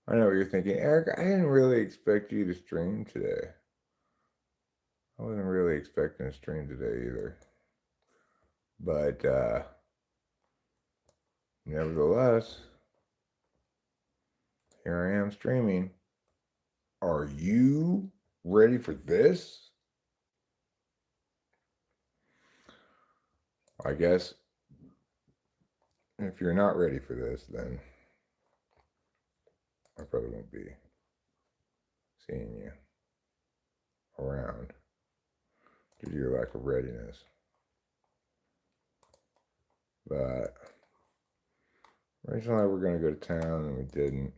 I know what you're thinking, Eric. I didn't really expect you to stream today. I wasn't really expecting to stream today either. But nevertheless, here I am streaming. Are you ready for this? I guess if you're not ready for this, then I probably won't be seeing you around due to your lack of readiness. But Rachel and I were going to go to town and we didn't.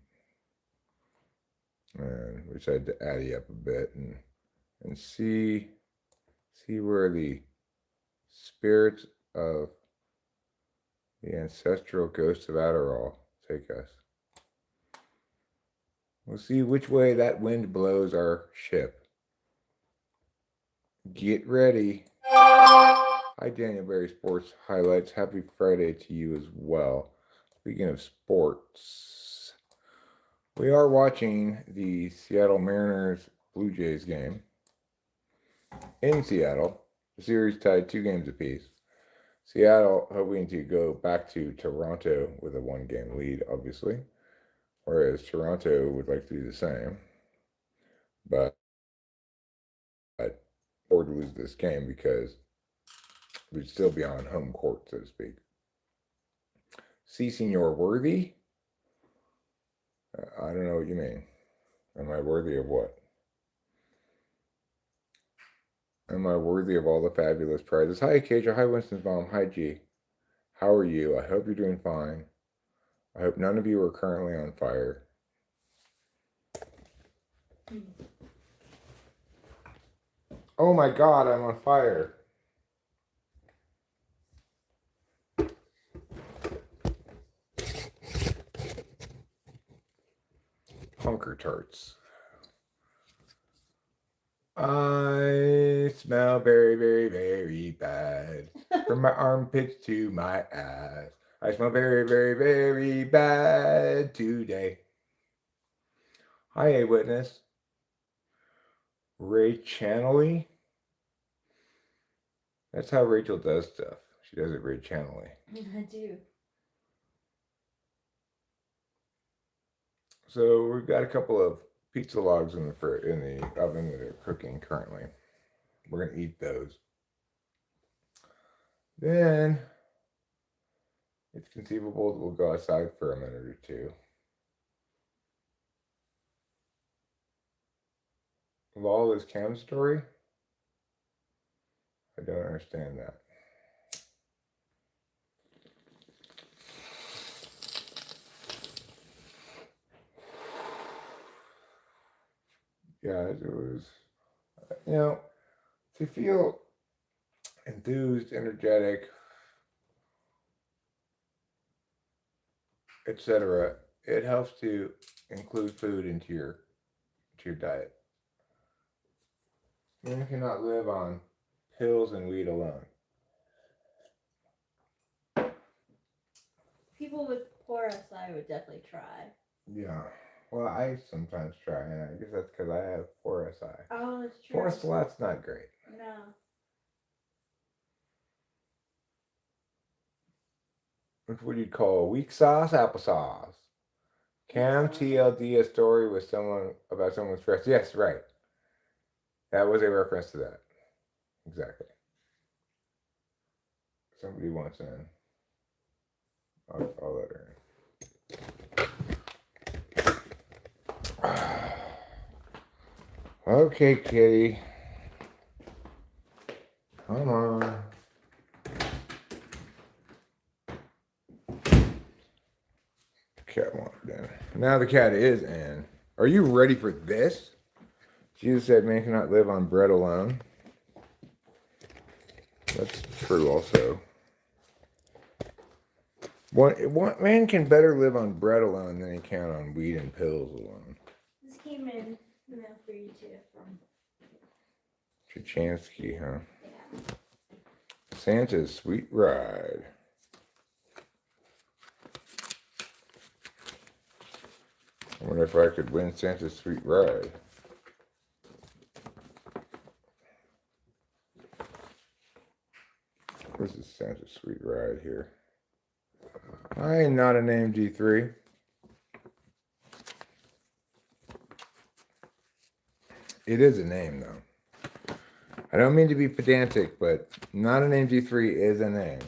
And we decided to addy up a bit and see where the spirits of the ancestral ghosts of Adderall take us. We'll see which way that wind blows our ship. Get ready. Hi, Daniel Berry Sports Highlights. Happy Friday to you as well. Speaking of sports, we are watching the Seattle Mariners Blue Jays game in Seattle. The series tied 2 games apiece. Seattle hoping to go back to Toronto with a 1-game lead, obviously, whereas Toronto would like to do the same. But or to lose this game because we'd still be on home court, so to speak. See, Senor Worthy? I don't know what you mean. Am I worthy of what? Am I worthy of all the fabulous prizes? Hi, Acacia. Hi, Winston's mom. Hi, G. How are you? I hope you're doing fine. I hope none of you are currently on fire. Oh my God, I'm on fire. Hunker tarts. I smell very, very, very bad. From my armpits to my ass. I smell very, very, very bad today. Hi, A Witness. Ray Channelly? That's how Rachel does stuff. She does it Ray Channelly. I do. So we've got a couple of pizza logs in the oven that are cooking currently. We're gonna eat those. Then it's conceivable that we'll go outside for a minute or two. Lawless Cam story? I don't understand that. Yeah, it was, to feel enthused, energetic, etc., it helps to include food into your diet. You cannot live on pills and weed alone. People with poor SI would definitely try. Yeah. Well, I sometimes try, and I guess that's because I have poor SI. Oh, that's true. Poor SLAT's not great. No. What would you call weak sauce? Applesauce. Cam TLD a story with someone about someone's stress. Yes, right. That was a reference to that. Exactly. Somebody wants in. I'll let her in. Okay, kitty. Come on. Cat wandered in. Now the cat is in. Are you ready for this? Jesus said man cannot live on bread alone. That's true also. Man can better live on bread alone than he can on weed and pills alone. This came in the mail for you too from Chachansky, huh? Yeah. Santa's Sweet Ride. I wonder if I could win Santa's sweet ride. This is Santa's sweet ride here. I am not a name G3. It is a name though. I don't mean to be pedantic, but not a name G3 is a name.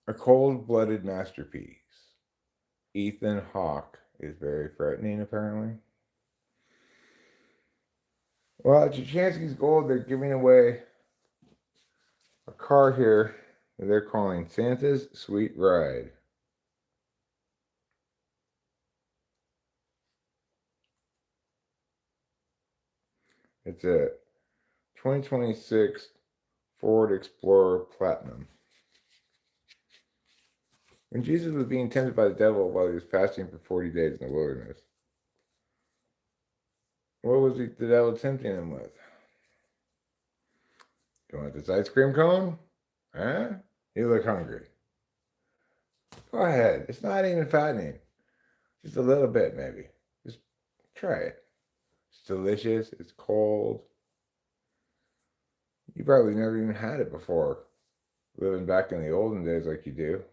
A cold-blooded masterpiece. Ethan Hawke is very threatening, apparently. Well, at Jachansky's Gold, they're giving away a car here that they're calling Santa's Sweet Ride. It's a 2026 Ford Explorer Platinum. When Jesus was being tempted by the devil while he was fasting for 40 days in the wilderness, what was the devil tempting him with? You want this ice cream cone? Huh? You look hungry. Go ahead. It's not even fattening. Just a little bit, maybe. Just try it. It's delicious. It's cold. You probably never even had it before, living back in the olden days like you do.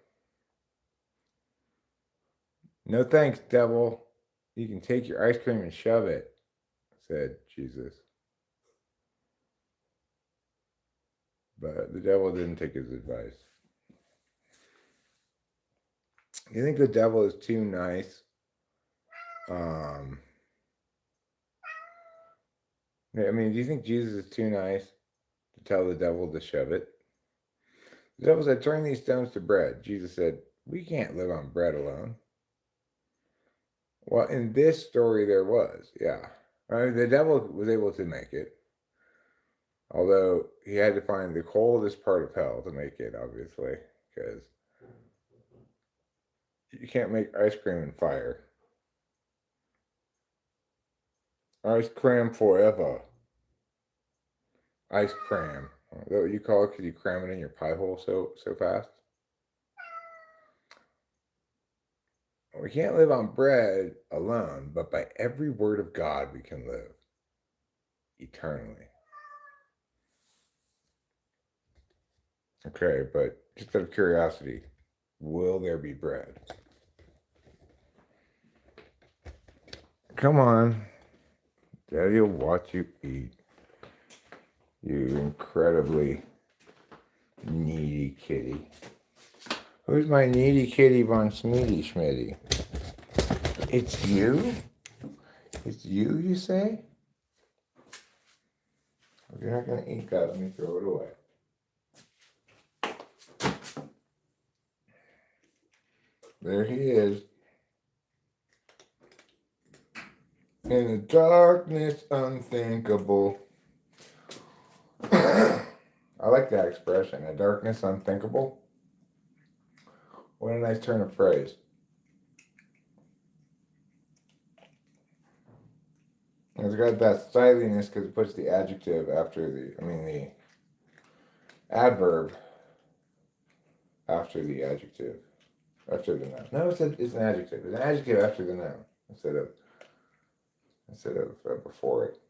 No thanks, devil. You can take your ice cream and shove it, said Jesus. But the devil didn't take his advice. You think the devil is too nice? I mean, do you think Jesus is too nice to tell the devil to shove it? The devil said, turn these stones to bread. Jesus said, we can't live on bread alone. Well, in this story, there was, yeah. I mean, the devil was able to make it, although he had to find the coldest part of hell to make it, obviously, because you can't make ice cream in fire. Ice cream forever. Ice cream. Is that what you call it? Because you cram it in your pie hole so fast? We can't live on bread alone, but by every word of God we can live eternally. Okay, but just out of curiosity, will there be bread? Come on. Daddy will watch you eat. You incredibly needy kitty. Who's my needy kitty von Smeedy Schmitty? It's you? It's you, you say? If you're not going to eat that, let me throw it away. There he is. In the darkness unthinkable. I like that expression, a darkness unthinkable. What a nice turn of phrase. It's got that styliness because it puts the adjective after the adverb after the adjective. After the noun. No, it's an adjective. It's an adjective after the noun instead of before it.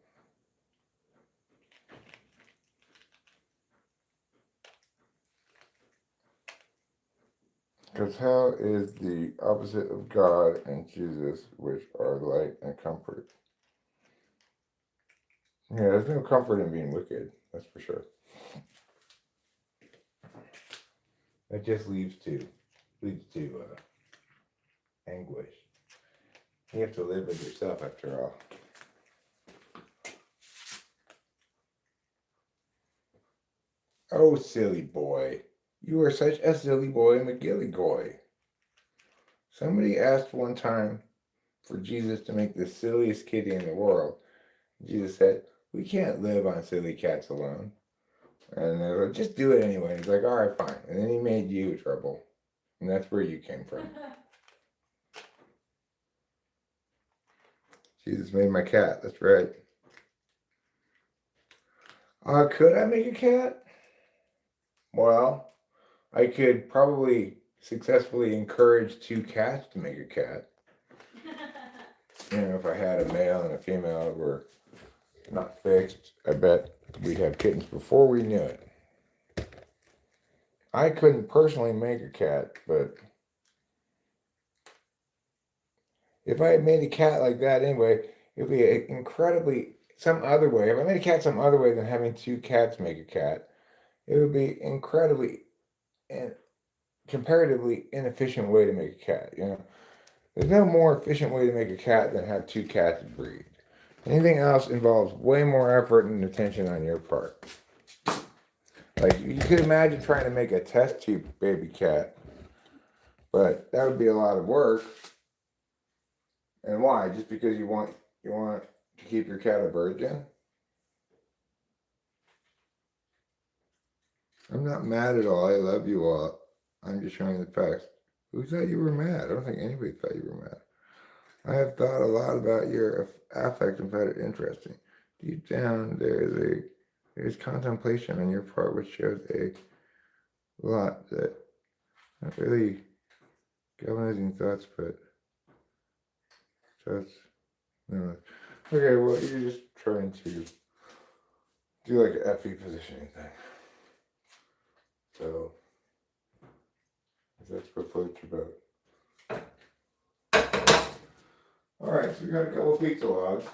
Because how is the opposite of God and Jesus, which are light and comfort? Yeah, there's no comfort in being wicked, that's for sure. That just leads to anguish. You have to live with yourself after all. Oh, silly boy. You are such a silly boy, McGillygoy. Somebody asked one time for Jesus to make the silliest kitty in the world. Jesus said, we can't live on silly cats alone. And they're like, just do it anyway. He's like, all right, fine. And then he made you trouble. And that's where you came from. Jesus made my cat. That's right. Could I make a cat? Well, I could probably successfully encourage 2 cats to make a cat. If I had a male and a female that were not fixed, I bet we'd have kittens before we knew it. I couldn't personally make a cat, but if I had made a cat like that anyway, it would be incredibly some other way. If I made a cat some other way than having 2 cats make a cat, it would be incredibly and comparatively inefficient way to make a cat. There's no more efficient way to make a cat than have 2 cats breed. Anything else involves way more effort and attention on your part. Like you could imagine trying to make a test tube baby cat, but that would be a lot of work. And why? Just because you want to keep your cat a virgin? I'm not mad at all. I love you all. I'm just showing the facts. Who thought you were mad? I don't think anybody thought you were mad. I have thought a lot about your affect and found it interesting. Deep down, there's contemplation on your part, which shows a lot that not really galvanizing thoughts, but thoughts. No. Okay, well, you're just trying to do like an FE positioning thing. So that's what floats your boat. All right, so we got a couple of pizza logs.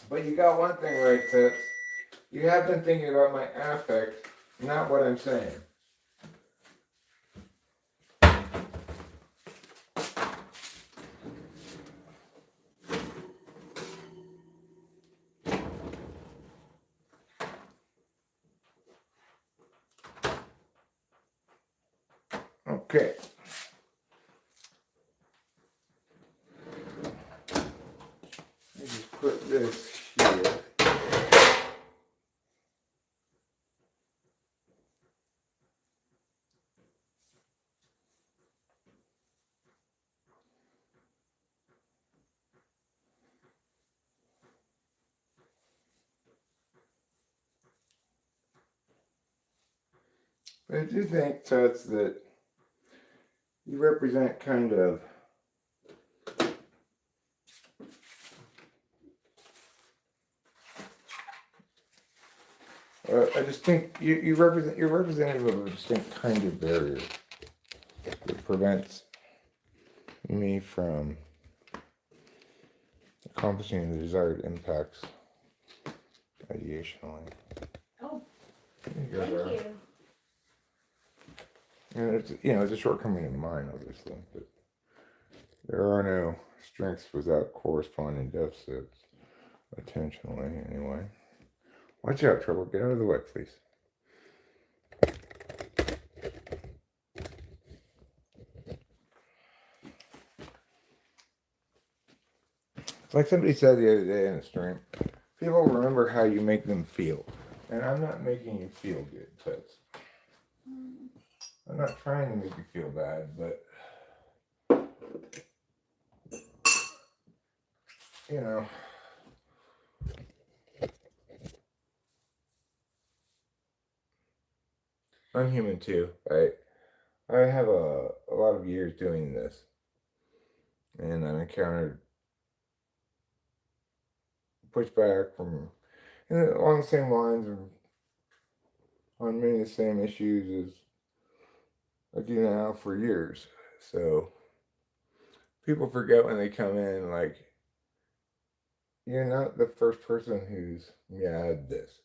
But you got one thing right, Tits. You have been thinking about my affect, not what I'm saying. Okay. Let me just put this here. But I do think, Tuts, that you represent kind of a distinct. You're representative of a distinct kind of barrier that prevents me from accomplishing the desired impacts ideationally. Oh, Thank you. And it's a shortcoming of mine, obviously, but there are no strengths without corresponding deficits, intentionally, anyway. Watch out, Trouble. Get out of the way, please. It's like somebody said the other day in a stream, people remember how you make them feel. And I'm not making you feel good, Tits. I'm not trying to make you feel bad, but I'm human too. I have a lot of years doing this, and I've encountered pushback from along the same lines and on many of the same issues as I do now for years. So people forget when they come in, like, you're not the first person who's had this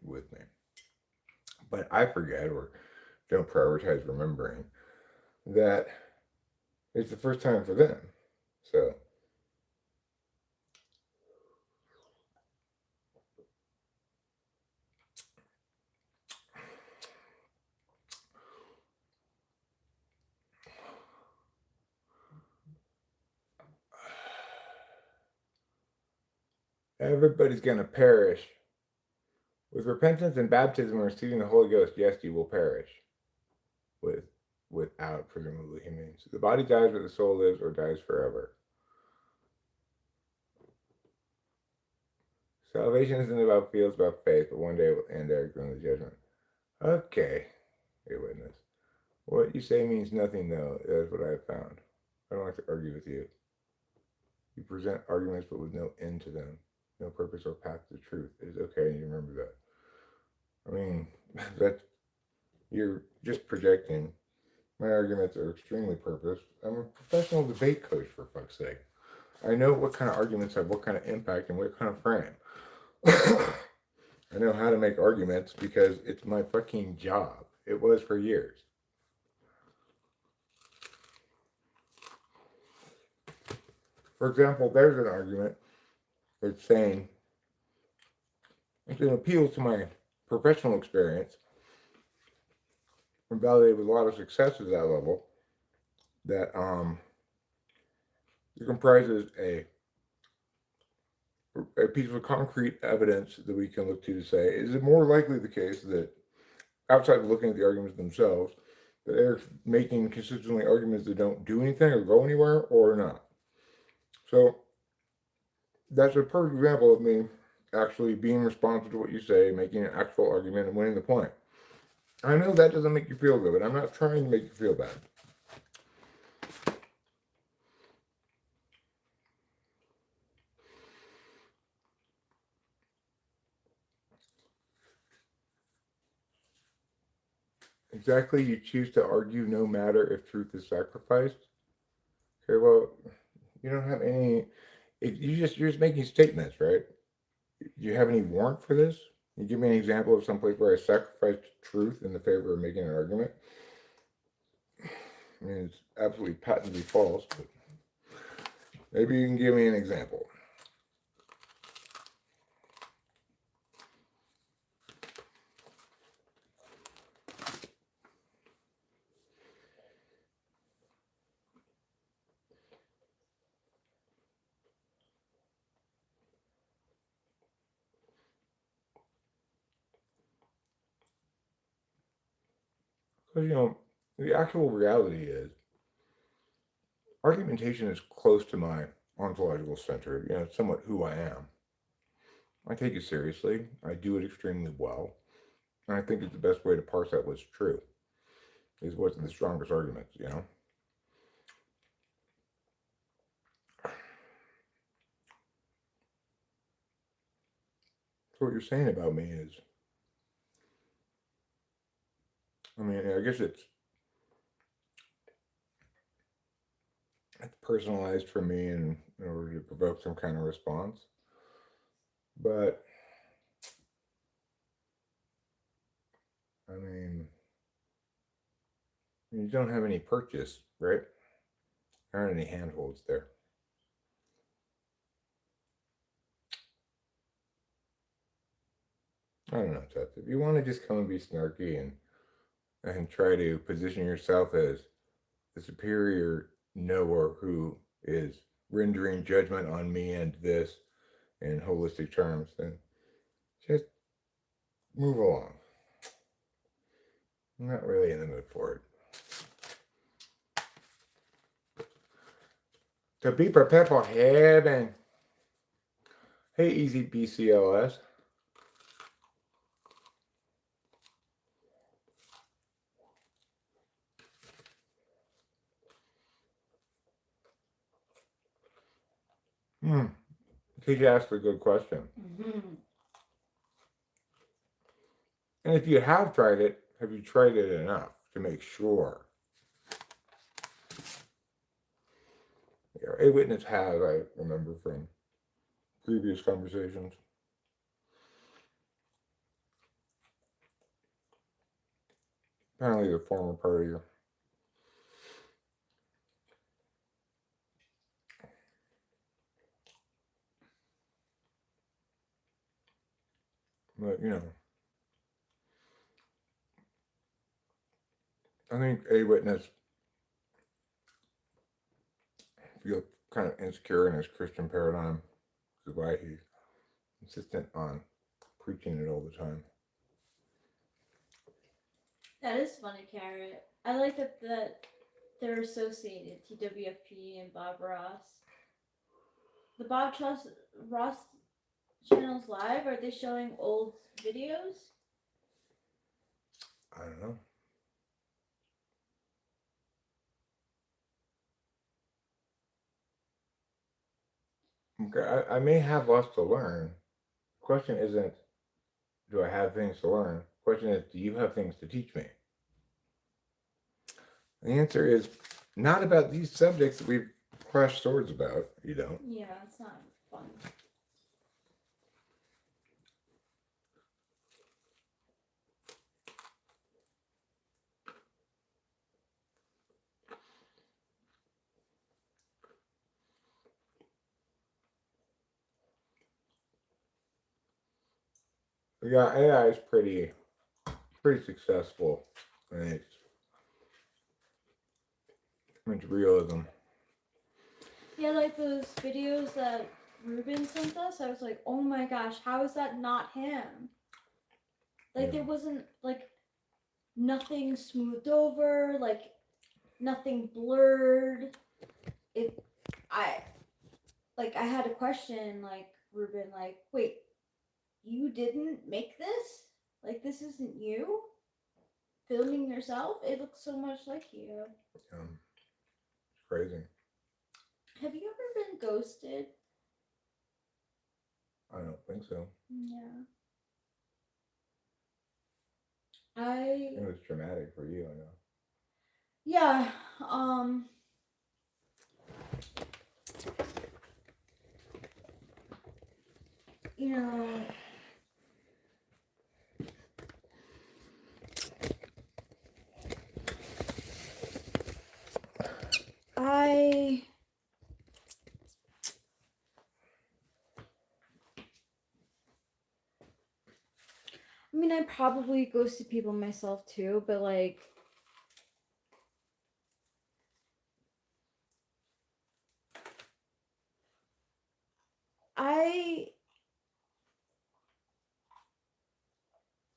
with me. But I forget or don't prioritize remembering that it's the first time for them. So everybody's going to perish. With repentance and baptism and receiving the Holy Ghost, yes, you will perish. Without, presumably, he means. The body dies, but the soul lives or dies forever. Salvation isn't about feels, about faith, but one day it will end everything in the judgment. Okay, a witness. What you say means nothing, though. That's what I have found. I don't like to argue with you. You present arguments, but with no end to them, no purpose or path to truth. It is okay, and you remember that. I mean, that you're just projecting. My arguments are extremely purposed. I'm a professional debate coach, for fuck's sake. I know what kind of arguments have what kind of impact and what kind of frame. I know how to make arguments because it's my fucking job. It was for years. For example, there's an argument that's saying it's an appeal to my professional experience and validated with a lot of success at that level that it comprises a piece of concrete evidence that we can look to say, is it more likely the case that outside of looking at the arguments themselves, that they're making consistently arguments that don't do anything or go anywhere or not? So that's a perfect example of me actually being responsive to what you say, making an actual argument and winning the point. I know that doesn't make you feel good, but I'm not trying to make you feel bad. Exactly, you choose to argue no matter if truth is sacrificed. Okay, well, you don't have any. You're just making statements, right? Do you have any warrant for this? Can you give me an example of someplace where I sacrificed truth in the favor of making an argument? I mean, it's absolutely patently false, but maybe you can give me an example. Because, the actual reality is argumentation is close to my ontological center, it's somewhat who I am. I take it seriously. I do it extremely well. And I think it's the best way to parse out what's true, is what's the strongest arguments. So what you're saying about me is, I guess it's personalized for me in order to provoke some kind of response. But, I mean, you don't have any purchase, right? There aren't any handholds there. I don't know, Seth. If you want to just come and be snarky and try to position yourself as the superior knower who is rendering judgment on me and this in holistic terms, then just move along. I'm not really in the mood for it. To be prepared for heaven. Hey, easy BCLS. You asked a good question. Mm-hmm. And if you have tried it, have you tried it enough to make sure? A witness has, I remember from previous conversations. Apparently the former partier. But, I think a witness feels kind of insecure in his Christian paradigm. Which is why he's insistent on preaching it all the time. That is funny, Carrot. I like that they're associated, TWFP and Bob Ross. The Bob Ross channels live? Are they showing old videos? I don't know. Okay, I may have lots to learn. The question isn't, do I have things to learn? The question is, do you have things to teach me? The answer is not about these subjects that we've clashed swords about. You don't. Yeah, it's not fun. Yeah, AI is pretty successful in its realism. Yeah, like those videos that Ruben sent us, I was like, oh my gosh, how is that not him? Like, there wasn't, like, nothing smoothed over, like, nothing blurred. I had a question, like, Ruben, like, wait, you didn't make this? Like, this isn't you? Filming yourself? It looks so much like you. It's crazy. Have you ever been ghosted? I don't think so. Yeah. It was traumatic for you, I know. Yeah, you know, I mean, I probably ghosted people myself too, but like,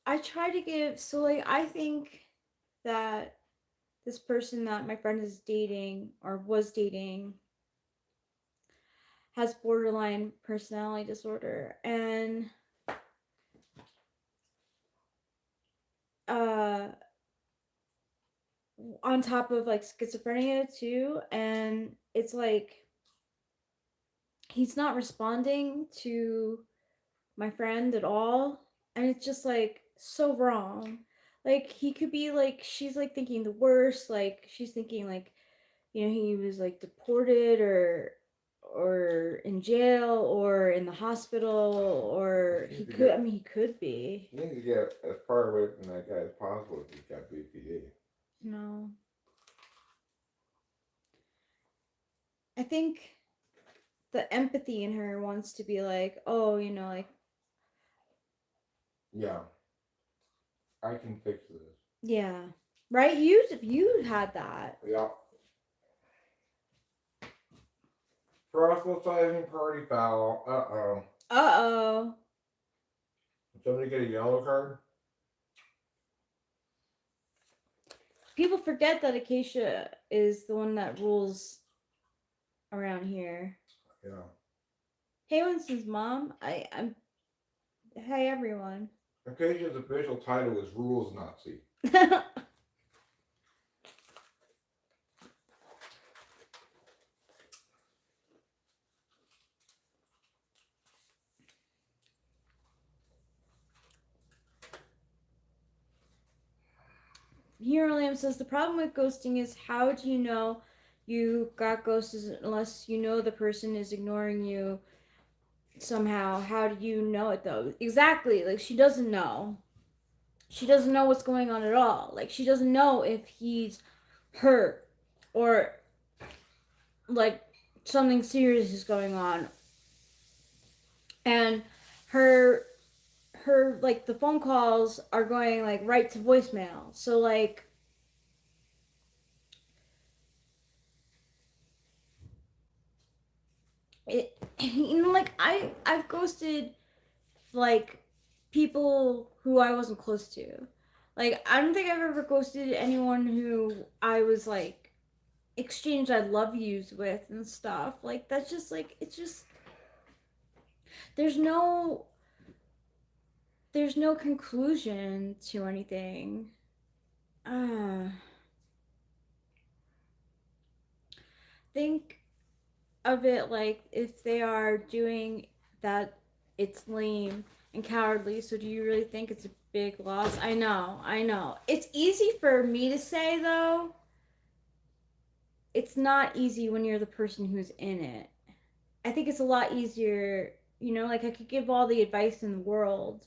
I try to give, so like, I think that this person that my friend is dating or was dating has borderline personality disorder, and uh on top of like schizophrenia too, and it's like he's not responding to my friend at all, and it's just like so wrong. Like, he could be like, she's like thinking the worst, like she's thinking like, you know, he was like deported or in jail or in the hospital, or he could, I mean, he could be. You need to get as far away from that guy as possible if he's got BPD. No. I think the empathy in her wants to be like, oh, you know, like, yeah, I can fix this. yeah, right. You had that. Yeah. Proselytizing party foul. Uh-oh. Uh-oh. Did somebody get a yellow card? People forget that Acacia is the one that rules around here. Yeah. Hey, Winston's mom. I'm. Hey, everyone. Acacia's official title is Rules Nazi. Hero Lamb says the problem with ghosting is, how do you know you got ghosted unless you know the person is ignoring you somehow? How do you know it though? Exactly. Like, she doesn't know. She doesn't know what's going on at all. Like, she doesn't know if he's hurt or like something serious is going on. And her like the phone calls are going like right to voicemail. So like, it, you know, like I've ghosted like people who I wasn't close to. Like, I don't think I've ever ghosted anyone who I was like exchanged I love yous with and stuff. Like, that's just like, it's just, there's no there's no conclusion to anything. Uh, think of it like if they are doing that, it's lame and cowardly. So do you really think it's a big loss? I know. It's easy for me to say though. It's not easy when you're the person who's in it. I think it's a lot easier, like I could give all the advice in the world,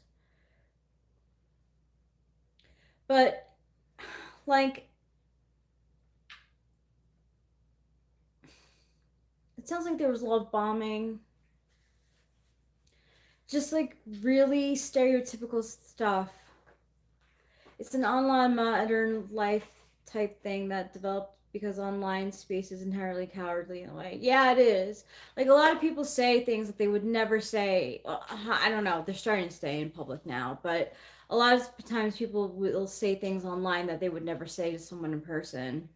but like it sounds like there was love bombing, just like really stereotypical stuff. It's an online modern life type thing that developed because online space is inherently cowardly in a way. Yeah, it is. Like a lot of people say things that they would never say. Well, I don't know. They're starting to stay in public now, but a lot of times people will say things online that they would never say to someone in person.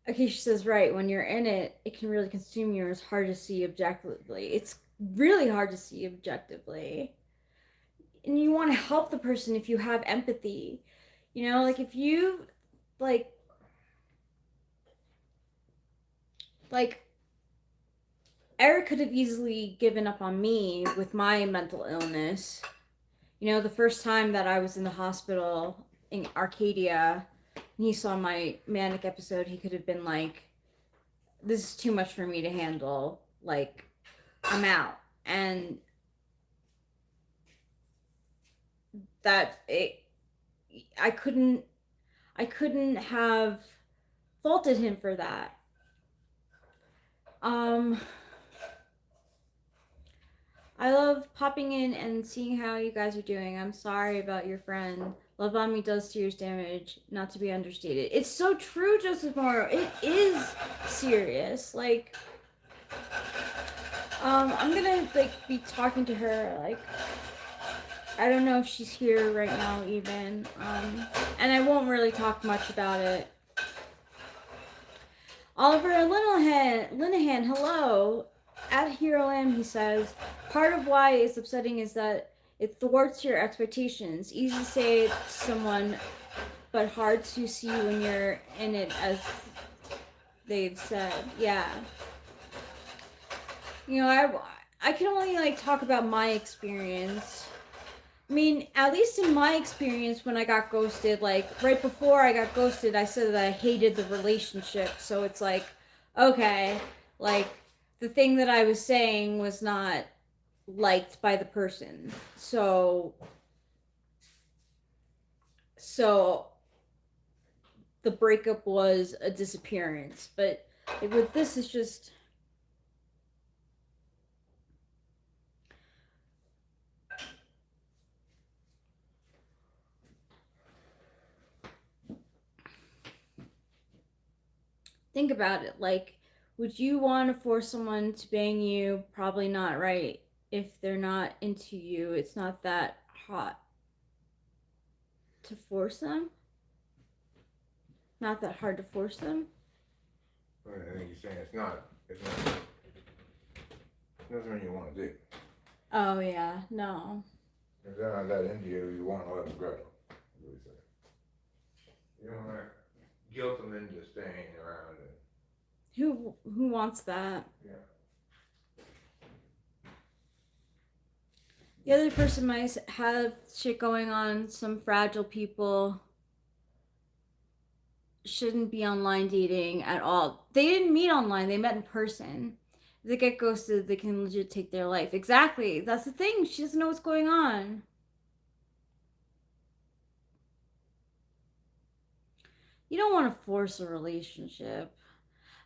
Akeisha says, right, when you're in it, it can really consume you. It's hard to see objectively. It's really hard to see objectively. And you want to help the person if you have empathy. Like if you like like Eric could have easily given up on me with my mental illness. The first time that I was in the hospital in Arcadia, and he saw my manic episode, he could have been like, this is too much for me to handle. Like, I'm out. And that it I couldn't have faulted him for that. Um I love popping in and seeing how you guys are doing. I'm sorry about your friend. Love bombing does serious damage, not to be understated. It's so true, Joseph Morrow. It is serious. Like, I'm gonna be talking to her. Like, I don't know if she's here right now, even. And I won't really talk much about it. Oliver Linehan, hello. At Hero Lamb, he says, part of why it's upsetting is that it thwarts your expectations. Easy to say to someone, but hard to see when you're in it, as they've said. Yeah. I can only talk about my experience. I mean, at least in my experience, when I got ghosted, right before I got ghosted, I said that I hated the relationship. So it's like, okay, the thing that I was saying was not liked by the person. So the breakup was a disappearance. But with this, it's just. Think about it. Would you want to force someone to bang you? Probably not, right? If they're not into you, it's not that hot to force them. Not that hard to force them. I think you're saying it's not. It doesn't mean you want to do. Oh yeah, no. If they're not that into you, you want to let them go. You don't want to guilt them into staying around. Who wants that? Yeah. The other person might have shit going on. Some fragile people shouldn't be online dating at all. They didn't meet online, they met in person. If they get ghosted, they can legit take their life. Exactly. That's the thing. She doesn't know what's going on. You don't want to force a relationship.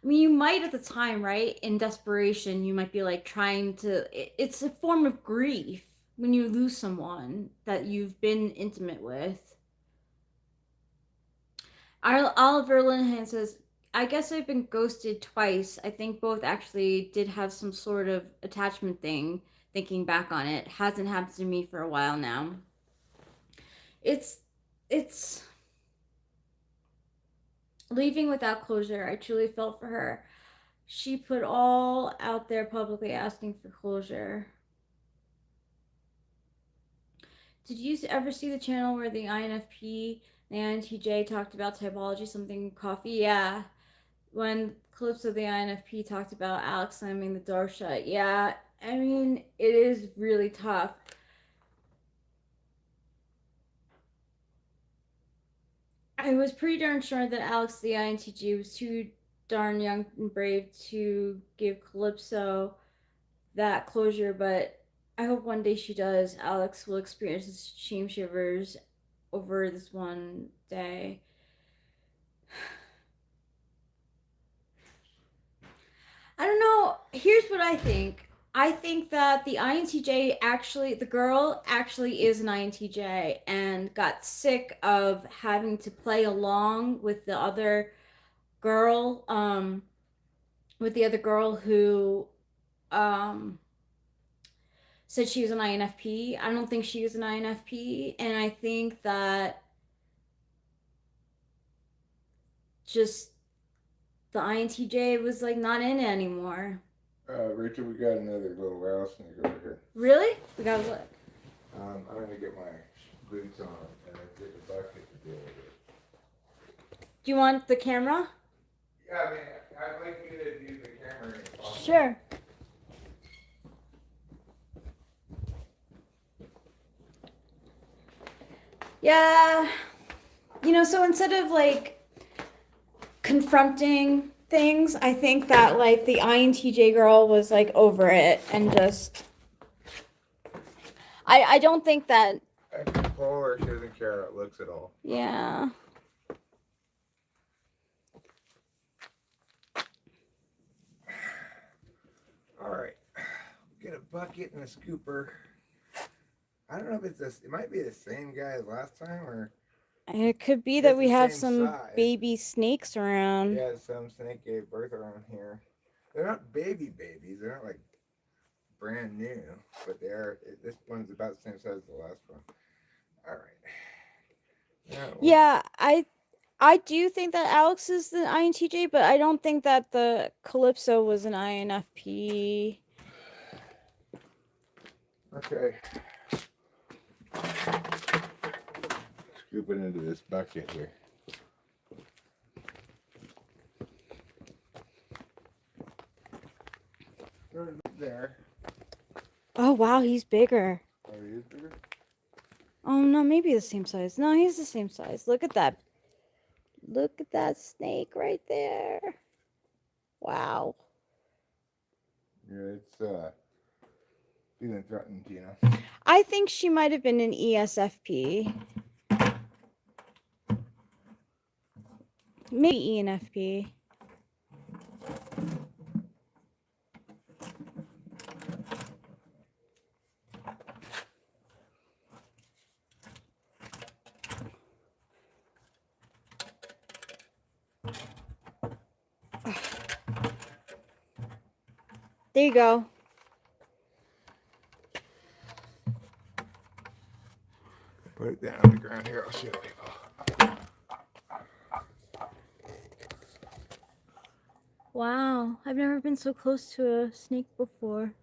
I mean, you might at the time, right? In desperation, you might be trying to. It's a form of grief when you lose someone that you've been intimate with. Oliver Linehan says, I guess I've been ghosted twice. I think both actually did have some sort of attachment thing, thinking back on it. Hasn't happened to me for a while now. It's leaving without closure. I truly felt for her. she put all out there publicly asking for closure. Did you ever see the channel where the INFP and the INTJ talked about typology, something coffee? Yeah. When clips of the INFP talked about Alex slamming the door shut. Yeah. I mean, it is really tough. I was pretty darn sure that Alex the INTJ was too darn young and brave to give Calypso that closure, but I hope one day she does. Alex will experience shame shivers over this one day. I don't know. Here's what I think. I think that the INTJ actually, the girl actually is an INTJ and got sick of having to play along with the other girl, who said she was an INFP. I don't think she was an INFP, and I think that just the INTJ was like not in it anymore. Rachel, we got another little rattlesnake over here. Really? We gotta look. I'm gonna get my boots on and get the bucket to deal with it. Do you want the camera? Yeah, I mean, I'd like you to do the camera. Sure. Yeah. So instead of like confronting things, I think that like the INTJ girl was like over it and just I don't think that I can pull her, she doesn't care how it looks at all. yeah. Alright. Get a bucket and a scooper. I don't know if it's this, it might be the same guy as last time or It could be that we have some size. baby snakes around. Yeah, some snake gave birth around here. They're not babies. They're not like brand new, but they are. This one's about the same size as the last one. All right. Yeah, I do think that Alex is the INTJ, but I don't think that the Calypso was an INFP. Okay. Scoop it into this bucket here. There. Oh wow, he's bigger. Oh, he is bigger? Oh no, maybe the same size. No, he's the same size. Look at that. Look at that snake right there. Wow. Yeah, it's feeling threatened, Tina. I think she might have been an ESFP. Maybe ENFP. There you go. Put it down on the ground here. I'll show you. Wow, I've never been so close to a snake before.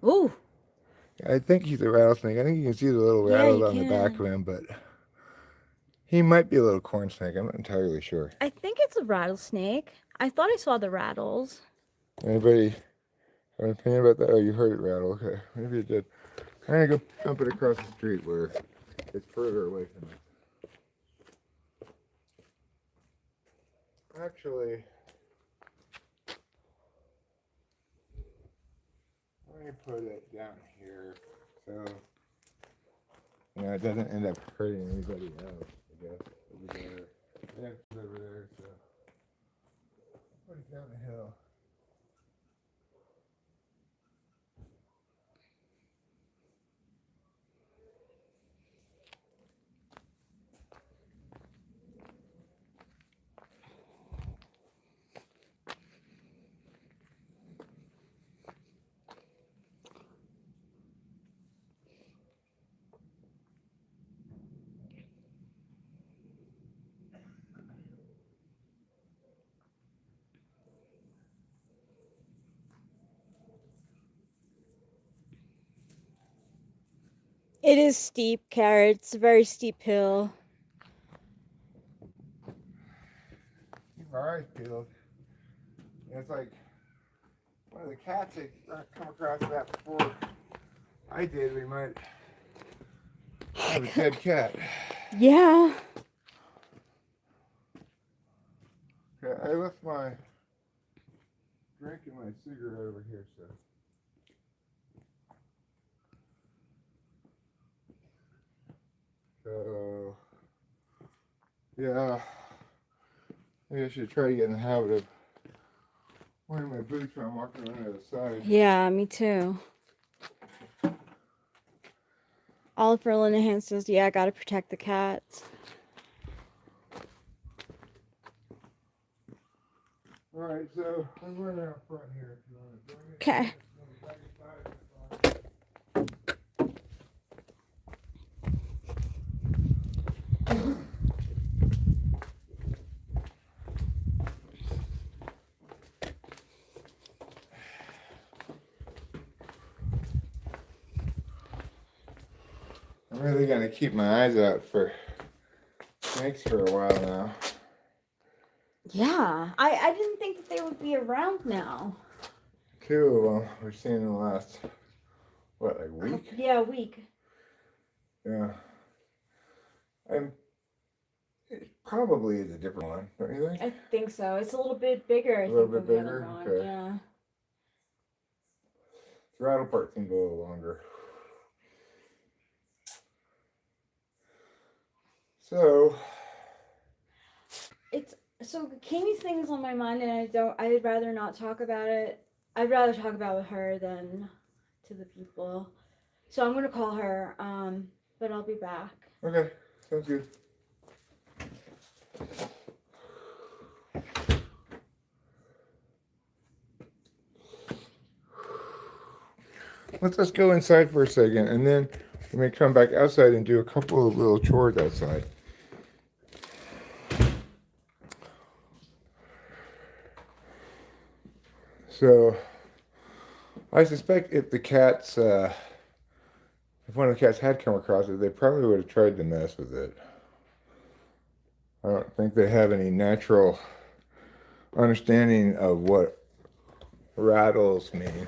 Ooh. I think he's a rattlesnake. I think you can see the little rattles on the back of him, but he might be a little corn snake. I'm not entirely sure. I think it's a rattlesnake. I thought I saw the rattles. Anybody have an opinion about that? Oh, you heard it rattle. Okay, maybe it did. I'm gonna go dump it across the street where it's further away from it. Actually, let me put it down here so it doesn't end up hurting anybody else. I guess over there. Yeah, it's over there. So put it down the hill. It is steep, Carrot. It's a very steep hill. Keep our eyes peeled. It's like one of the cats had come across that before I did. We might have a dead cat. Yeah. Okay, I left my drink and my cigarette over here, so yeah, maybe I should try to get in the habit of wearing my boots when I'm walking around the other side. Yeah, me too. Oliver Linehan says, yeah, I gotta protect the cats. Alright, so I'm running out front here if you want to join me. Okay. I'm really gonna keep my eyes out for snakes for a while now. Yeah, I didn't think that they would be around now. 2 of them we've seen in the last, what, like week? Yeah, a week. Yeah. It probably is a different one, don't you think? I think so. It's a little bit bigger, I A little think, bit than the bigger? other one. Okay. Yeah. The rattle part seems a little longer. So Kami's thing is on my mind, and I'd rather not talk about it. I'd rather talk about it with her than to the people. So I'm gonna call her, but I'll be back. okay, sounds good. Let's go inside for a second, and then we may come back outside and do a couple of little chores outside. So I suspect if one of the cats had come across it, they probably would have tried to mess with it. I don't think they have any natural understanding of what rattles mean.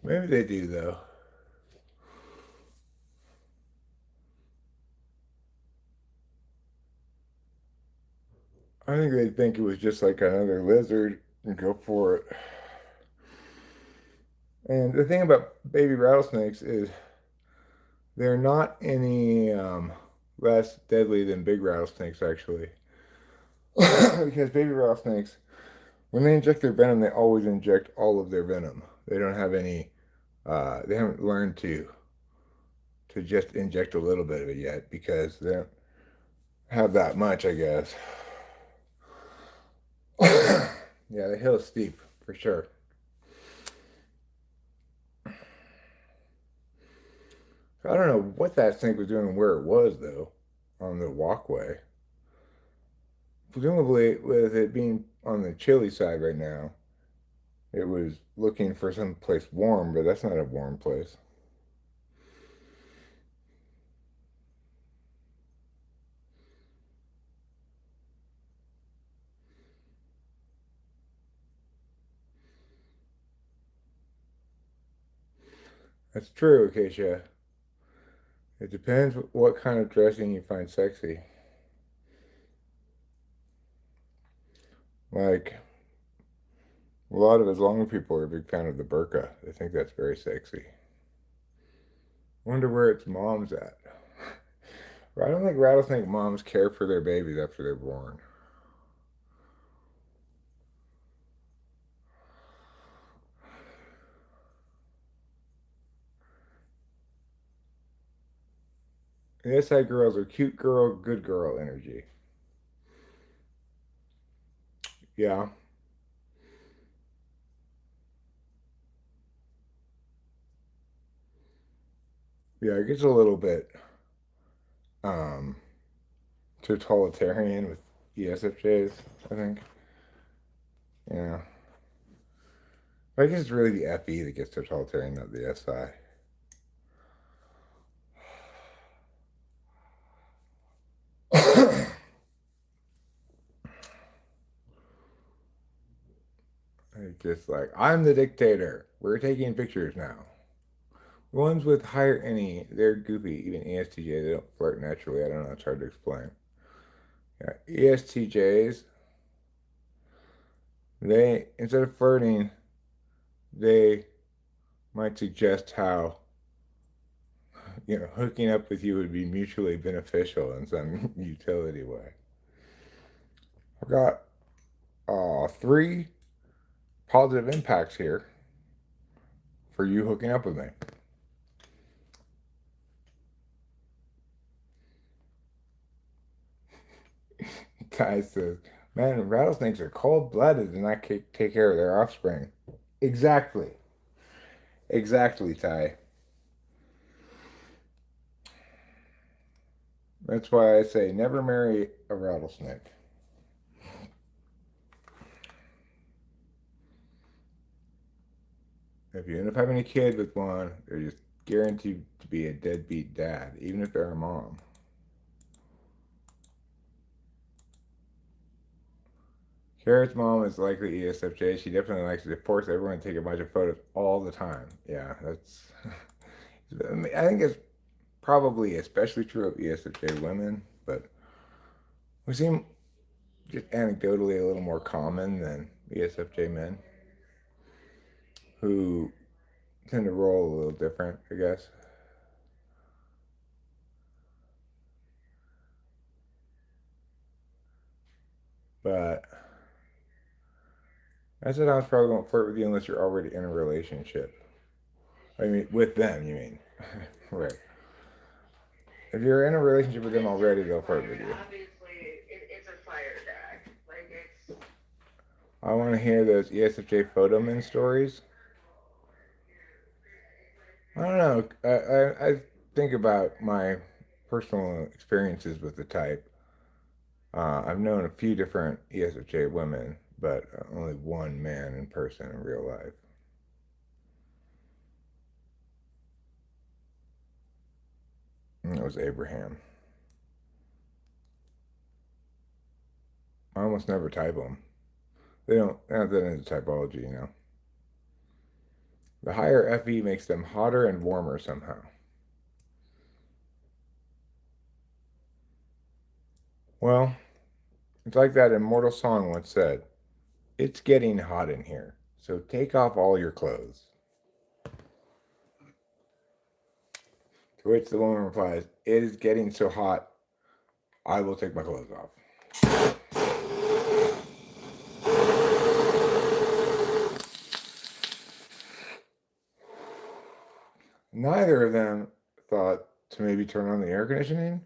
Maybe they do, though. I think they'd think it was just like another lizard and go for it. And the thing about baby rattlesnakes is they're not any less deadly than big rattlesnakes, actually. Because baby rattlesnakes, when they inject their venom, they always inject all of their venom. They don't have any, they haven't learned to just inject a little bit of it yet because they don't have that much, I guess. Yeah, the hill is steep, for sure. I don't know what that snake was doing where it was, though, on the walkway. Presumably, with it being on the chilly side right now, it was looking for some place warm, but that's not a warm place. That's true, Acacia. It depends what kind of dressing you find sexy. Like, a lot of Islamic people are a big fan of the burqa. They think that's very sexy. Wonder where its mom's at. I don't think rattlesnake moms care for their babies after they're born. The SI girls are cute girl, good girl energy. Yeah. Yeah, it gets a little bit um totalitarian with ESFJs, I think. Yeah. I guess it's really the FE that gets totalitarian, not the SI. Just like, I'm the dictator. We're taking pictures now. The ones with higher any, they're goofy. Even ESTJ, they don't flirt naturally. I don't know. It's hard to explain. Yeah, ESTJs, they, instead of flirting, they might suggest how, hooking up with you would be mutually beneficial in some utility way. I've got three positive impacts here for you hooking up with me. Ty says, man, rattlesnakes are cold blooded and not take care of their offspring. Exactly. Exactly, Ty. That's why I say never marry a rattlesnake. If you end up having a kid with one, they're just guaranteed to be a deadbeat dad, even if they're a mom. Carrot's mom is likely ESFJ. She definitely likes to force everyone to take a bunch of photos all the time. Yeah, that's. I think it's probably especially true of ESFJ women, but we seem just anecdotally a little more common than ESFJ men who tend to roll a little different, I guess. But I said I was probably won't flirt with you unless you're already in a relationship. I mean, with them, you mean. Right. If you're in a relationship with them already, they'll flirt with you. I want to hear those ESFJ photo men stories. I don't know. I think about my personal experiences with the type. I've known a few different ESFJ women, but only one man in person in real life. And that was Abraham. I almost never type them. They're not that into typology. The higher FE makes them hotter and warmer somehow. Well, it's like that immortal song once said, it's getting hot in here, so take off all your clothes. To which the woman replies, it is getting so hot, I will take my clothes off. Neither of them thought to maybe turn on the air conditioning.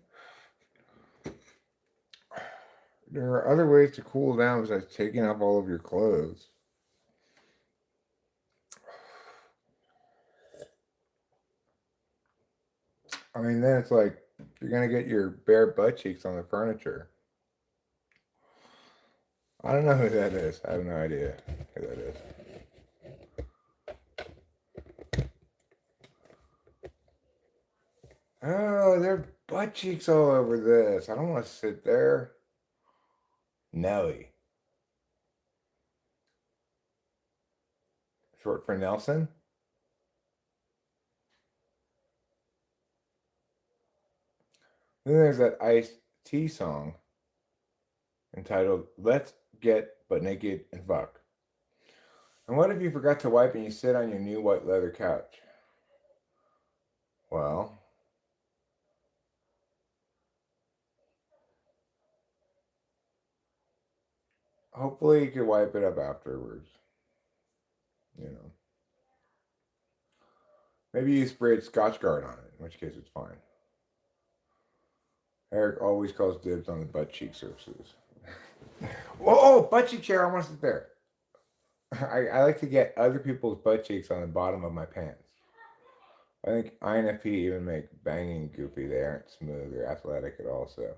There are other ways to cool down besides taking off all of your clothes. I mean, then it's like you're gonna get your bare butt cheeks on the furniture. I don't know who that is. I have no idea who that is. Oh, there are butt cheeks all over this. I don't want to sit there. Nelly. Short for Nelson. Then there's that Ice T song entitled Let's Get But Naked and Fuck. And what if you forgot to wipe and you sit on your new white leather couch? Well, hopefully you can wipe it up afterwards. You know. Maybe you sprayed Scotch Guard on it, in which case it's fine. Eric always calls dibs on the butt cheek surfaces. Oh, butt cheek chair, I want to sit there. I like to get other people's butt cheeks on the bottom of my pants. I think INFP even make banging goofy. They aren't smooth or athletic at all. So,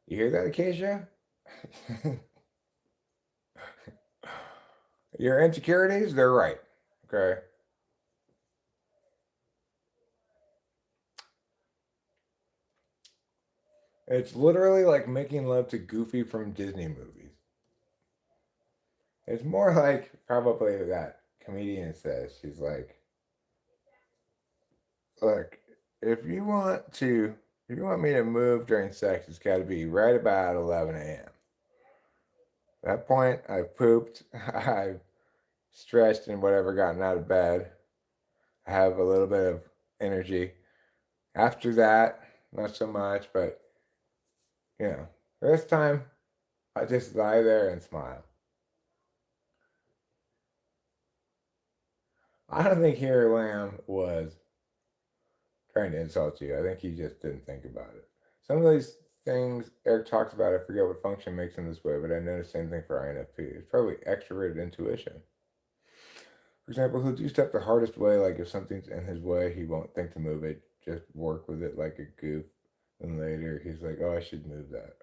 you hear that, Acacia? Your insecurities, they're right. Okay. It's literally like making love to Goofy from Disney movies. It's more like probably that comedian says. She's like, look, if you want to, if you want me to move during sex, it's got to be right about 11 a.m. At that point, I've pooped, I've stretched and whatever, gotten out of bed. I have a little bit of energy. After that, not so much, but you know, this time I just lie there and smile. I don't think Harry Lamb was trying to insult you. I think he just didn't think about it. Some of these things Eric talks about, I forget what function makes him this way, but I noticed the same thing for INFP. It's probably extroverted intuition. For example, he'll do stuff the hardest way, like if something's in his way, he won't think to move it, just work with it like a goof. And later he's like, oh, I should move that.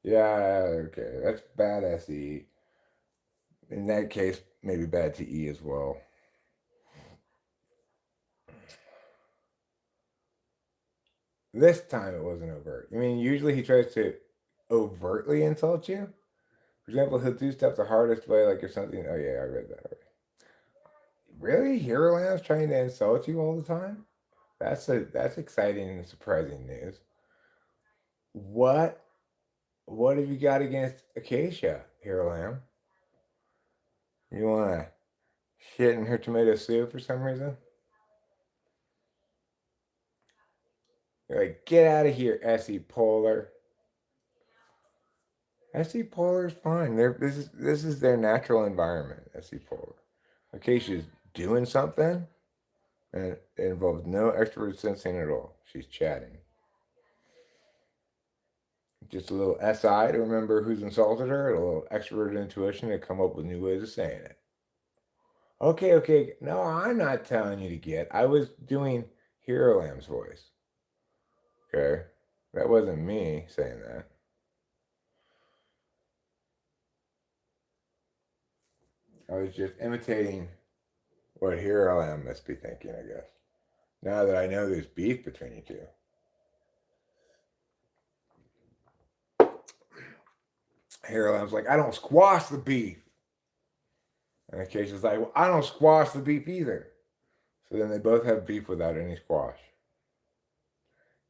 Yeah, okay, that's bad SE. In that case, maybe bad TE as well. This time it wasn't overt. I mean, usually he tries to overtly insult you. For example, he'll do stuff the hardest way, like if something. Oh yeah, I read that already. Really, Hero Land's trying to insult you all the time? That's exciting and surprising news. What what have you got against Acacia, Hero Lamb? You want to shit in her tomato soup for some reason? You're like, get out of here, SE Polar. SE Polar is fine. This is their natural environment. SE Polar. Acacia's doing something, and it involves no extrovert sensing at all. She's chatting. Just a little SI to remember who's insulted her, and a little extroverted intuition to come up with new ways of saying it. Okay, okay. No, I'm not telling you to get. I was doing Hero Lamb's voice. Okay? That wasn't me saying that. I was just imitating what Hero Lamb must be thinking, I guess. Now that I know there's beef between you two. Hero Lamb's like, I don't squash the beef. And Acacia's like, well, I don't squash the beef either. So then they both have beef without any squash.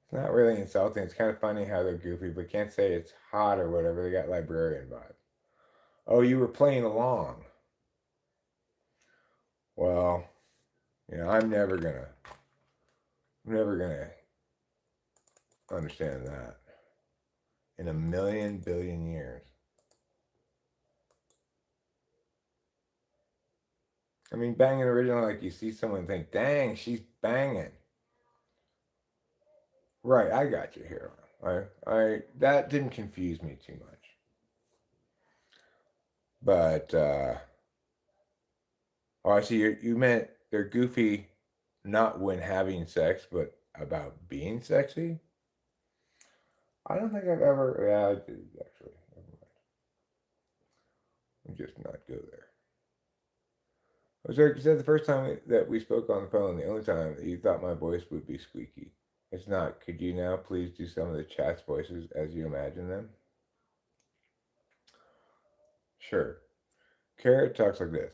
It's not really insulting. It's kind of funny how they're goofy, but can't say it's hot or whatever. They got librarian vibes. Oh, you were playing along. Well, I'm never gonna understand that in a million billion years. I mean, banging original, like you see someone think, dang, she's banging. Right, I got you here. I that didn't confuse me too much. But oh, I see. You meant they're goofy, not when having sex, but about being sexy. I don't think I've ever. Yeah, I did actually. Never mind. I'll just not go there. I was like you said the first time that we spoke on the phone, the only time that you thought my voice would be squeaky. It's not. Could you now please do some of the chat's voices as you imagine them? Sure. Carrot talks like this.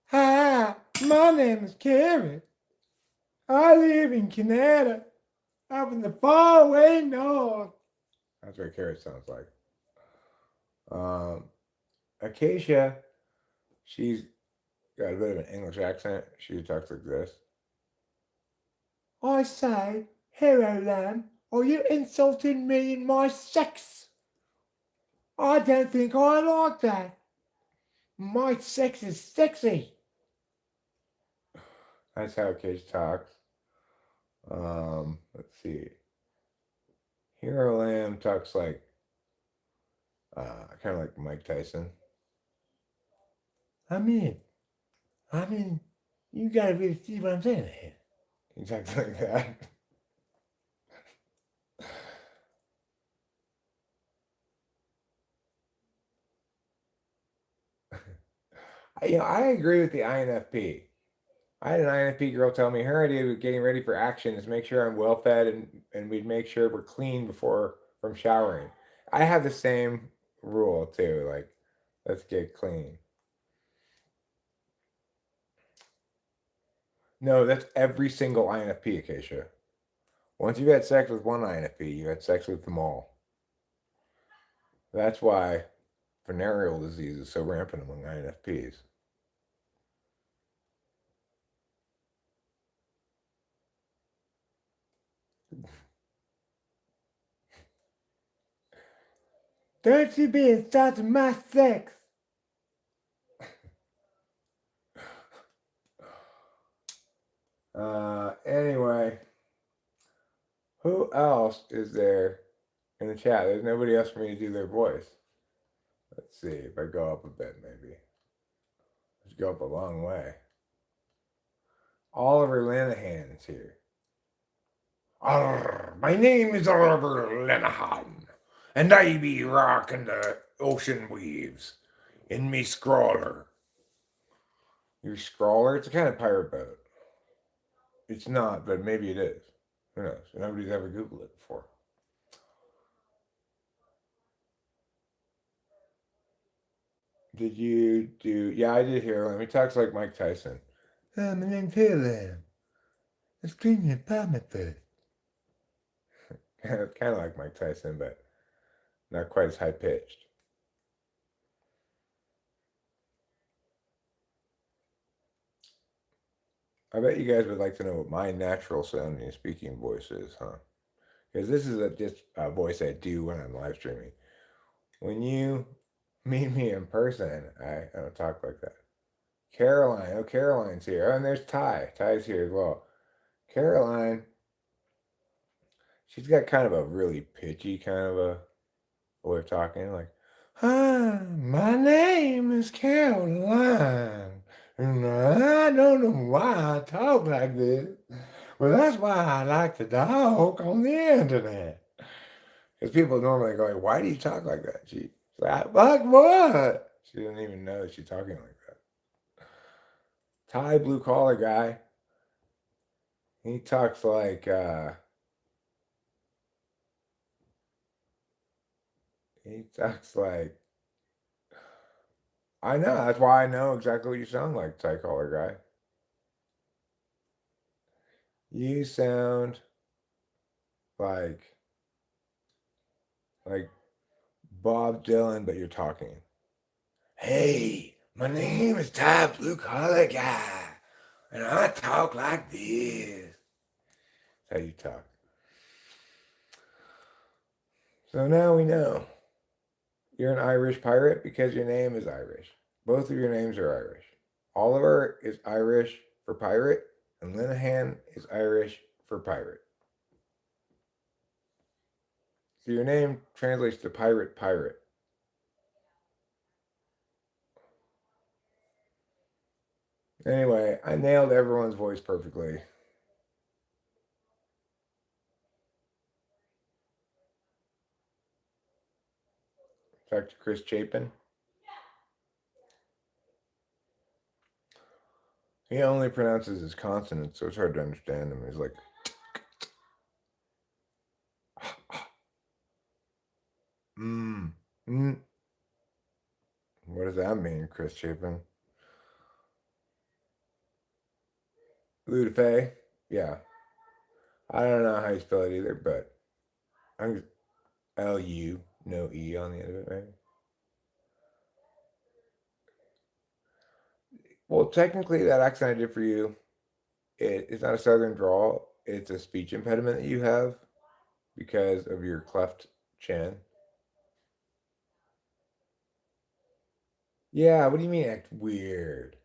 Hi, my name is Carrot. I live in Canada, up in the faraway north. That's what Carrot sounds like. Um, Acacia, she's got a bit of an English accent. She talks like this. I say, hello, lamb. Are you insulting me in my sex? I don't think I like that. My sex is sexy. That's how Acacia talks. Let's see. Hero Lamb talks like kind of like Mike Tyson. I mean, you gotta really see what I'm saying here. He talks like that. I agree with the INFP. I had an INFP girl tell me her idea of getting ready for action is make sure I'm well fed and we'd make sure we're clean before from showering. I have the same rule too. Like Let's get clean. No, that's every single INFP, Acacia. Once you've had sex with one INFP, you had sex with them all. That's why venereal disease is so rampant among INFPs. Don't you be insulting my sex! Anyway, who else is there in the chat? There's nobody else for me to do their voice. Let's see if I go up a bit, maybe. Let's go up a long way. Oliver Lanahan is here. My name is Oliver Lanahan, and I be rocking the ocean waves in me scrawler. Your scrawler? It's a kind of pirate boat. It's not, but maybe it is. Who knows? Nobody's ever Googled it before. Did you do? Yeah, I did hear him. He talks like Mike Tyson. My name's Helen. Let's clean your apartment first. It's kind of like Mike Tyson, but not quite as high pitched. I bet you guys would like to know what my natural sounding speaking voice is, huh? Because this is just a voice I do when I'm live streaming. When you meet me in person, I don't talk like that. Caroline, oh, Caroline's here. Oh, and there's Ty. Ty's here as well. Caroline, she's got kind of a really pitchy kind of a way of talking, like, hi, my name is Caroline, and I don't know why I talk like this. Well, that's why I like to talk on the internet. Because people normally go, why do you talk like that? She's like what? She doesn't even know that she's talking like that. Ty, blue collar guy. He talks like, I know. That's why I know exactly what you sound like, Ty collar guy. You sound like Bob Dylan, but you're talking. Hey, my name is Ty Blue Collar Guy, and I talk like this. That's how you talk. So now we know. You're an Irish pirate because your name is Irish. Both of your names are Irish. Oliver is Irish for pirate, and Linehan is Irish for pirate. So your name translates to pirate. Anyway, I nailed everyone's voice perfectly. Talk to Chris Chapin. He only pronounces his consonants, so it's hard to understand him. He's like, mm. What does that mean, Chris Chapin? Ludafe? Yeah. I don't know how you spell it either, but I'm L-U, no E on the end of it, maybe. Well, technically, that accent I did for you, it's not a southern drawl. It's a speech impediment that you have because of your cleft chin. Yeah, what do you mean act weird?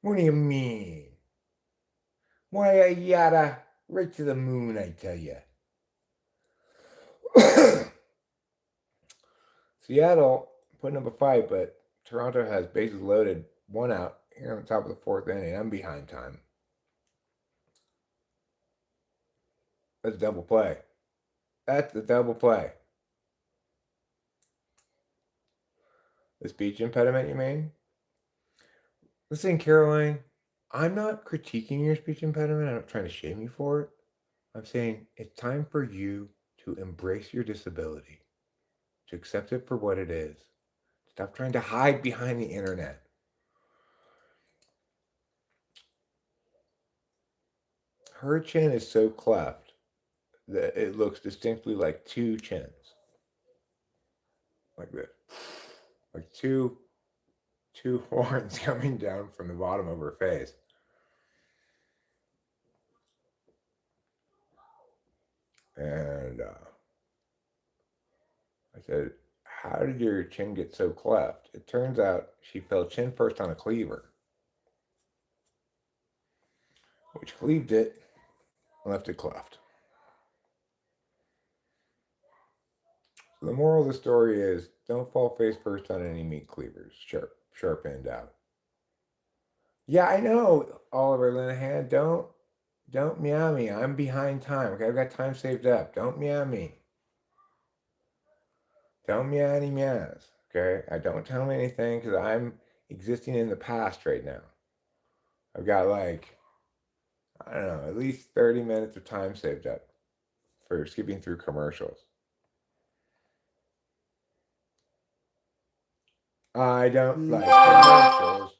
What do you mean? Why, yada, right to the moon, I tell you. Seattle putting up a fight, but Toronto has bases loaded, one out here on the top of the fourth inning. I'm behind time. That's a double play. That's a double play. The speech impediment, you mean? Listen, Caroline, I'm not critiquing your speech impediment. I'm not trying to shame you for it. I'm saying it's time for you to embrace your disability, to accept it for what it is, Stop trying to hide behind the internet. Her chin is so cleft that it looks distinctly like two chins. Like this. Like two horns coming down from the bottom of her face. And I said, how did your chin get so cleft? It turns out she fell chin first on a cleaver, which cleaved it and left it cleft. So the moral of the story is don't fall face first on any meat cleavers. Sharp end out. Yeah, I know, Oliver Linehan. Don't meow me. I'm behind time. Okay, I've got time saved up. Don't meow me. Don't meow any meows. Okay, I don't tell me anything because I'm existing in the past right now. I've got like I don't know, at least 30 minutes of time saved up for skipping through commercials. I don't like commercials.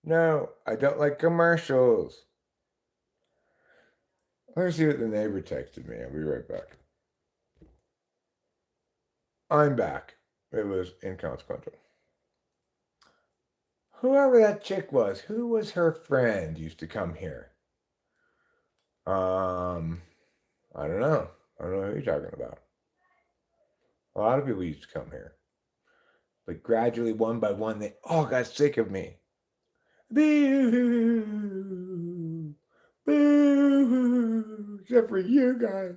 No, I don't like commercials. Let me see what the neighbor texted me. I'll be right back. I'm back. It was inconsequential. Whoever that chick was, who was her friend used to come here? Um, I don't know. I don't know who you're talking about. A lot of people used to come here. But gradually, one by one, they all got sick of me. Boo! Boo! Except for you guys.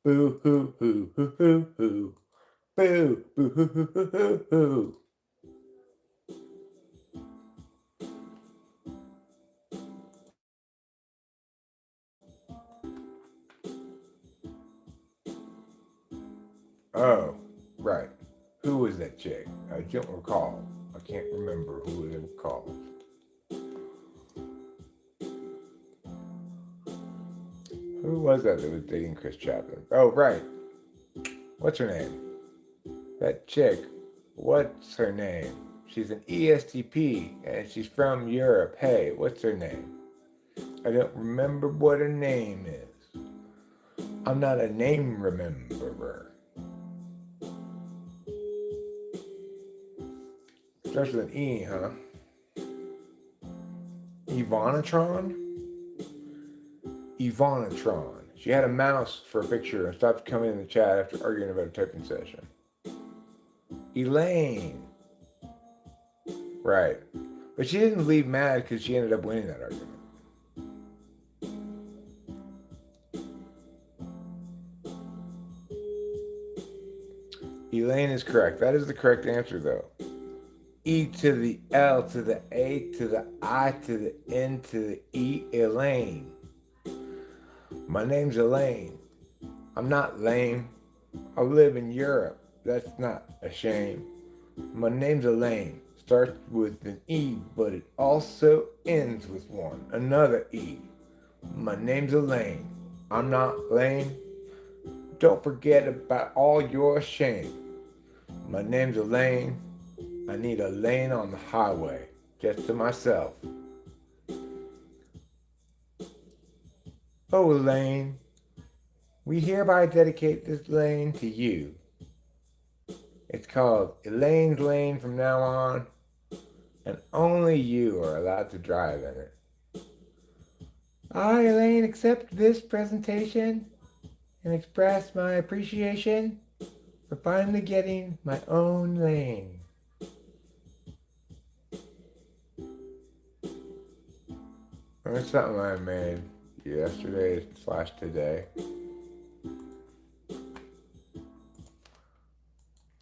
Boo hoo hoo hoo hoo hoo. Boo boo hoo hoo hoo hoo hoo. Oh, right. Who was that chick? I don't recall. I can't remember who it was called. Who was that was dating Chris Chaplin? Oh, right. What's her name? That chick. What's her name? She's an ESTP and she's from Europe. Hey, what's her name? I don't remember what her name is. I'm not a name rememberer. Starts with an E, huh? Ivanatron? Ivanatron. She had a mouse for a picture and stopped coming in the chat after arguing about a typing session. Elaine. Right. But she didn't leave mad because she ended up winning that argument. Elaine is correct. That is the correct answer, though. E to the L to the A to the I to the N to the E, Elaine. My name's Elaine. I'm not lame. I live in Europe. That's not a shame. My name's Elaine. Starts with an E, but it also ends with one. Another E. My name's Elaine. I'm not lame. Don't forget about all your shame. My name's Elaine. I need a lane on the highway, just to myself. Oh, Elaine, we hereby dedicate this lane to you. It's called Elaine's Lane from now on, and only you are allowed to drive in it. I, Elaine, accept this presentation and express my appreciation for finally getting my own lane. That's something I made yesterday/today.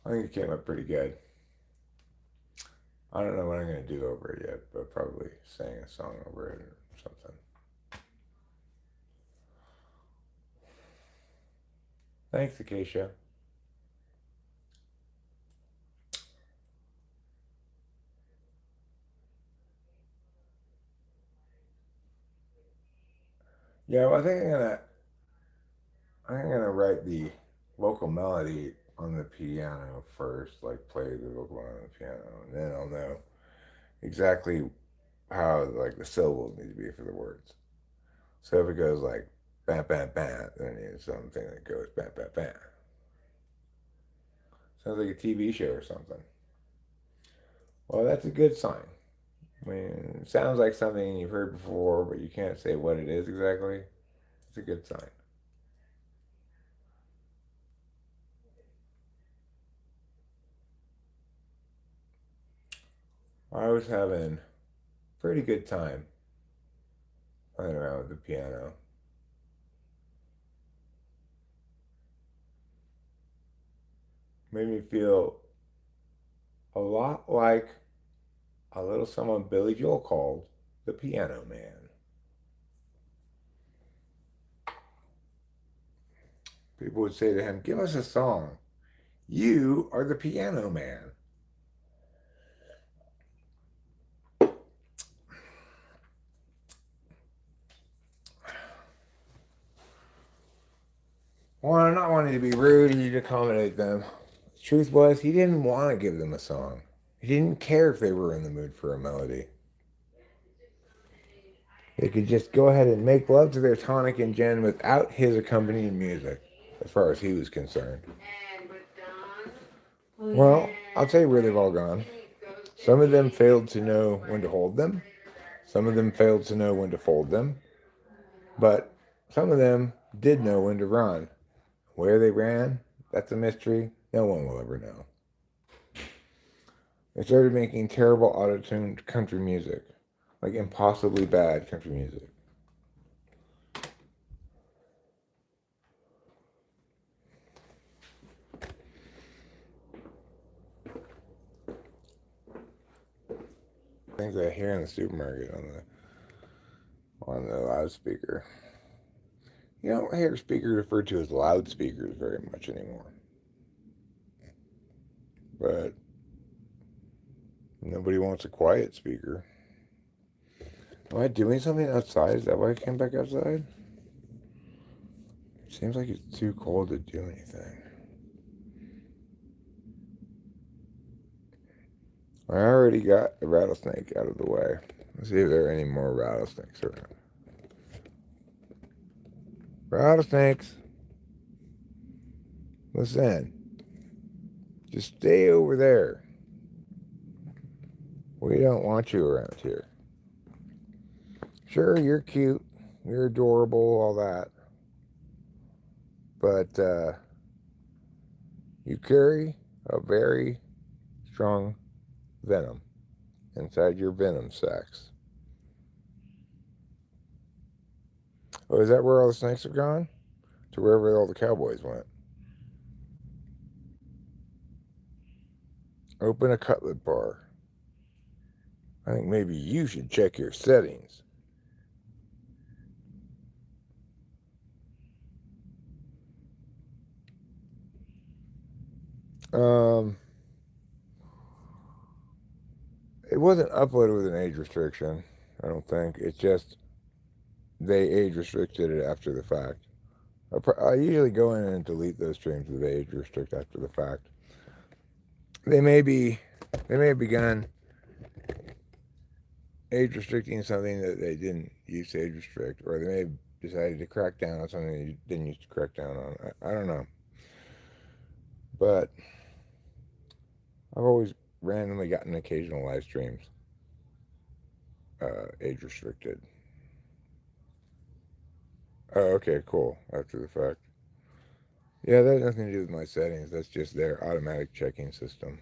I think it came up pretty good. I don't know what I'm going to do over it yet, but probably sing a song over it or something. Thanks, Acacia. Yeah, well, I think I'm gonna write the local melody on the piano first, like play the vocal melody on the piano, and then I'll know exactly how like the syllables need to be for the words. So if it goes like bam bam bam, then it's something that goes bam bam bam. Sounds like a TV show or something. Well, that's a good sign. I mean, it sounds like something you've heard before, but you can't say what it is exactly. It's a good sign. I was having a pretty good time playing around with the piano. Made me feel a lot like a little someone Billy Joel called the Piano Man. People would say to him, "Give us a song. You are the Piano Man." Well, not wanting to be rude, he'd accommodate them. The truth was, he didn't want to give them a song. He didn't care if they were in the mood for a melody. They could just go ahead and make love to their tonic and gin without his accompanying music, as far as he was concerned. Well, I'll tell you where they've all gone. Some of them failed to know when to hold them. Some of them failed to know when to fold them. But some of them did know when to run. Where they ran, that's a mystery no one will ever know. They started making terrible auto-tuned country music, like impossibly bad country music. Things I hear in the supermarket on the loudspeaker. You don't hear speakers referred to as loudspeakers very much anymore. But nobody wants a quiet speaker. Am I doing something outside? Is that why I came back outside? It seems like it's too cold to do anything. I already got the rattlesnake out of the way. Let's see if there are any more rattlesnakes around. Rattlesnakes! Listen. Just stay over there. We don't want you around here. Sure, you're cute. You're adorable, all that. But you carry a very strong venom inside your venom sacs. Oh, is that where all the snakes have gone? To wherever all the cowboys went. Open a cutlet bar. I think maybe you should check your settings. Um, it wasn't uploaded with an age restriction, I don't think. It's just they age restricted it after the fact. I usually go in and delete those streams that they age restrict after the fact. They may have begun age restricting something that they didn't use to age restrict, or they may have decided to crack down on something they didn't used to crack down on. I don't know. But I've always randomly gotten occasional live streams age restricted. Oh, okay, cool. After the fact. Yeah, that has nothing to do with my settings. That's just their automatic checking system.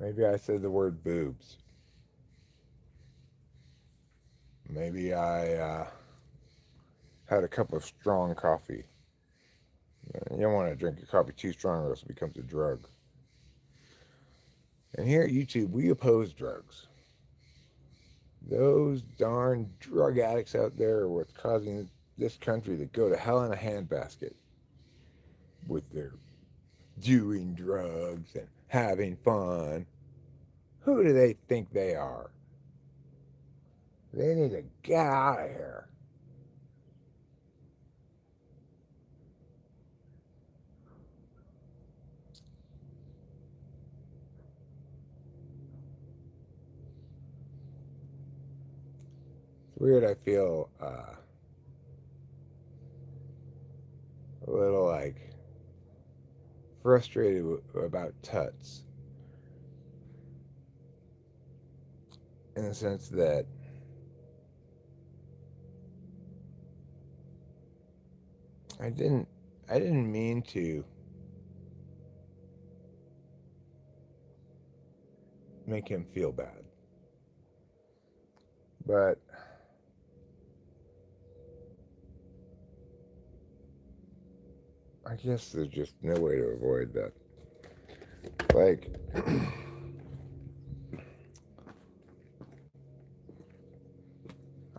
Maybe I said the word boobs. Maybe I had a cup of strong coffee. You don't want to drink your coffee too strong or else it becomes a drug. And here at YouTube, we oppose drugs. Those darn drug addicts out there are what's causing this country to go to hell in a handbasket with their doing drugs and having fun. Who do they think they are? They need to get out of here. weird. I feel a little like frustrated about Tuts in the sense that I didn't I didn't mean to make him feel bad. But I guess there's just no way to avoid that. Like,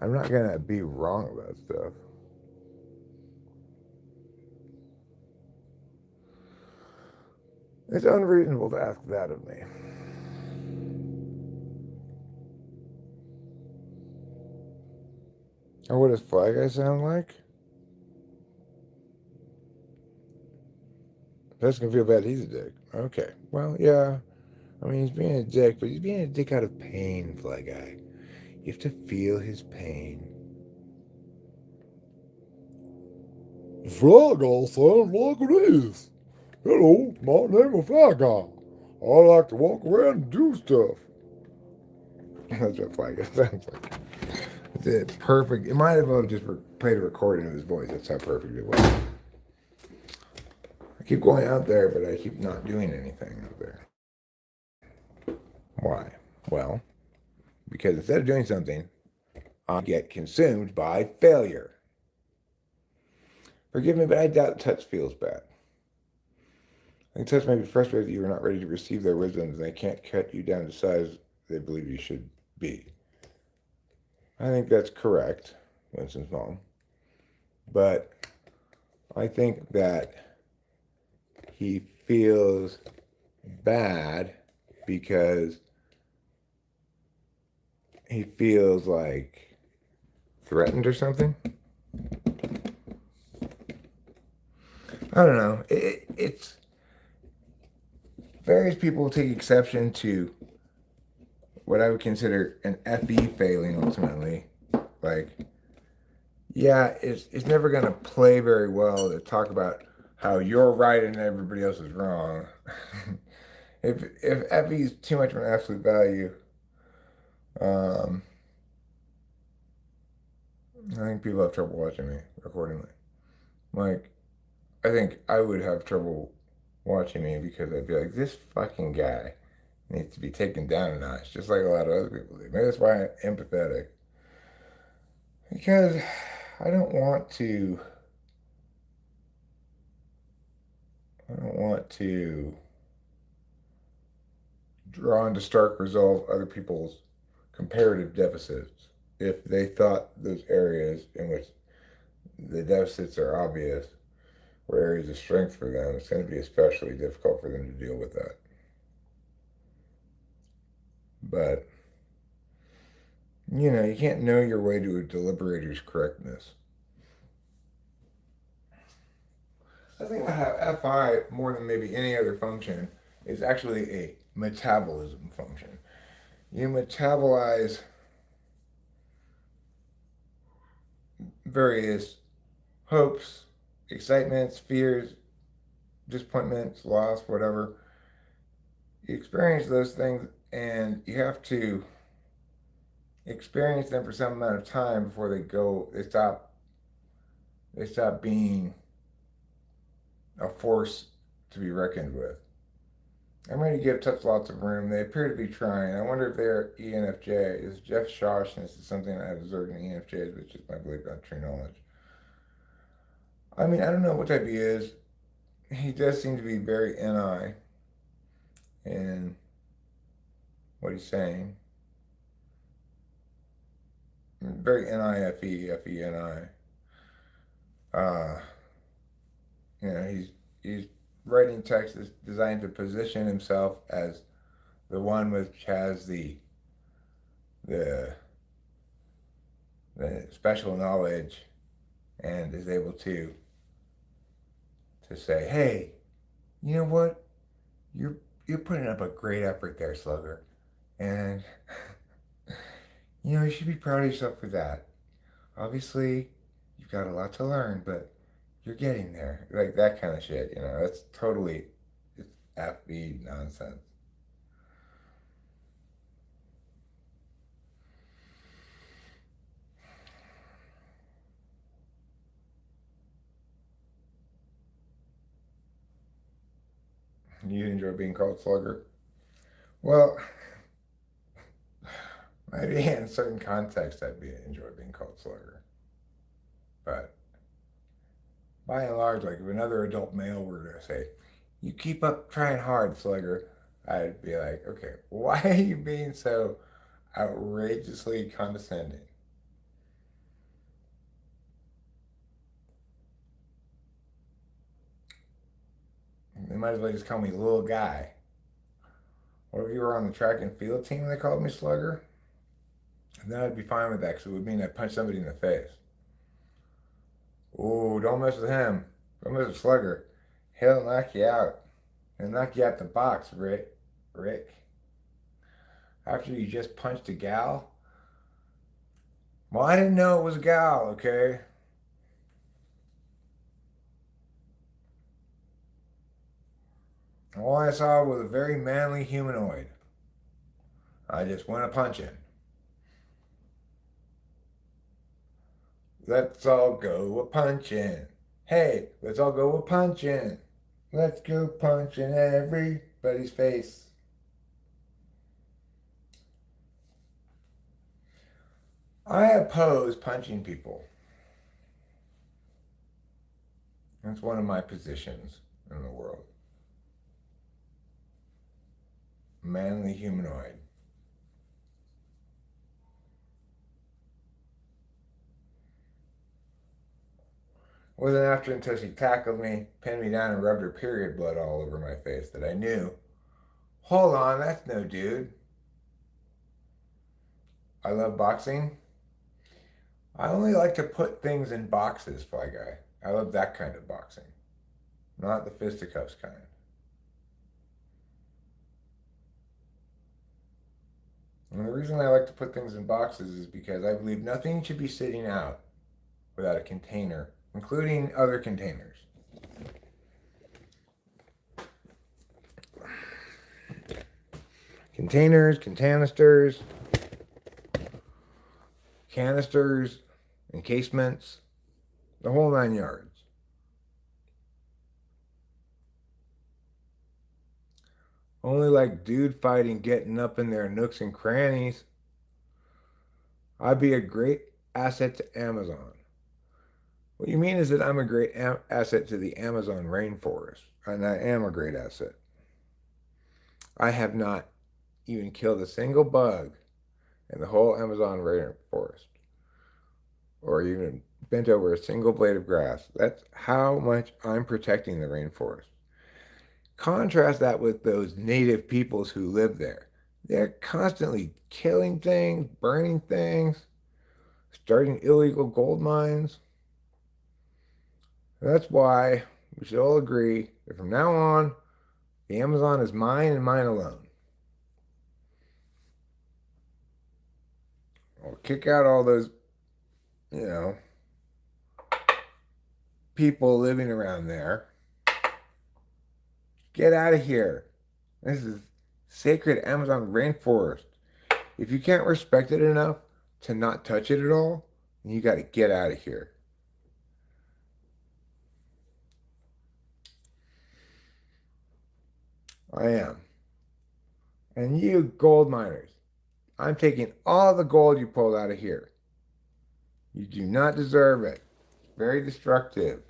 I'm not gonna be wrong about stuff. It's unreasonable to ask that of me. Or what does Fly Guy sound like? That's gonna feel bad. He's a dick. Okay. Well, yeah. I mean, he's being a dick, but he's being a dick out of pain, Fly Guy. You have to feel his pain. Fly Guy sounds like it is. Hello, my name is Fly Guy. I like to walk around and do stuff. That's what Fly Guy sounds like. It's perfect. It might as well have just played a recording of his voice. That's how perfect it was. I keep going out there, but I keep not doing anything out there. Why? Well, because instead of doing something, I get consumed by failure. Forgive me, but I doubt Touch feels bad. I think Touch may be frustrated that you are not ready to receive their wisdoms and they can't cut you down to size they believe you should be. I think that's correct, Winston's mom. But I think that he feels bad because he feels like threatened or something. I don't know. It's various people take exception to what I would consider an FE failing ultimately. Like, yeah, it's never gonna play very well to talk about how you're right and everybody else is wrong. if FE is too much of an absolute value, um, I think people have trouble watching me accordingly. Like, I think I would have trouble watching me because I'd be like, this fucking guy needs to be taken down a notch, just like a lot of other people do. Maybe that's why I'm empathetic. Because I don't want to. I don't want to draw into stark resolve other people's comparative deficits. If they thought those areas in which the deficits are obvious were areas of strength for them, it's going to be especially difficult for them to deal with that. But, you can't know your way to a deliberator's correctness. I think FI, more than maybe any other function, is actually a metabolism function. You metabolize various hopes, excitements, fears, disappointments, loss, whatever. You experience those things and you have to experience them for some amount of time before they stop being a force to be reckoned with. I'm ready to give Touch lots of room. They appear to be trying. I wonder if they're ENFJ. Is Jeff Shoshness is something I observed in ENFJs, which is my belief about true knowledge. I mean, I don't know what type he is. He does seem to be very NI in what he's saying. Very NIFE, FENI. Uh, he's writing text that's designed to position himself as the one which has the the special knowledge and is able to say, hey, you know what? You're putting up a great effort there, Slugger. And you should be proud of yourself for that. Obviously, you've got a lot to learn, but you're getting there. Like that kind of shit, you know. That's totally it's FB nonsense. You enjoy being called slugger? Well, maybe in certain contexts I'd enjoy being called slugger. But by and large, like if another adult male were to say, "You keep up trying hard, slugger," I'd be like, "Okay, why are you being so outrageously condescending?" They might as well just call me little guy. What if you were on the track and field team and they called me slugger? And then I'd be fine with that because it would mean I punched somebody in the face. Ooh, don't mess with him. Don't mess with Slugger. He'll knock you out. He'll knock you out the box, Rick. Rick. After you just punched a gal? Well, I didn't know it was a gal, okay? All I saw was a very manly humanoid. I just went a punching. Let's all go a punching. Hey, let's all go a punching. Let's go punching everybody's face. I oppose punching people. That's one of my positions in the world. Manly humanoid. It wasn't after until she tackled me, pinned me down, and rubbed her period blood all over my face that I knew, hold on, that's no dude. I love boxing. I only like to put things in boxes, Fly Guy. I love that kind of boxing, not the fisticuffs kind. And the reason I like to put things in boxes is because I believe nothing should be sitting out without a container, including other containers. Containers, canisters, encasements, the whole 9 yards. Only like dude fighting, getting up in their nooks and crannies. I'd be a great asset to Amazon. What you mean is that I'm a great asset to the Amazon rainforest, and I am a great asset. I have not even killed a single bug in the whole Amazon rainforest, or even bent over a single blade of grass. That's how much I'm protecting the rainforest. Contrast that with those native peoples who live there. They're constantly killing things, burning things, starting illegal gold mines. That's why we should all agree that from now on, the Amazon is mine and mine alone. I'll kick out all those, you know, people living around there. Get out of here. This is sacred Amazon rainforest. If you can't respect it enough to not touch it at all, then you got to get out of here. I am. And you gold miners, I'm taking all the gold you pulled out of here. You do not deserve it. It's very destructive.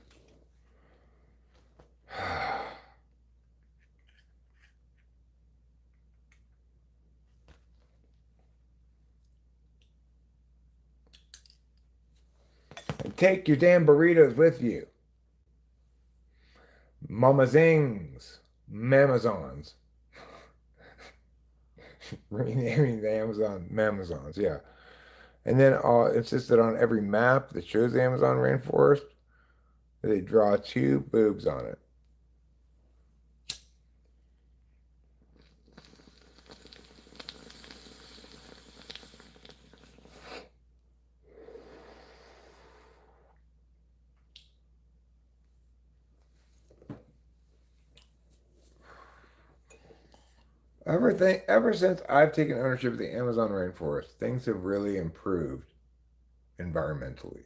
And take your damn burritos with you. Mama Zings. Mamazons. Renaming the Amazon Mamazons, yeah. And then insisted on every map that shows the Amazon rainforest, they draw two boobs on it. Ever since I've taken ownership of the Amazon rainforest, things have really improved environmentally.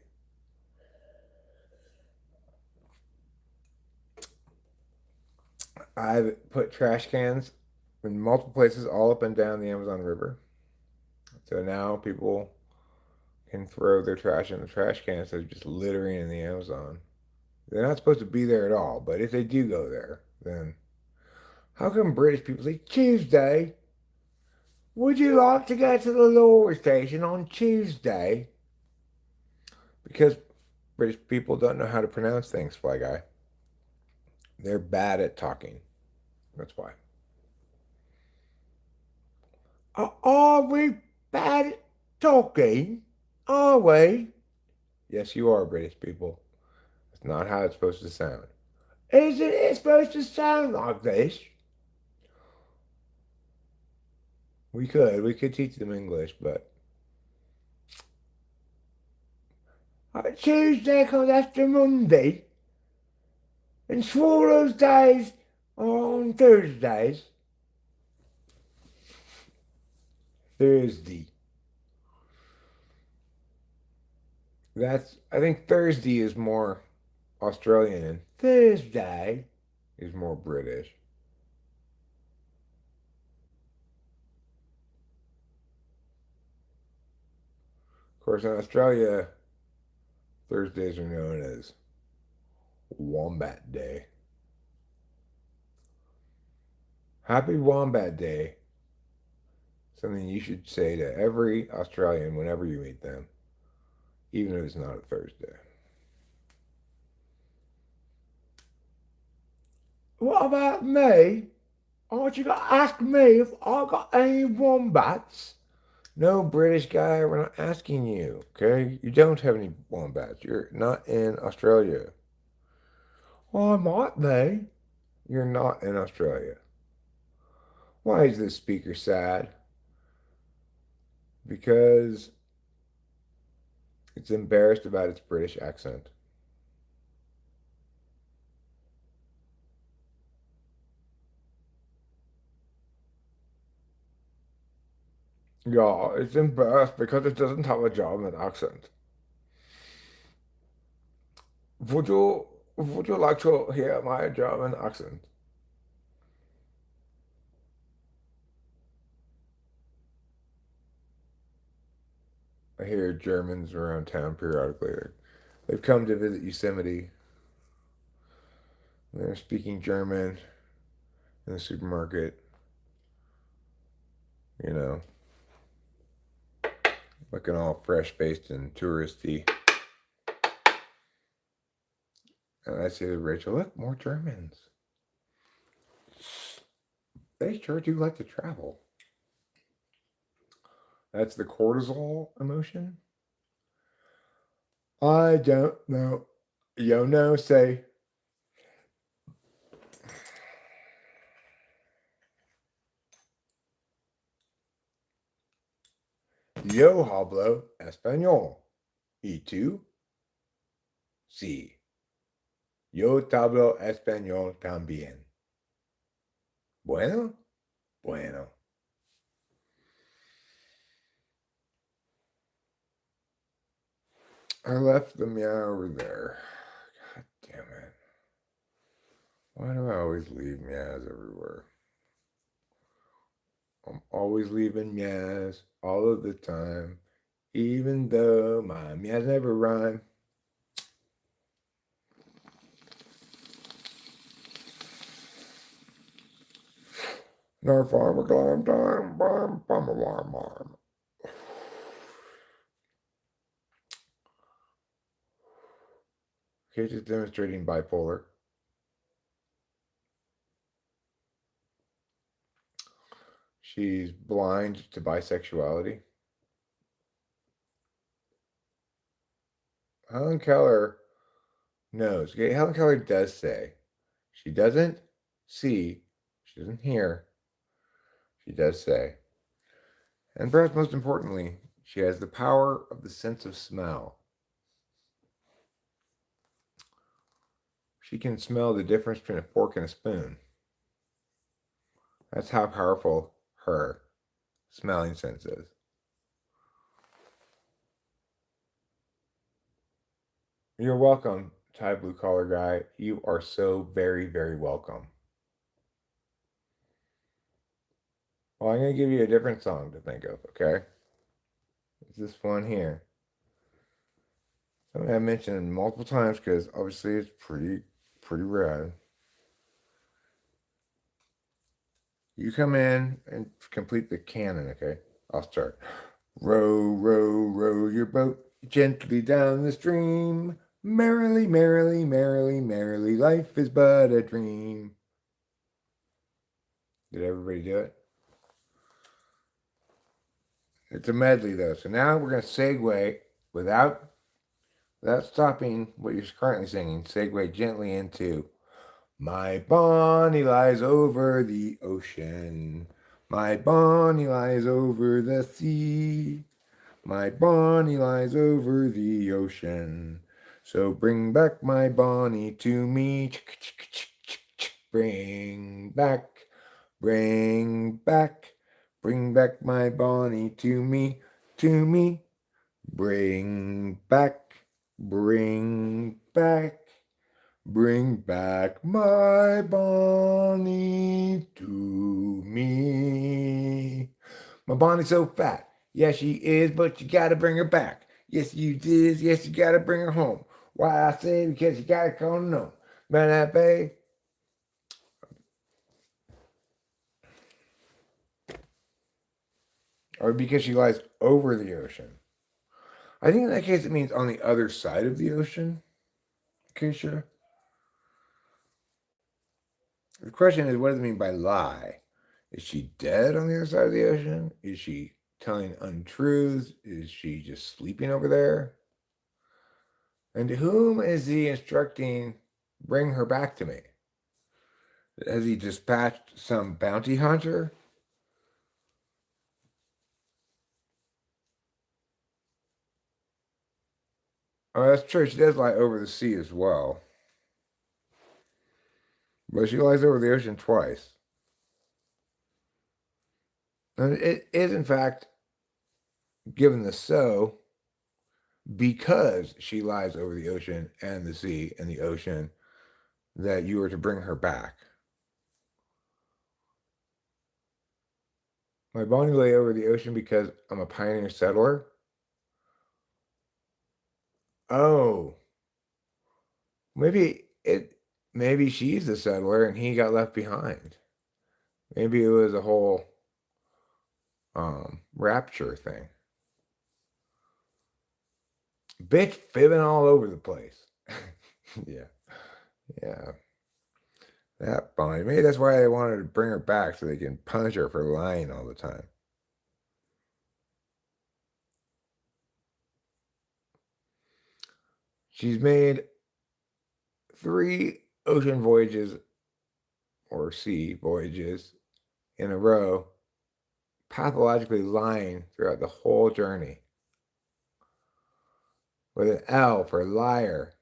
I've put trash cans in multiple places all up and down the Amazon River. So now people can throw their trash in the trash can instead of just littering in the Amazon. They're not supposed to be there at all, but if they do go there, then how come British people say, Tuesday, would you like to go to the lower station on Tuesday? Because British people don't know how to pronounce things, Fly Guy. They're bad at talking. That's why. Are we bad at talking? Are we? Yes, you are, British people. That's not how it's supposed to sound. Isn't it supposed to sound like this? We could teach them English, but Tuesday comes after Monday, and Swallows days are on Thursdays. Thursday. I think Thursday is more Australian and Thursday is more British. Of course, in Australia, Thursdays are known as Wombat Day. Happy Wombat Day. Something you should say to every Australian whenever you meet them, even if it's not a Thursday. What about me? Aren't you gonna ask me if I got any wombats? No, British guy, we're not asking you, okay? You don't have any wombats. You're not in Australia. Well, I might be. You're not in Australia. Why is this speaker sad? Because it's embarrassed about its British accent. Yeah, it's embarrassed because it doesn't have a German accent. Would you would you like to hear my German accent? I hear Germans around town periodically. They've come to visit Yosemite. They're speaking German in the supermarket, you know, looking all fresh-faced and touristy. And I say to Rachel, look, more Germans. They sure do like to travel. That's the cortisol emotion? I don't know. Yo no say. Yo hablo español. Y tú? Sí. Yo hablo español también. Bueno? Bueno. I left the meow over there. God damn it. Why do I always leave meows everywhere? I'm always leaving meows all of the time, even though my meows never rhyme. No farmer climb time, bam, bam, alarm, alarm. Okay, just demonstrating bipolar. She's blind to bisexuality. Helen Keller knows. Okay, Helen Keller does say she doesn't see, she doesn't hear, she does say. And perhaps most importantly, she has the power of the sense of smell. She can smell the difference between a fork and a spoon. That's how powerful her smelling sense is. You're welcome, Thai blue collar guy. You are so very, very welcome. Well, I'm going to give you a different song to think of, okay? It's this one here. Something I mentioned multiple times because obviously it's pretty rad. You come in and complete the canon, okay? I'll start. Row, row, row your boat gently down the stream. Merrily, merrily, merrily, merrily, life is but a dream. Did everybody do it? It's a medley though. So now we're going to segue without stopping what you're currently singing. Segue gently into my Bonnie lies over the ocean. My Bonnie lies over the sea. My Bonnie lies over the ocean. So bring back my Bonnie to me. Bring back, bring back, bring back my Bonnie to me, to me. Bring back, bring back, bring back my Bonnie to me. My Bonnie's so fat. Yes, she is, but you gotta bring her back. Yes, you did. Yes, you gotta bring her home. Why I say because you gotta come home. Man, that babe. Or because she lies over the ocean. I think in that case it means on the other side of the ocean, Keisha. The question is, what does it mean by lie? Is she dead on the other side of the ocean? Is she telling untruths? Is she just sleeping over there? And to whom is he instructing, bring her back to me? Has he dispatched some bounty hunter? Oh, that's true. She does lie over the sea as well. But she lies over the ocean twice. And it is, in fact, given the so because she lies over the ocean and the sea and the ocean that you are to bring her back. My Bonnie lay over the ocean because I'm a pioneer settler. Oh, maybe it. Maybe she's the settler and he got left behind. Maybe it was a whole rapture thing. Bitch fibbing all over the place. Yeah, yeah. That Bonnie. Maybe that's why they wanted to bring her back so they can punish her for lying all the time. She's made 3 ocean voyages or sea voyages in a row, pathologically lying throughout the whole journey. With an L for liar.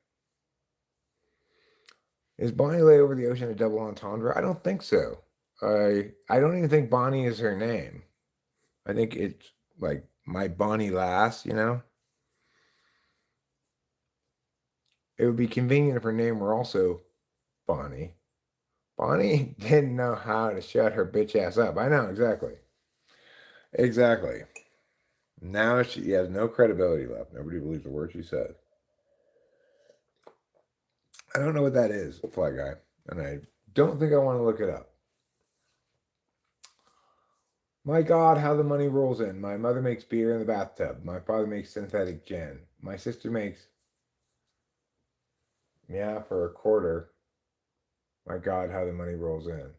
Is Bonnie lay over the ocean a double entendre? I don't think so. I don't even think Bonnie is her name. I think it's like my Bonnie lass, you know? It would be convenient if her name were also Bonnie. Bonnie didn't know how to shut her bitch ass up. I know, exactly. Exactly. Now she has no credibility left. Nobody believes a word she said. I don't know what that is, Fly Guy, and I don't think I want to look it up. My God, how the money rolls in. My mother makes beer in the bathtub. My father makes synthetic gin. My sister makes, yeah, for a quarter. My God, how the money rolls in.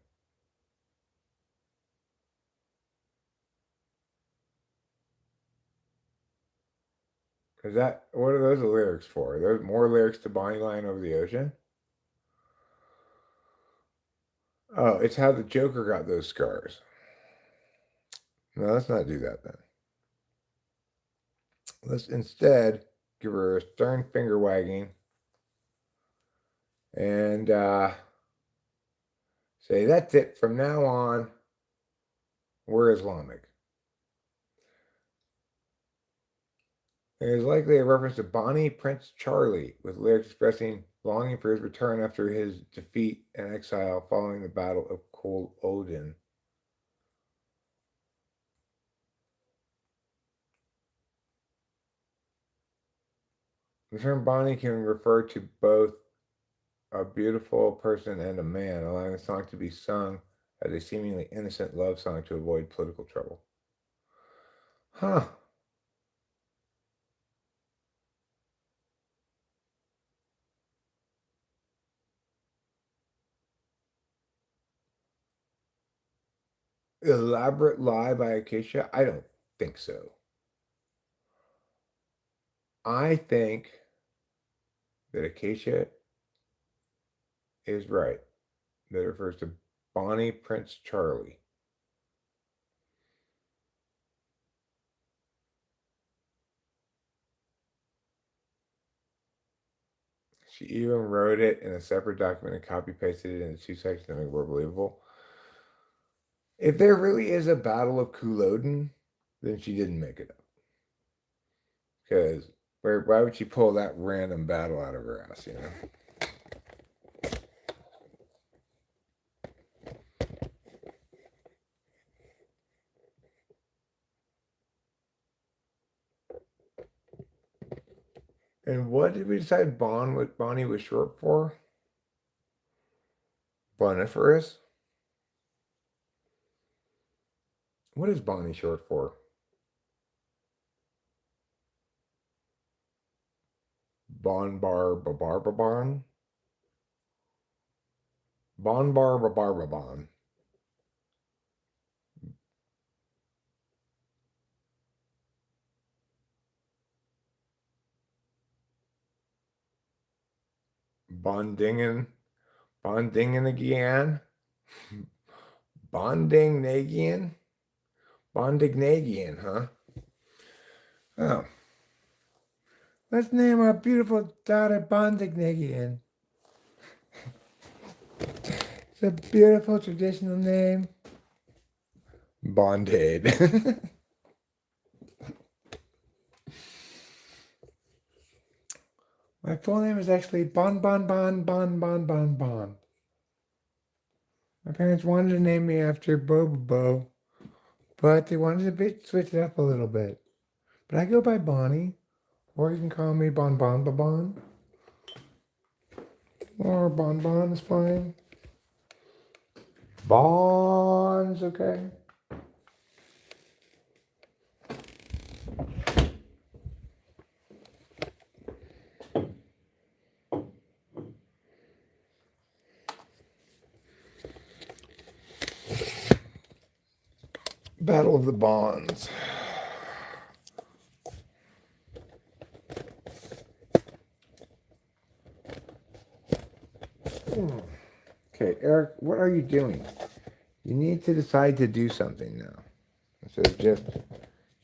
Is that, what are those lyrics for? Are those more lyrics to Bonnie Line Over the Ocean? Oh, it's how the Joker got those scars. No, let's not do that then. Let's instead give her a stern finger wagging and say, that's it from now on. We're Islamic. It is likely a reference to Bonnie Prince Charlie, with lyrics expressing longing for his return after his defeat and exile following the Battle of Culloden. The term Bonnie can refer to both a beautiful person and a man, allowing the song to be sung as a seemingly innocent love song to avoid political trouble. Huh. Elaborate lie by Acacia? I don't think so. I think that Acacia is right. That refers to Bonnie Prince Charlie. She even wrote it in a separate document and copy pasted it into two sections to make it more believable. If there really is a Battle of Culloden, then she didn't make it up. Because why would she pull that random battle out of her ass, you know? And what did we decide Bonnie was short for? Boniferous? What is Bonnie short for? Bonbar. Bonbar. Bondingen. Bondingen again? Bondingnagian? Bondignagian, huh? Oh. Let's name our beautiful daughter Bondignagian. It's a beautiful traditional name. Bondade. My full name is actually Bon. My parents wanted to name me after Bobo, but they wanted to switch it up a little bit. But I go by Bonnie, or you can call me Bon. Or Bon is fine. Bon's okay. Battle of the Bonds. Okay, Eric, what are you doing? You need to decide to do something now. Instead of just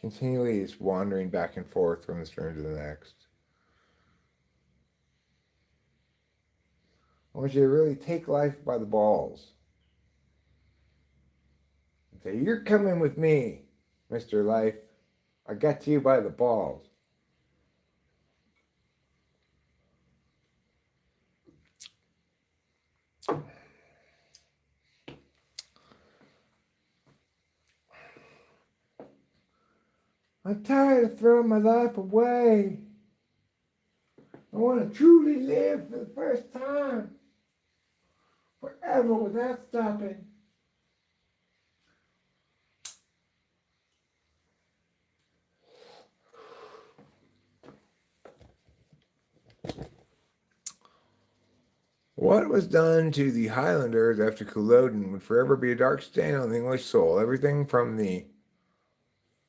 continually just wandering back and forth from this room to the next. I want you to really take life by the balls. And say, you're coming with me, Mr. Life. I got you by the balls. I'm tired of throwing my life away. I want to truly live for the first time. Forever without stopping. What was done to the Highlanders after Culloden would forever be a dark stain on the English soul. Everything from the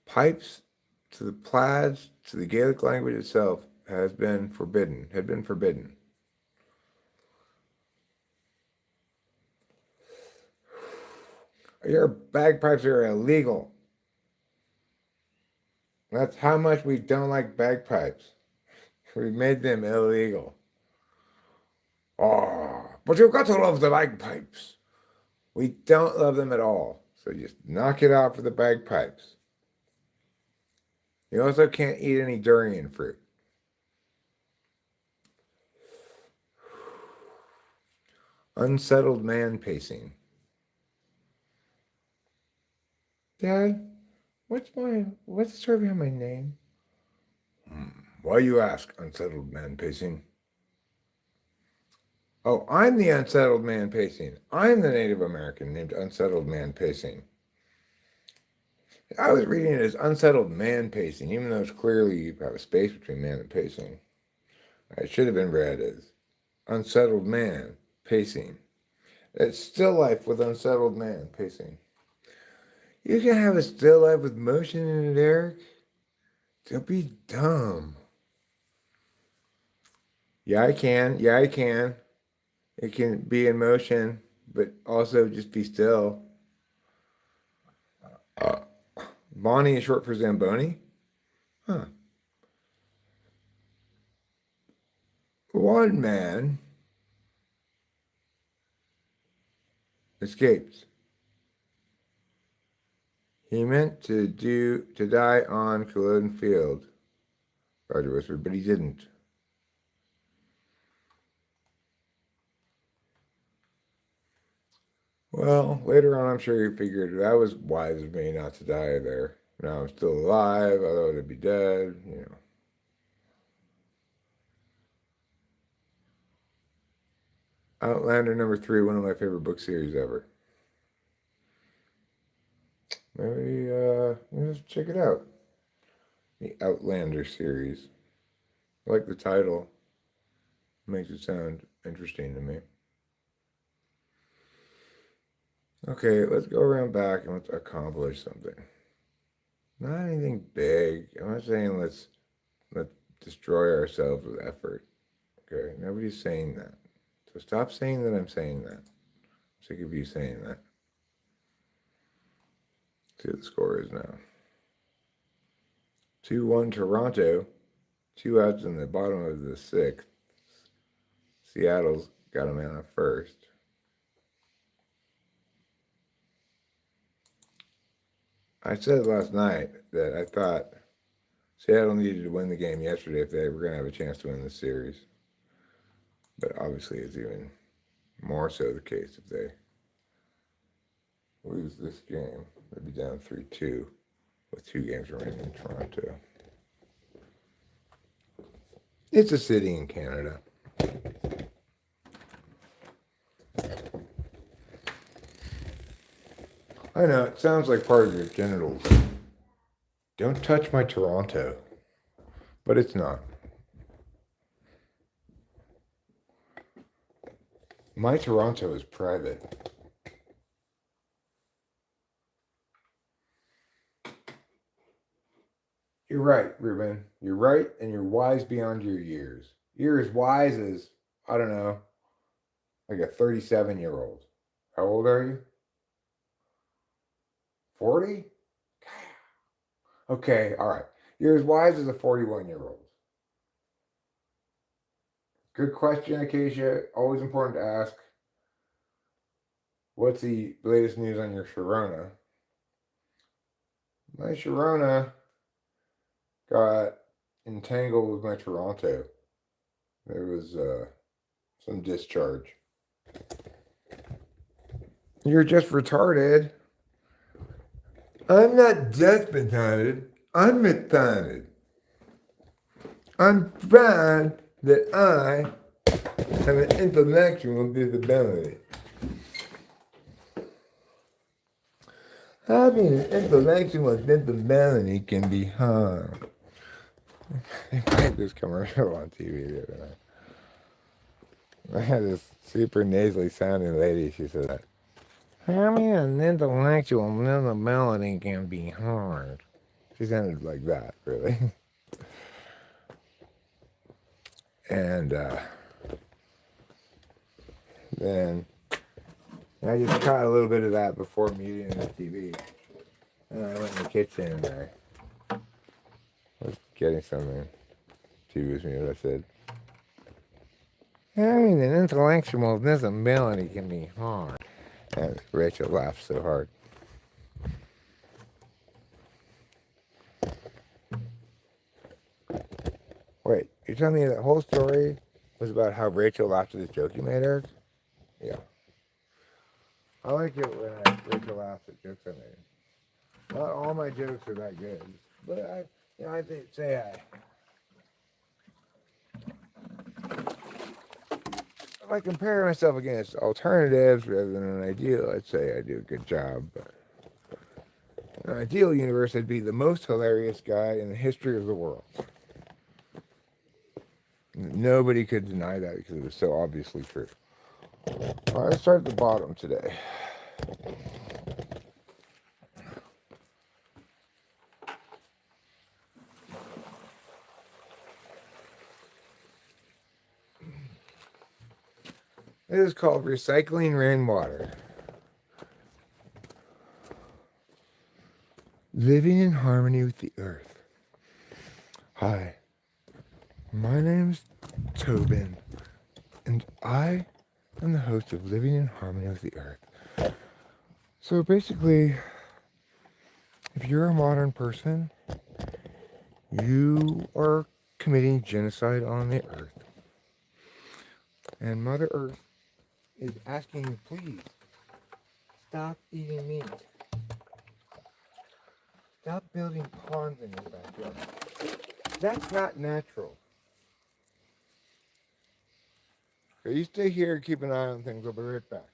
pipes to the plaids to the Gaelic language itself had been forbidden. Your bagpipes are illegal. That's how much we don't like bagpipes. We made them illegal. Oh, but you've got to love the bagpipes. We don't love them at all. So just knock it out for the bagpipes. You also can't eat any durian fruit. Unsettled man pacing. Dad, what's the story behind my name? Why you ask, unsettled man pacing? Oh, I'm the unsettled man pacing. I'm the Native American named Unsettled Man Pacing. I was reading it as unsettled man pacing, even though it's clearly you have a space between man and pacing. It should have been read as unsettled man pacing. It's still life with unsettled man pacing. You can have a still life with motion in it, Eric. Don't be dumb. Yeah, I can. Yeah, I can. It can be in motion, but also just be still. Bonnie is short for Zamboni? Huh. One man escaped. He meant to die on Culloden Field, Roger whispered, but he didn't. Well, later on, I'm sure he figured that was wise of me not to die there. Now I'm still alive. I thought I'd be dead, you know. Outlander #3, one of my favorite book series ever. Maybe let's check it out. The Outlander series. I like the title. Makes it sound interesting to me. Okay, let's go around back and let's accomplish something. Not anything big. I'm not saying let's destroy ourselves with effort. Okay, nobody's saying that. So stop saying that I'm saying that. I'm sick of you saying that. See what the score is now. 2-1 Toronto. 2 outs in the bottom of the 6th. Seattle's got a man on first. I said last night that I thought Seattle needed to win the game yesterday if they were going to have a chance to win the series. But obviously it's even more so the case if they lose this game. They'd be down 3-2 with 2 games remaining in Toronto. It's a city in Canada. I know, it sounds like part of your genitals. Don't touch my Toronto. But it's not. My Toronto is private. You're right, Ruben. You're right, and you're wise beyond your years. You're as wise as, I don't know, like a 37-year-old. How old are you? 40? Okay, all right. You're as wise as a 41-year-old. Good question, Acacia. Always important to ask. What's the latest news on your Sharona? My Sharona got entangled with my Toronto. There was some discharge. You're just retarded. I'm not just retarded. I'm retarded. I'm proud that I have an intellectual disability. Having an intellectual disability can be hard. They played this commercial on TV the other night. I had this super nasally sounding lady. She said that having an intellectual disability can be hard. She sounded like that, really. And then I just caught a little bit of that before muting the TV. And I went in the kitchen and I was getting something. She was me what I said. Having an intellectual disability can be hard. And Rachel laughed so hard. telling me that whole story was about how Rachel laughed at this joke you made, Eric? Yeah. I like it when Rachel laughs at jokes I made. Not all my jokes are that good, but I think if I compare myself against alternatives rather than an ideal, I'd say I do a good job. But in an ideal universe, I'd be the most hilarious guy in the history of the world. Nobody could deny that because it was so obviously true. All right, let's start at the bottom today. It is called Recycling Rainwater. Living in harmony with the earth. Hi, my name's Tobin, and I am the host of Living in Harmony with the Earth. So basically, if you're a modern person, you are committing genocide on the earth. And Mother Earth is asking you, please, stop eating meat. Stop building ponds in your backyard. That's not natural. Okay, you stay here and keep an eye on things. I'll be right back.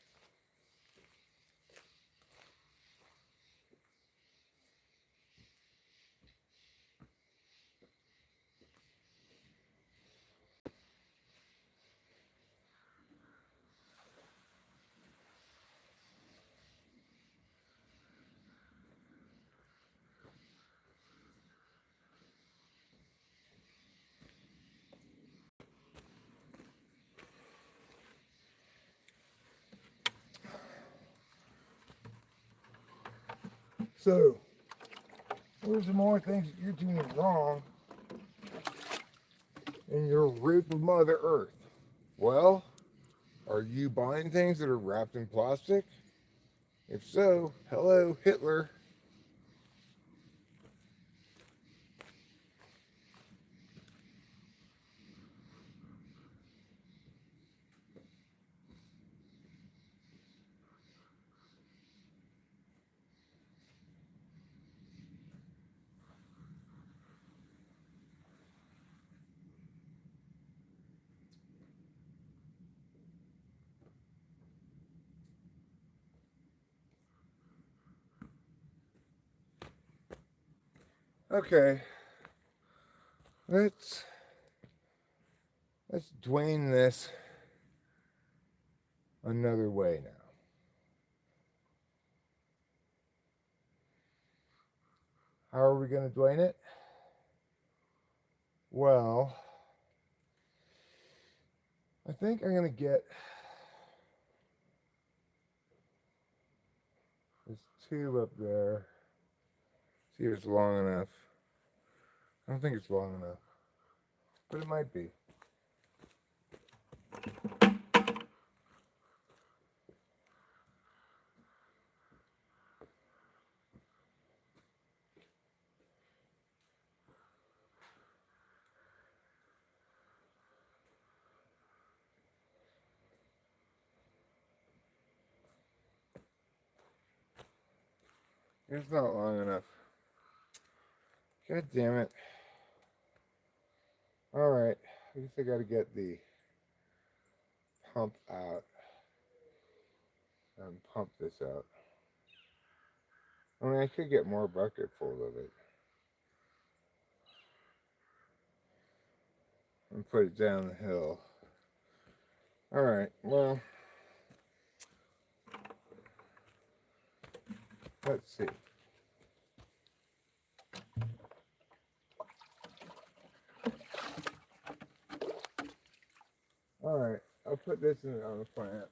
So, what are some more things that you're doing wrong in your rape of Mother Earth? Well, are you buying things that are wrapped in plastic? If so, hello, Hitler. Okay, let's Dwayne this another way now. How are we going to Dwayne it? Well, I think I'm going to get this tube up there. See if it's long enough. I don't think it's long enough, but it might be. It's not long enough. God damn it. Alright, I guess I gotta get the pump out and pump this out. I mean, I could get more bucket full of it and put it down the hill. Alright, well, let's see. Alright, I'll put this on the plant.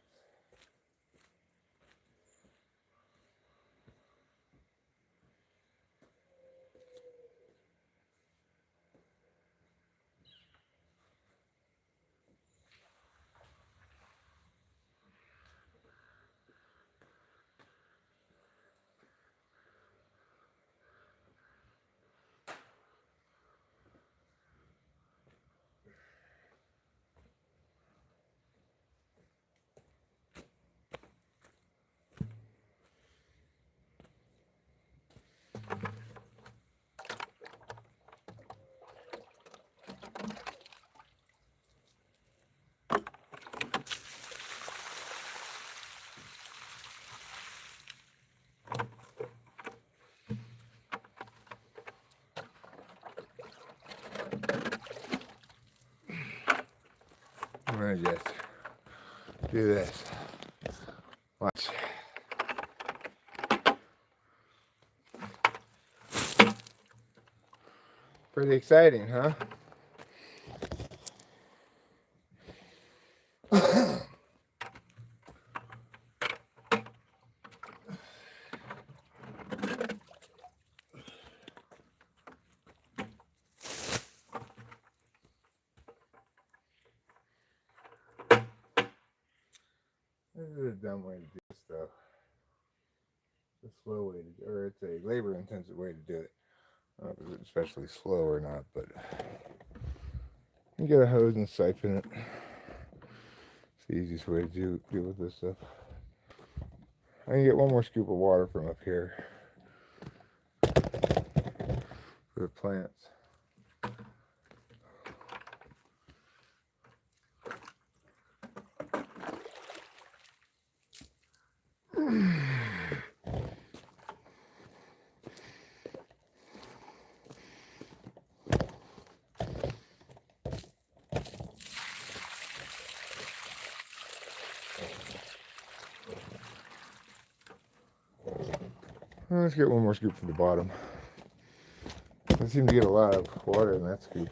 gonna just do this. Watch. Pretty exciting, huh? This is a dumb way to do stuff. It's a slow way to do it, or it's a labor-intensive way to do it. I don't know if it's especially slow or not, but you get a hose and siphon it. It's the easiest way to deal with this stuff. I can get one more scoop of water from up here for the plants. Let's get one more scoop from the bottom. I seem to get a lot of water in that scoop.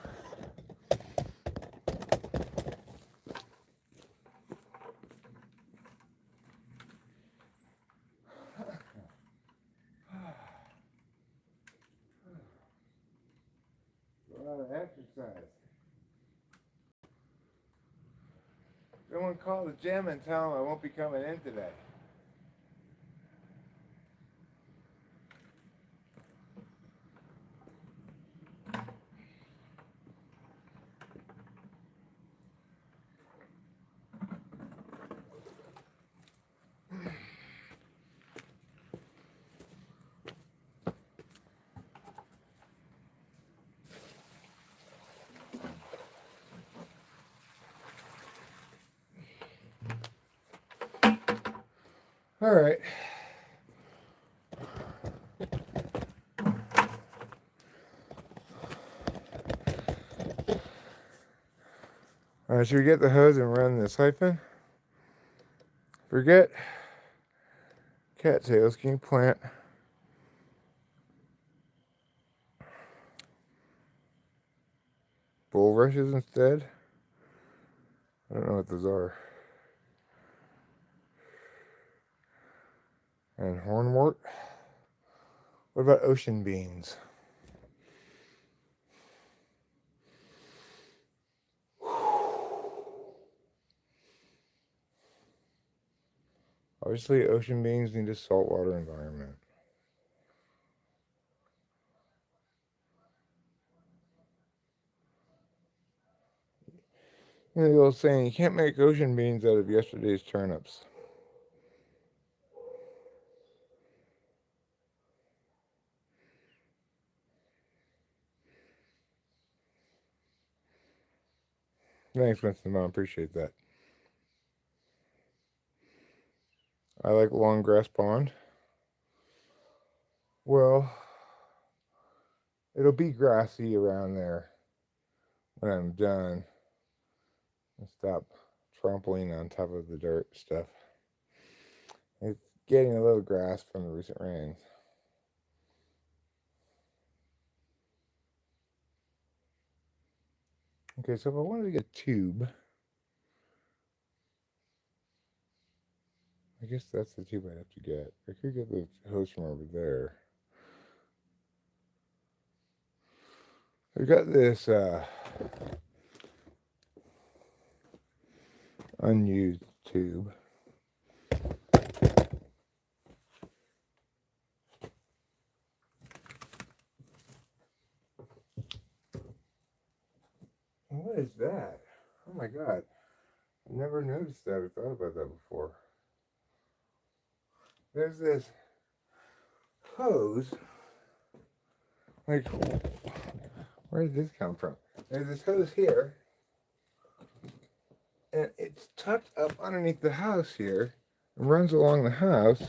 A lot of exercise. Someone call the gym and tell them I won't be coming in today. All right. All right, should we get the hose and run the siphon? Forget cattails. Can you plant bulrushes instead? I don't know what those are. And hornwort? What about ocean beans? Obviously, ocean beans need a saltwater environment. You know the old saying, you can't make ocean beans out of yesterday's turnips. Thanks, Winston Mom. Appreciate that. I like long grass pond. Well, it'll be grassy around there when I'm done. And stop trampling on top of the dirt stuff. It's getting a little grass from the recent rains. Okay, so if I wanted to get a tube, I guess that's the tube I'd have to get. I could get the hose from over there. We've got this unused tube. What is that? Oh my god. I never noticed that or thought about that before. There's this hose. Like, where did this come from? There's this hose here. And it's tucked up underneath the house here. And runs along the house.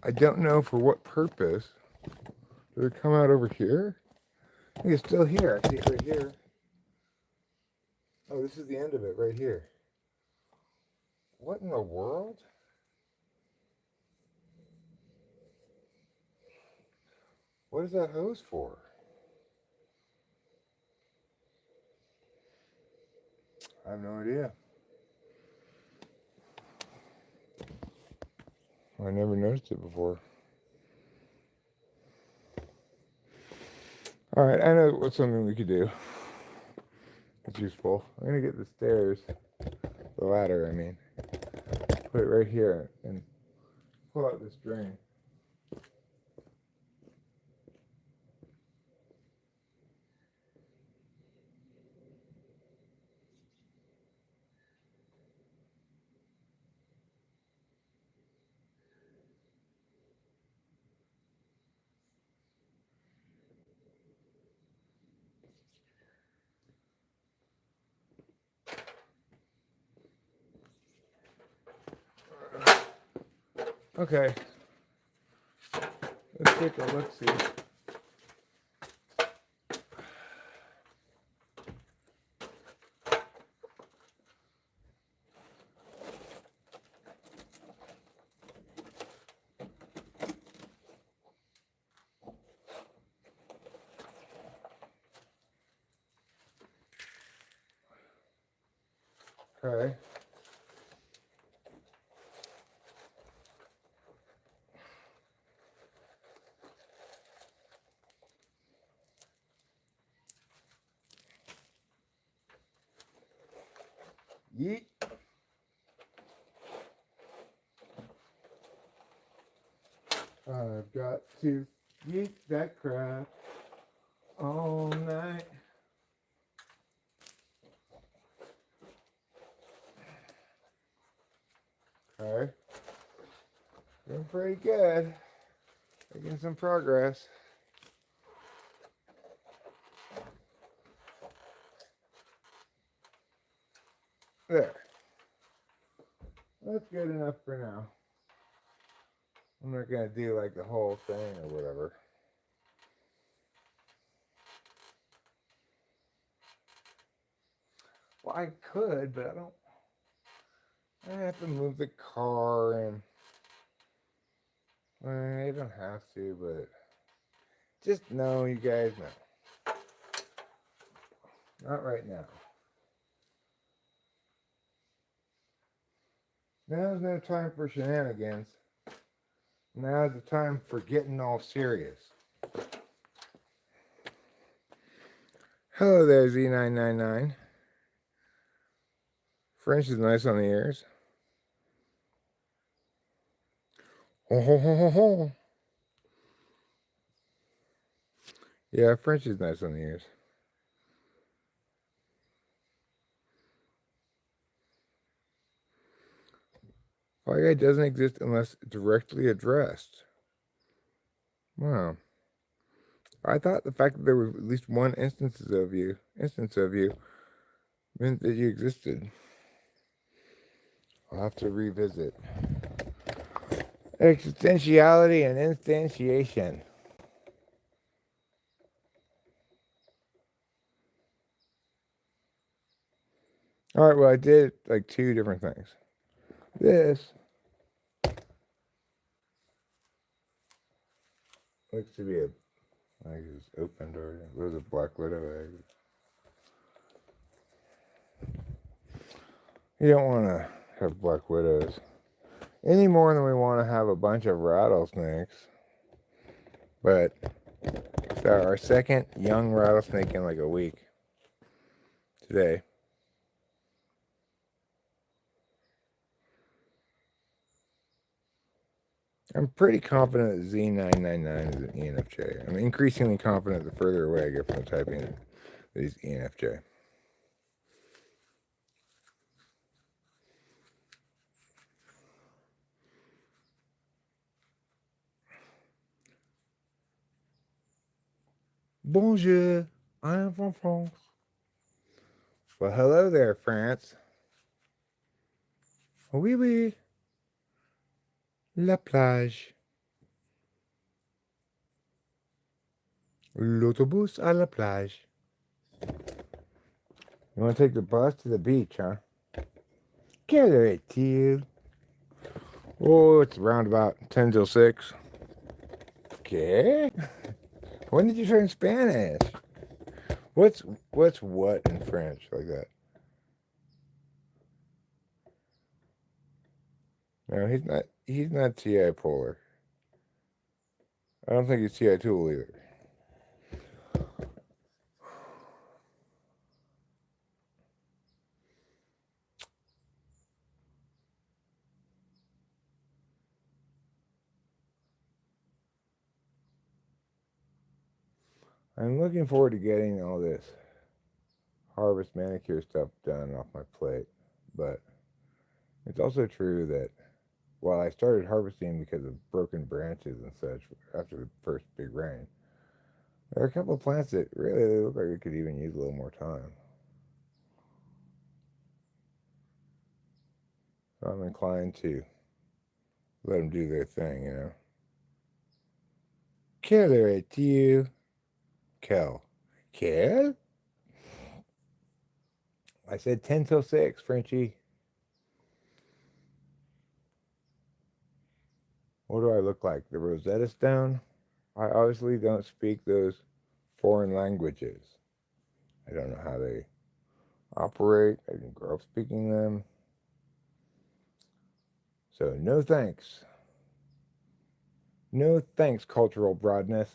I don't know for what purpose. Did it come out over here? I think it's still here. I see it right here. Oh, this is the end of it right here. What in the world? What is that hose for? I have no idea. I never noticed it before. All right, I know what's something we could do. It's useful. I'm gonna get the stairs, the ladder, I mean. Put it right here and pull out this drain. Okay, let's take a look-see. Okay. Yeet. I've got to yeet that crap all night. Okay. Doing pretty good. Making some progress. There. That's good enough for now. I'm not gonna do like the whole thing or whatever. Well, I could, but I don't. I have to move the car and. I don't have to, but just know, you guys know. Not right now. Now's no time for shenanigans. Now's the time for getting all serious. Hello there, Z999. French is nice on the ears. Ho ho ho ho ho. Yeah, French is nice on the ears. Fall Guy doesn't exist unless directly addressed. Wow. I thought the fact that there was at least one instance of you meant that you existed. I'll have to revisit. Existentiality and instantiation. All right, well, I did like two different things. This looks to be it's opened already. It was a Black Widow egg. You don't want to have Black Widows any more than we want to have a bunch of rattlesnakes. But it's our second young rattlesnake in like a week today. I'm pretty confident that Z999 is an ENFJ. I'm increasingly confident the further away I get from the typing that he's ENFJ. Bonjour, I am from France. Well, hello there, France. Oui, oui. La plage. L'autobus à la plage. You want to take the bus to the beach, huh? Get it to you. Oh, it's around about 10 till 6. Okay. When did you learn Spanish? What's what in French like that? No, he's not TI Polar. I don't think he's TI Tool either. I'm looking forward to getting all this harvest manicure stuff done off my plate, but it's also true that while I started harvesting because of broken branches and such after the first big rain, there are a couple of plants that really look like they could even use a little more time. So I'm inclined to let them do their thing, you know. Killer at you. Kel. Kel? I said 10 till 6, Frenchie. What do I look like? The Rosetta Stone? I obviously don't speak those foreign languages. I don't know how they operate. I didn't grow up speaking them. So no thanks. No thanks, cultural broadness.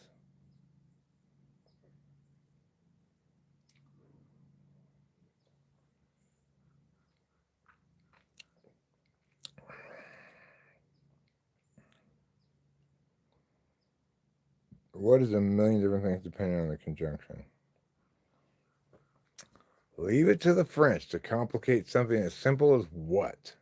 What is a million different things depending on the conjunction? Leave it to the French to complicate something as simple as what?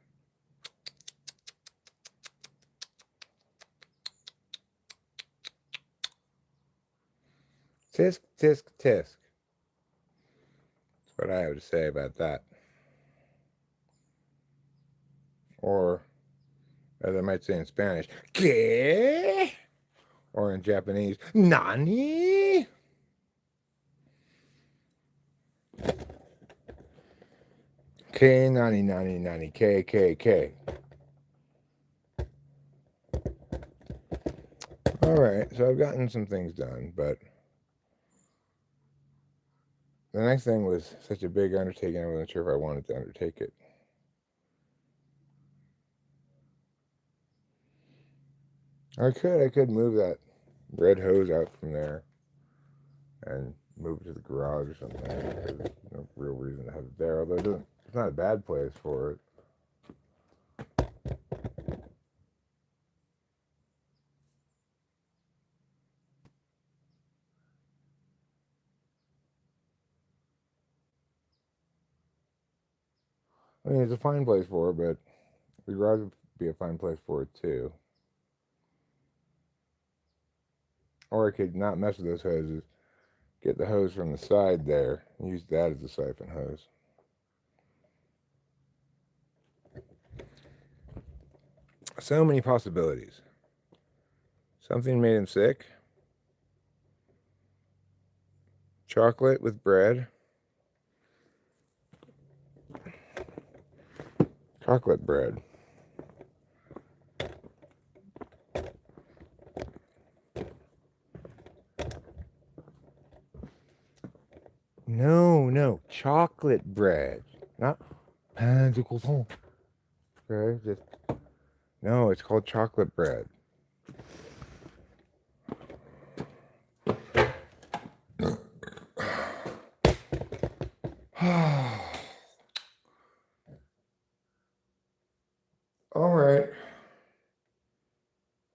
Tisk, tisk, tisk. That's what I have to say about that. Or, as I might say in Spanish, ¿qué? Or in Japanese, nani? K, nani, nani, nani, K, K, K. Alright, so I've gotten some things done, but the next thing was such a big undertaking, I wasn't sure if I wanted to undertake it. I could move that red hose out from there and move it to the garage or something. There's no real reason to have it there, although it's not a bad place for it. I mean, it's a fine place for it, but the garage would be a fine place for it too. Or I could not mess with those hoses, get the hose from the side there, and use that as a siphon hose. So many possibilities. Something made him sick. Chocolate with bread. Chocolate bread. No, chocolate bread, not pain de coton. Okay, just no. It's called chocolate bread. All right,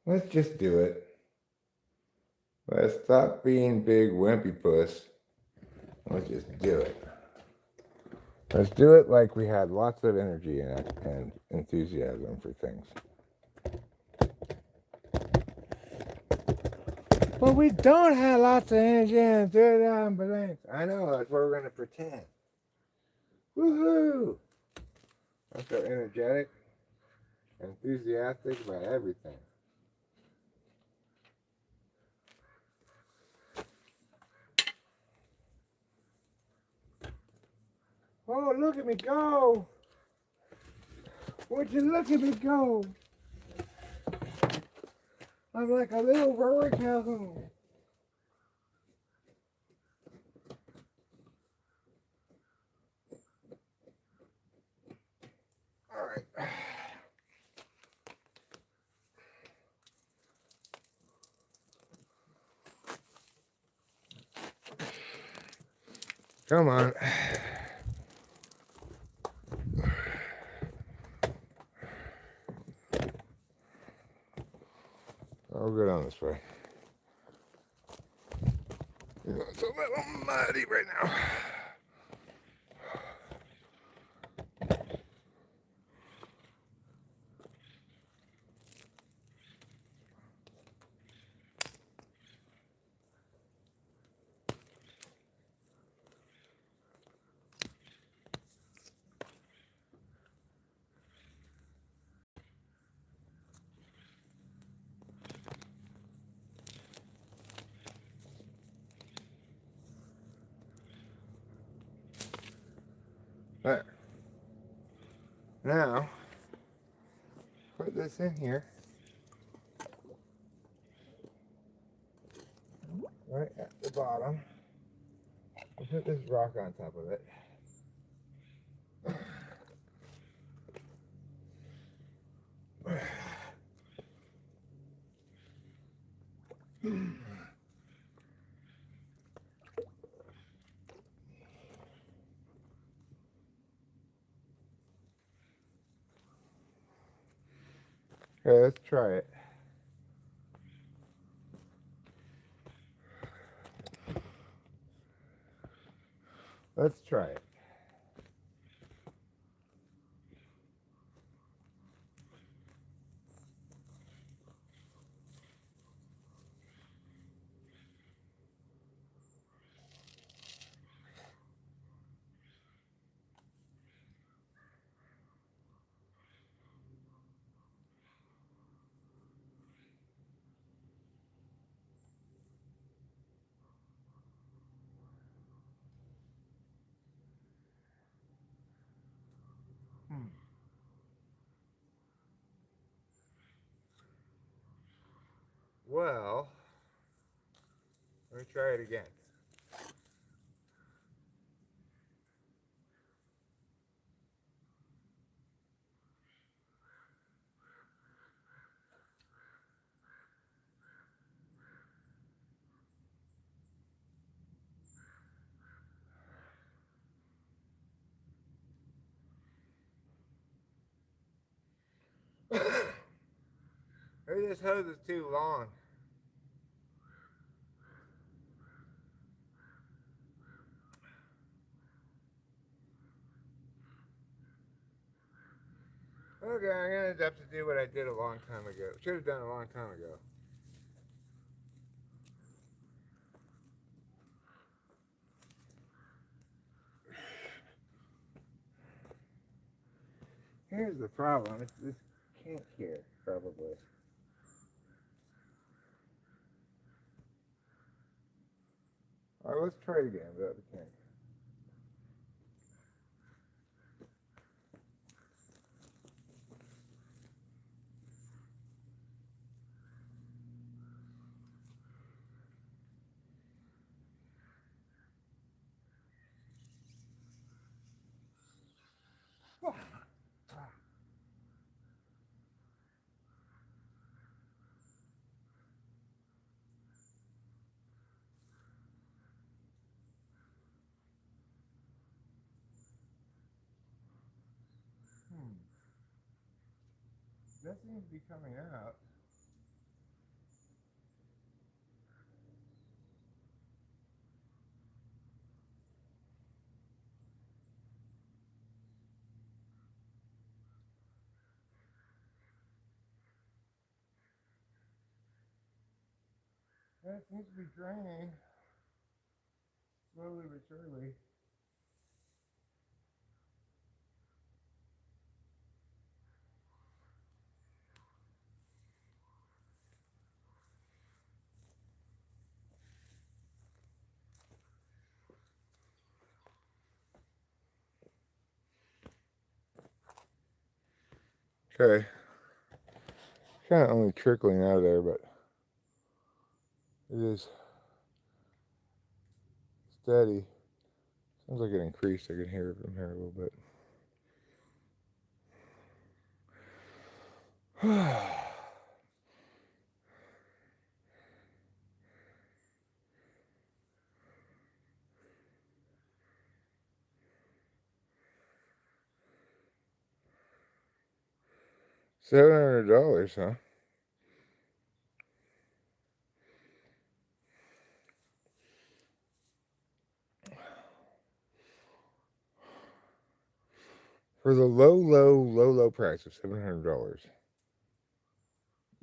let's just do it. Let's stop being big wimpy puss. Let's just do it. Let's do it like we had lots of energy and enthusiasm for things. Well, we don't have lots of energy and enthusiasm for things. I know, that's what we're going to pretend. Woohoo! I'm so energetic, enthusiastic about everything. Oh, look at me go! Would you look at me go? I'm like a little Rory Calhoun. All right. Come on. I'll go down this way. It's a little muddy right now. There. Now, put this in here. Right at the bottom. I'll put this rock on top of it. Okay, let's try it. Let's try it. Well, let me try it again. Maybe this hose is too long. Okay, I'm gonna have to do what I did a long time ago. Should have done a long time ago. Here's the problem. It's this kink here, probably. All right, let's try it again without the kink. That seems to be coming out. That seems to be draining. Slowly but surely. Okay. Kind of only trickling out of there, but it is steady. Sounds like it increased. I can hear it from here a little bit. $700, huh? For the low price of $700,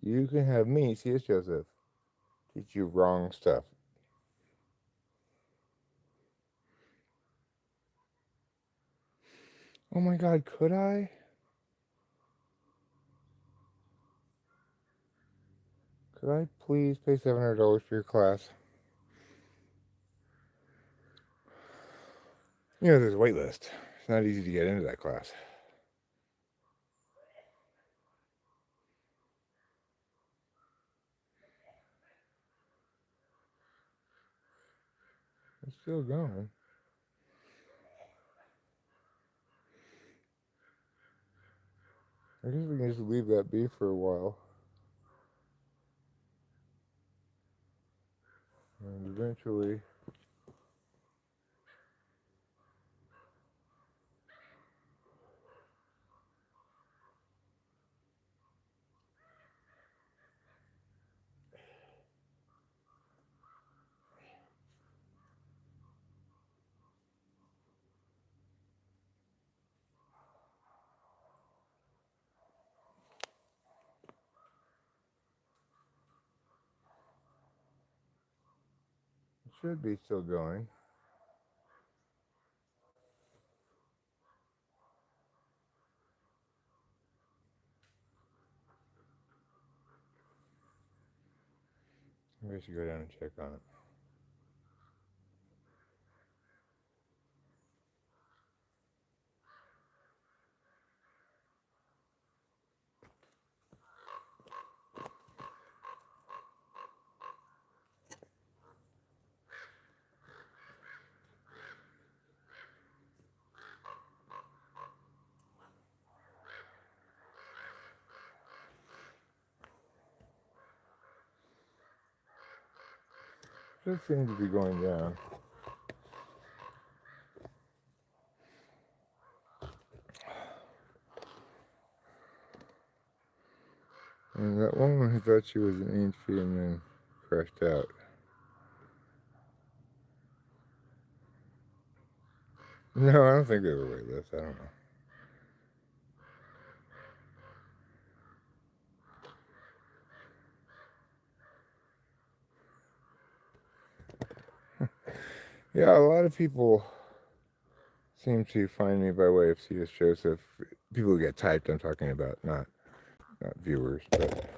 you can have me, C.S. Joseph, teach you wrong stuff. Oh my God, could I? Could I please pay $700 for your class? You know, there's a wait list. It's not easy to get into that class. It's still going. I guess we can just leave that be for a while. And eventually... It should be still going. Maybe I should go down and check on it. It does seem to be going down. And that woman who thought she was an inch and then crashed out. No, I don't think there's a wait list. I don't know. Yeah, a lot of people seem to find me by way of C.S. Joseph. People who get typed, I'm talking about, not viewers, but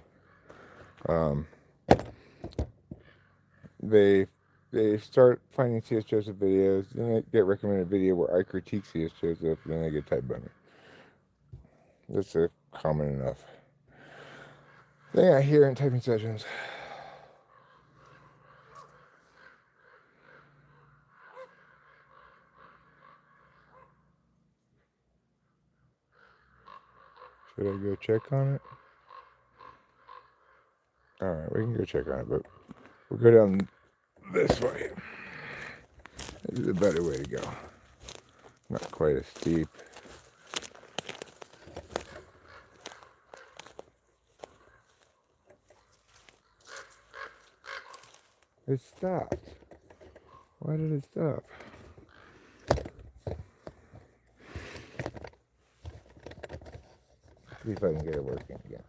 they start finding C.S. Joseph videos, then they get recommended a video where I critique C.S. Joseph, and then they get typed by me. That's a common enough thing I hear in typing sessions. Should I go check on it? Alright, we can go check on it, but we'll go down this way. This is a better way to go. Not quite as steep. It stopped. Why did it stop? See if I can get it working again.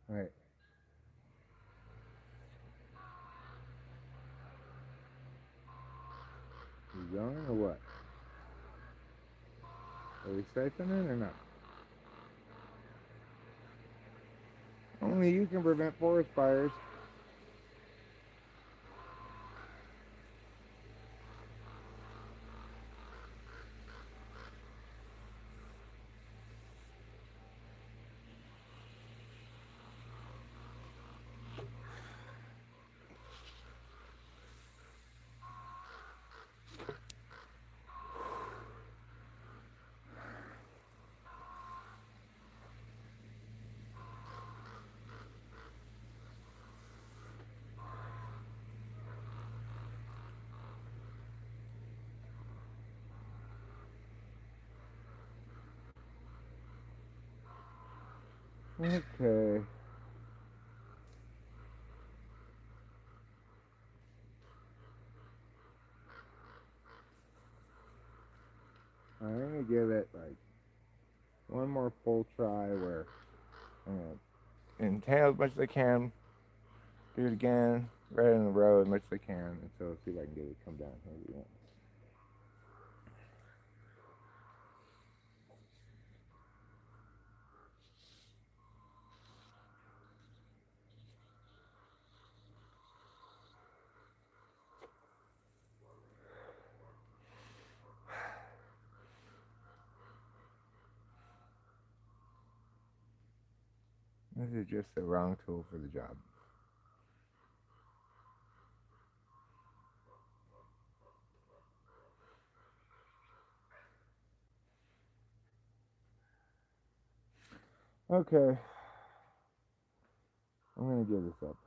Right. You going or what? Are we siphoning or not? Only you can prevent forest fires. Okay. I'm gonna give it like one more full try where I'm gonna inhale as much as I can, do it again, right in the row as much as I can, and so see if I can get it to come down here. This is just the wrong tool for the job. Okay. I'm gonna give this up.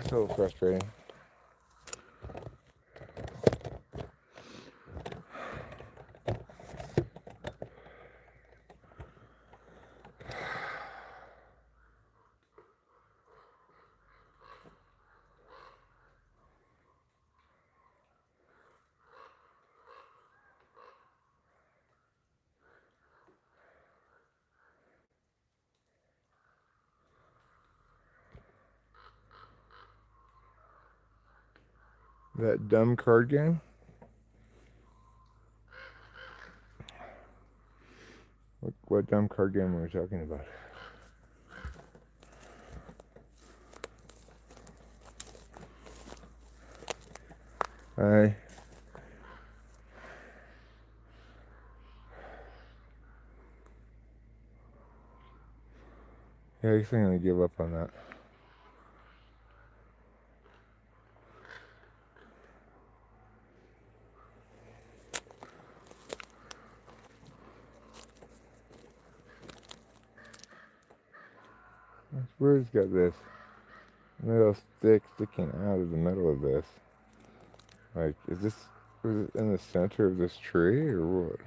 It's a little frustrating. That dumb card game? What dumb card game were we talking about? I guess I'm gonna give up on that. Where's got this little stick sticking out of the middle of this? Like, is it in the center of this tree or what?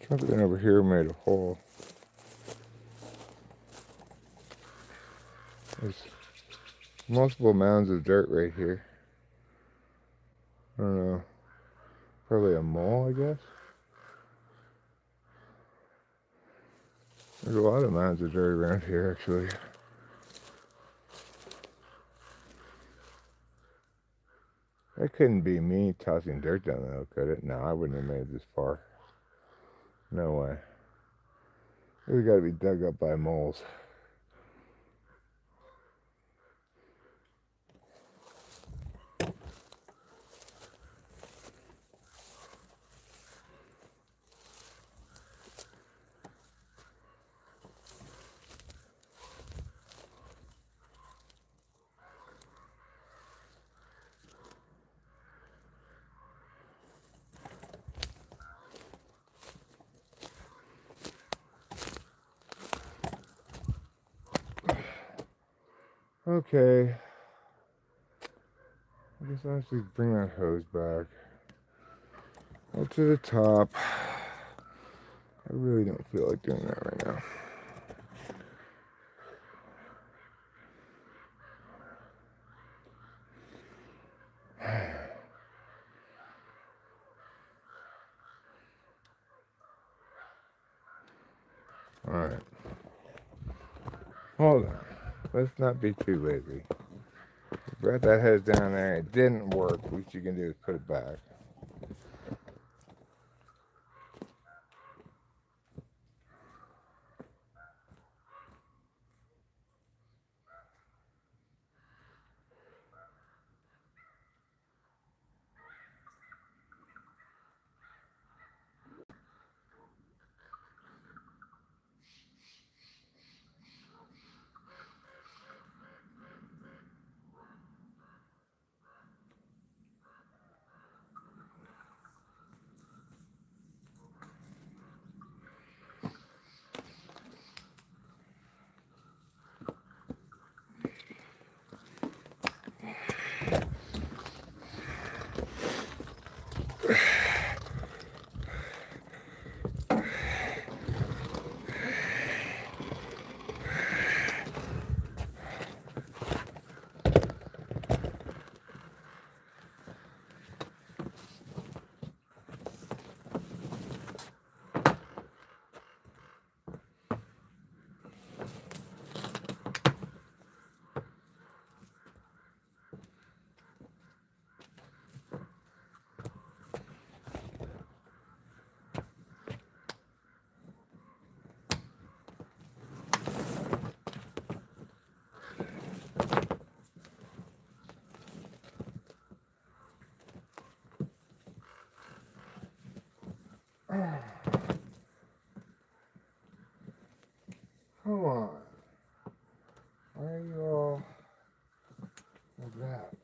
Something over here made a hole. There's multiple mounds of dirt right here. I don't know. Probably a mole, I guess. There's a lot of mounds of dirt around here, actually. That couldn't be me tossing dirt down the hill, could it? No, I wouldn't have made it this far. No way. We gotta be dug up by moles. Okay. I guess I'll actually bring that hose back. Up to the top. really don't feel like doing that right now. Alright. Hold on. Let's not be too lazy. Brought that head down there. It didn't work. What you can do is put it back. Come on. Why are you all like that?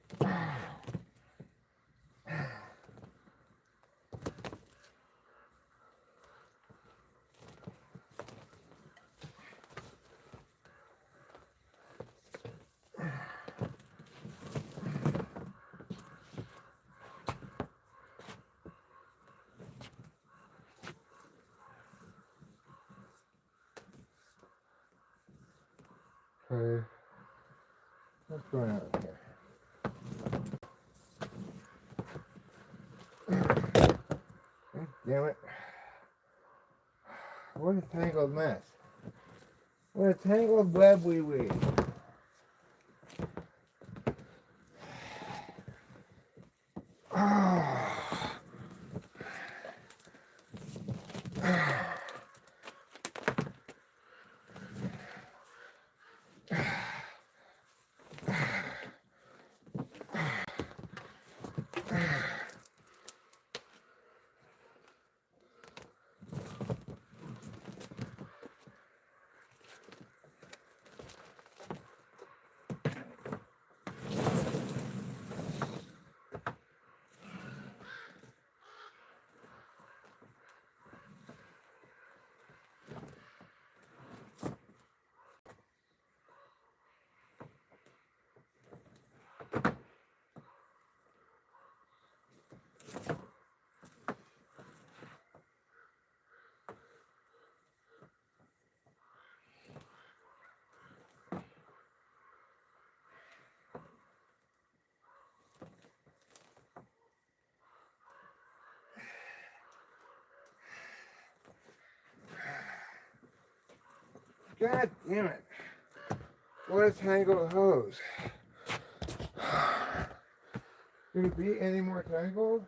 Okay. What's going on here? God damn it. What a tangled mess. What a tangled web we weave. God damn it. What a tangled hose. Could it be any more tangled?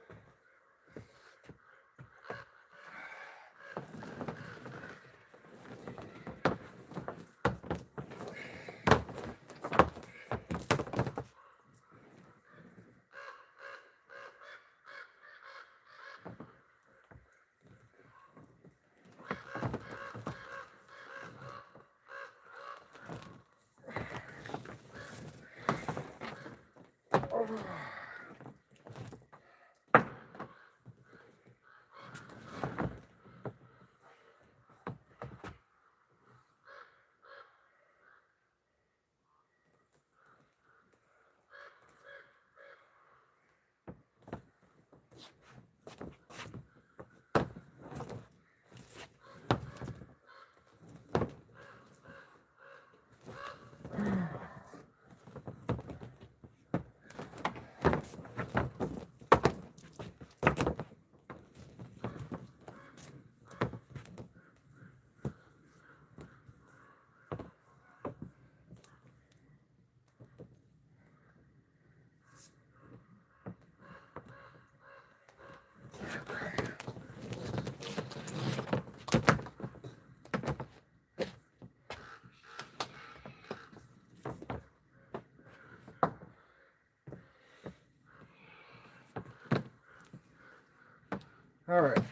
All right.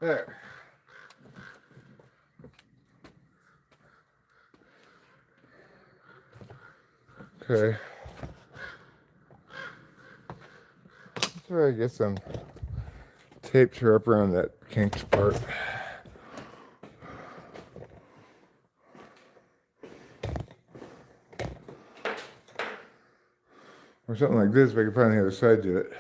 There. Okay. Let's try to get some tape to wrap around that kinked part. Or something like this if I can find the other side to it.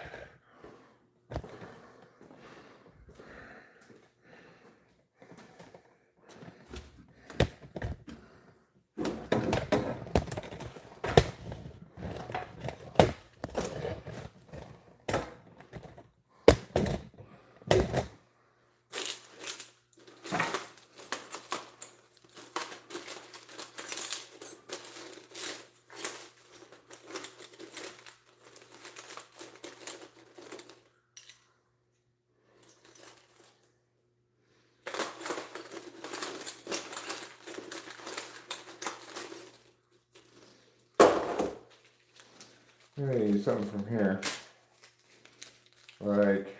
I'm gonna use something from here. Like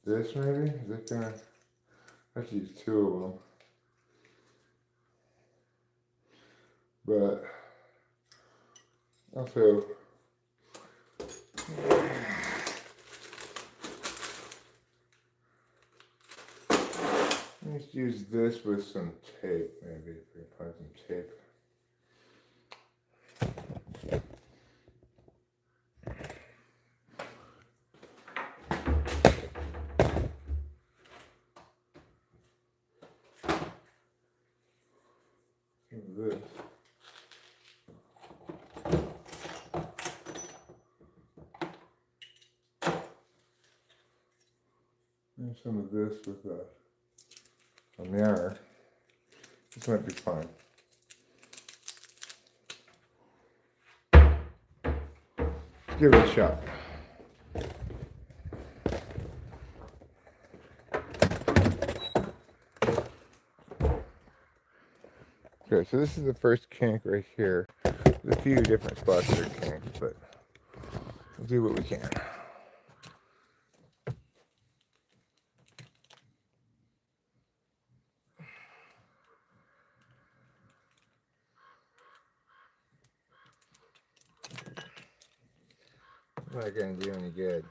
this maybe? Is that gonna, I have to use two of them. But also, let's use this with some tape maybe, if we can find some tape. This. And some of this with a mirror. This might be fun. Let's give it a shot. Okay, so this is the first kink right here. There's a few different spots that are kinked, but we'll do what we can. I'm not gonna do any good.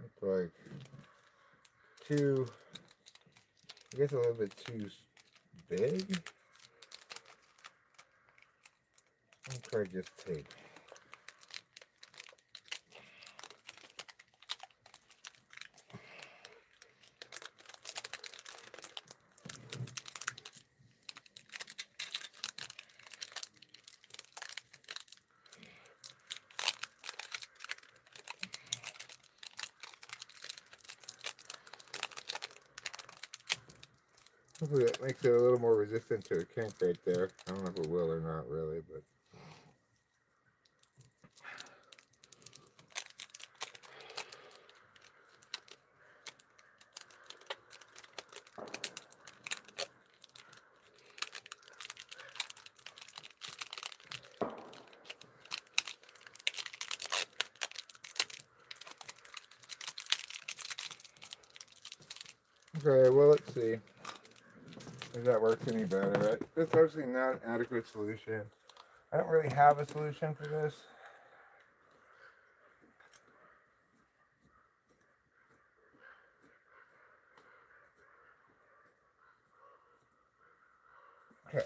It's like too, I guess a little bit too big. I'll try just tape. Hopefully that makes it a little more resistant to a kink right there. I don't know if it will or not really, but. Okay, well, let's see if that works any better. It's obviously not an adequate solution. I don't really have a solution for this. Okay.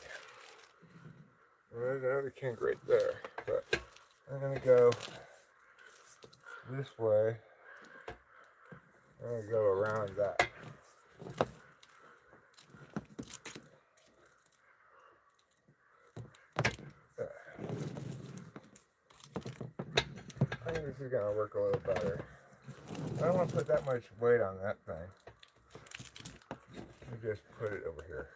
Well, there's another kink right there, but I'm gonna go this way. I'm gonna go around that. I think this is gonna work a little better. I don't want to put that much weight on that thing. Let me just put it over here.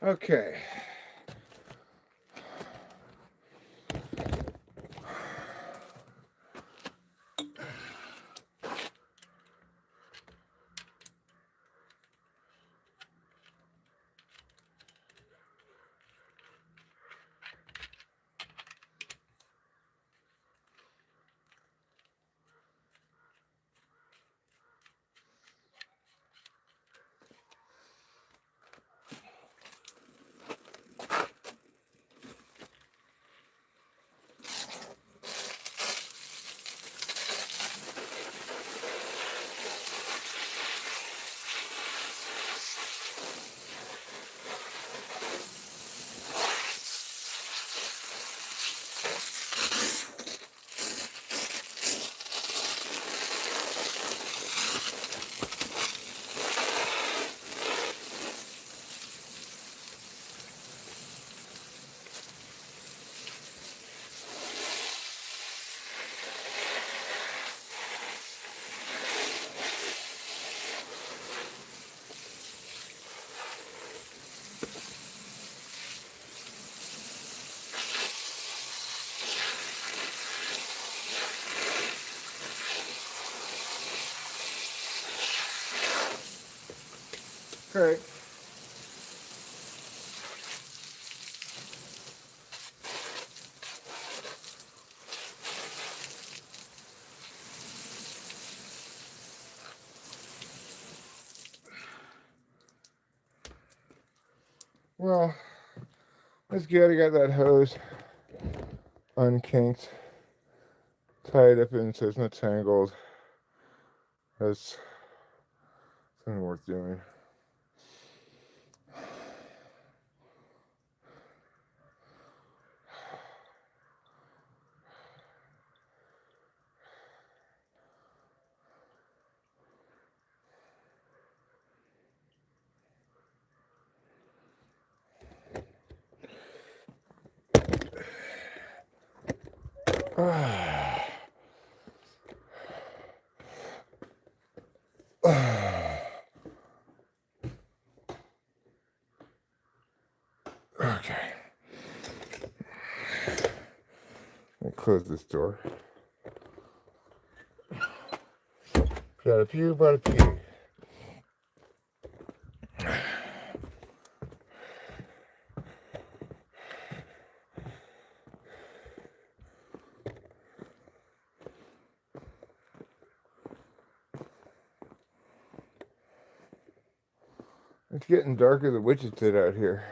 Okay. Great. Well, that's good. I got that hose unkinked, tied up in so it's not tangled. That's something worth doing. Okay. Let me close this door. Got a few, but a few. It's getting darker than Wichita out here.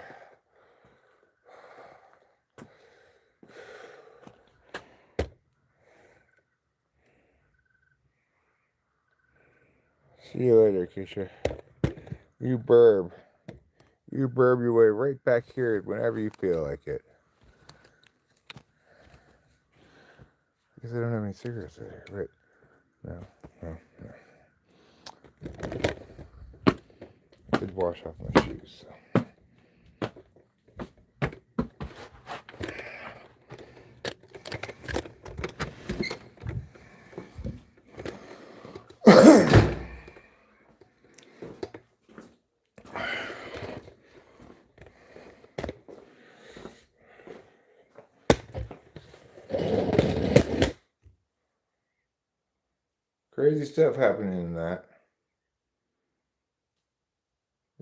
See you later, Keisha. You burb. You burb your way right back here whenever you feel like it. Because I don't have any cigarettes out here, right? No. I did wash off my shoes, so. Crazy stuff happening in that.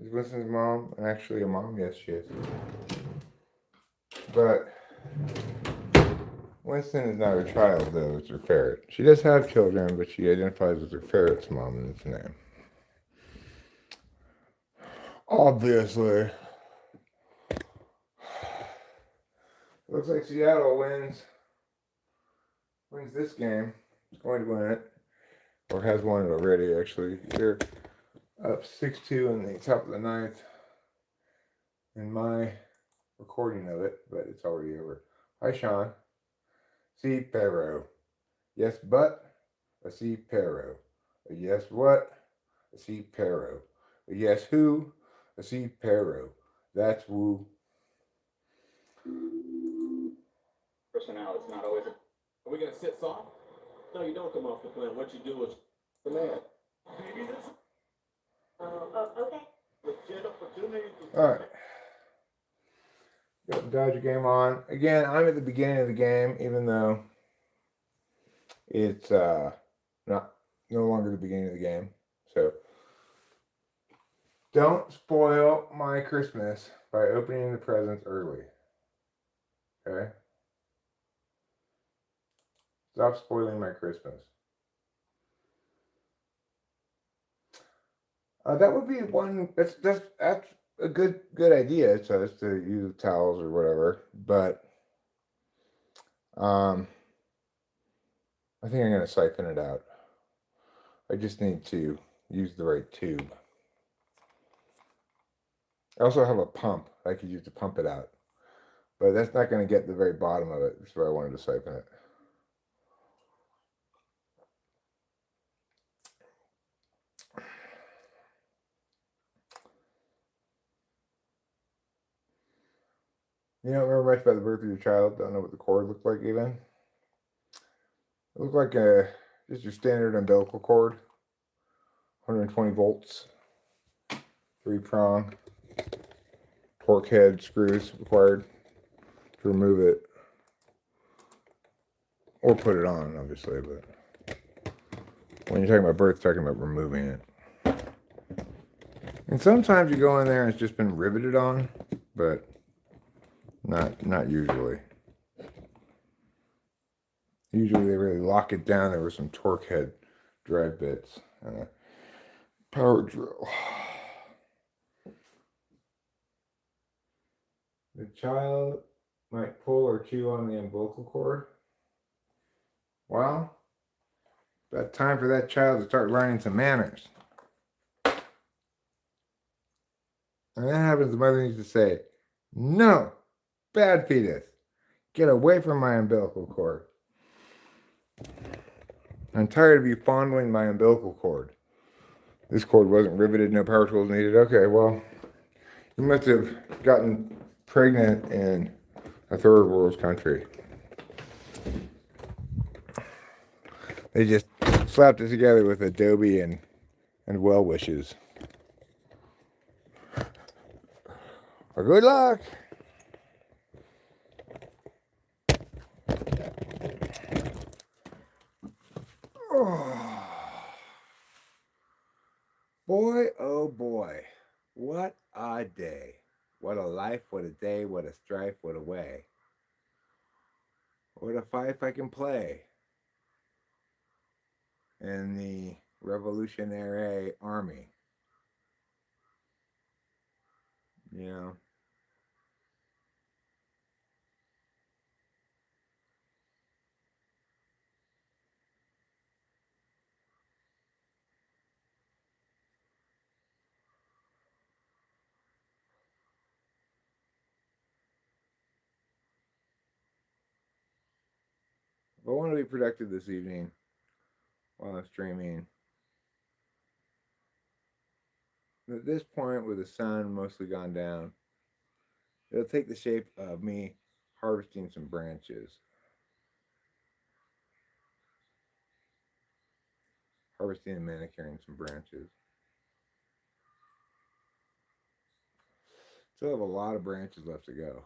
Is Winston's mom actually a mom? Yes, she is. But Winston is not her child, though. It's her ferret. She does have children, but she identifies with her ferret's mom in its name. Obviously. Looks like Seattle wins this game. It's going to win it. Or has won it already, actually. They're up 6-2 in the top of the ninth in my recording of it, but it's already over. Hi, Sean. See, Perro. Yes, but a see, Perro. A yes, what? A see, Perro. A yes, who? A see, Perro. That's woo. Personality, it's not always. Are we gonna sit soft? No, you don't come off the plan. What you do is the man. Maybe this. Okay. Legit opportunity. All right. Got the Dodger game on. Again, I'm at the beginning of the game, even though it's not no longer the beginning of the game. So don't spoil my Christmas by opening the presents early. Okay? Stop spoiling my Christmas. That would be one. That's a good idea. So it's to use towels or whatever. But I think I'm gonna siphon it out. I just need to use the right tube. I also have a pump. I could use to pump it out, but that's not going to get the very bottom of it. That's why I wanted to siphon it. You don't remember much about the birth of your child? Don't know what the cord looked like even? It looked like just your standard umbilical cord. 120 volts. 3-prong. Torque head screws required to remove it. Or put it on, obviously, but when you're talking about birth, talking about removing it. And sometimes you go in there and it's just been riveted on, but not usually. Usually they really lock it down. There were some torque head drive bits and a power drill. The child might pull or chew on the umbilical cord. Well, it's about time for that child to start learning some manners. And that happens, the mother needs to say, "No, bad fetus. Get away from my umbilical cord. I'm tired of you fondling my umbilical cord." This cord wasn't riveted, no power tools needed. Okay, well, you must have gotten pregnant in a third world country. They just slapped it together with Adobe and well wishes. Well, good luck. Oh. Boy, oh boy, what a day. What a life, what a day, what a strife, what a way. What a fife I can play in the Revolutionary Army. You know, if I want to be productive this evening while I'm streaming, at this point with the sun mostly gone down, it'll take the shape of me harvesting some branches. Harvesting and manicuring some branches. Still have a lot of branches left to go.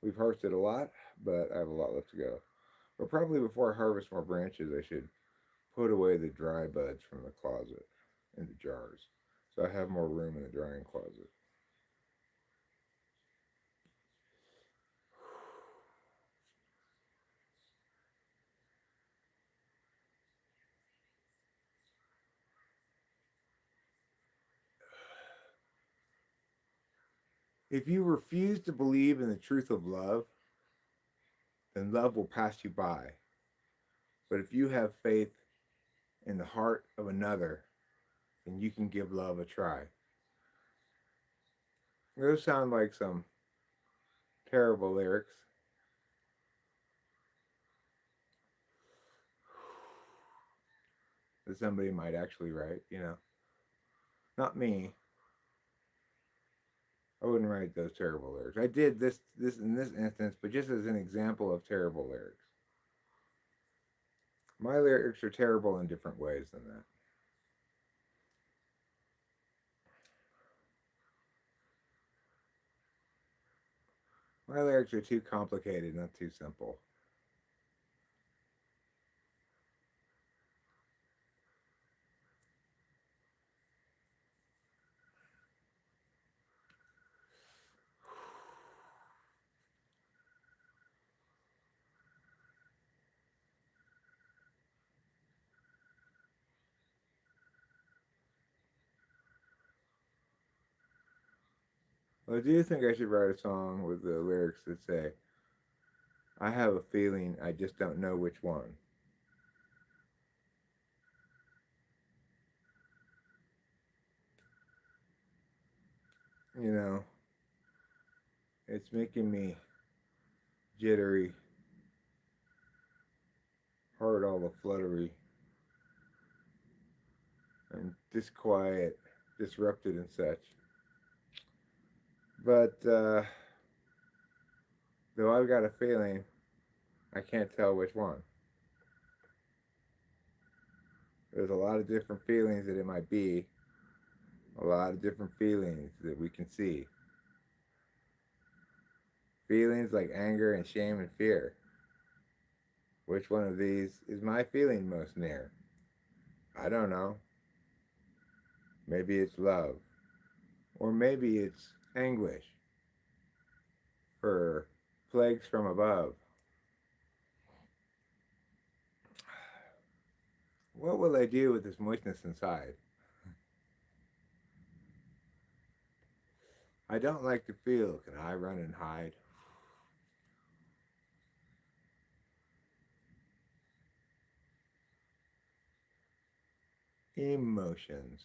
We've harvested a lot, but I have a lot left to go. But probably before I harvest more branches, I should put away the dry buds from the closet into jars, so I have more room in the drying closet. If you refuse to believe in the truth of love, then love will pass you by. But if you have faith in the heart of another, then you can give love a try. Those sound like some terrible lyrics. That somebody might actually write, you know. Not me. I wouldn't write those terrible lyrics. I did this in this instance, but just as an example of terrible lyrics. My lyrics are terrible in different ways than that. My lyrics are too complicated, not too simple. Well, do you think I should write a song with the lyrics that say, I have a feeling, I just don't know which one? You know, it's making me jittery, heart all the fluttery, and disquiet, disrupted and such. But though I've got a feeling, I can't tell which one. There's a lot of different feelings that it might be, a lot of different feelings that we can see. Feelings like anger and shame and fear. Which one of these is my feeling most near? I don't know. Maybe it's love. Or maybe it's anguish for plagues from above. What will I do with this moistness inside? I don't like to feel. Can I run and hide? Emotions.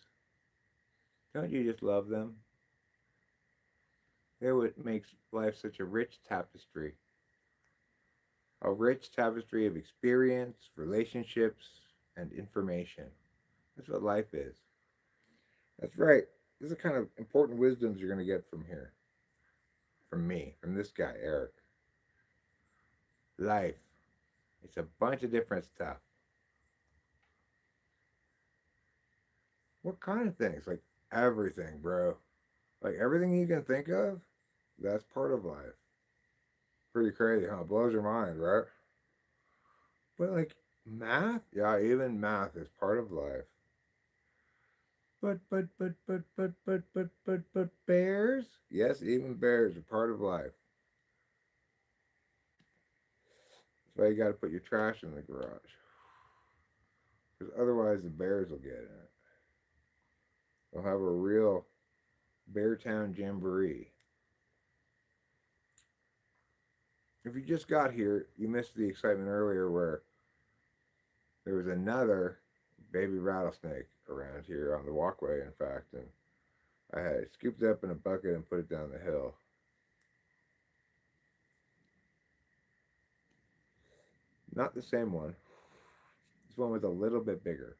Don't you just love them? They're what makes life such a rich tapestry. A rich tapestry of experience, relationships, and information. That's what life is. That's right. These are kind of important wisdoms you're going to get from here. From me, from this guy, Eric. Life. It's a bunch of different stuff. What kind of things? Like everything, bro. Like everything you can think of, that's part of life. Pretty crazy, huh? Blows your mind, right? But like math, yeah, even math is part of life. But bears? Yes, even bears are part of life. That's why you got to put your trash in the garage. Because otherwise the bears will get in it. They'll have a real Beartown jamboree. If you just got here, you missed the excitement earlier where there was another baby rattlesnake around here on the walkway, in fact, and I had scooped it up in a bucket and put it down the hill. Not the same one. This one was a little bit bigger,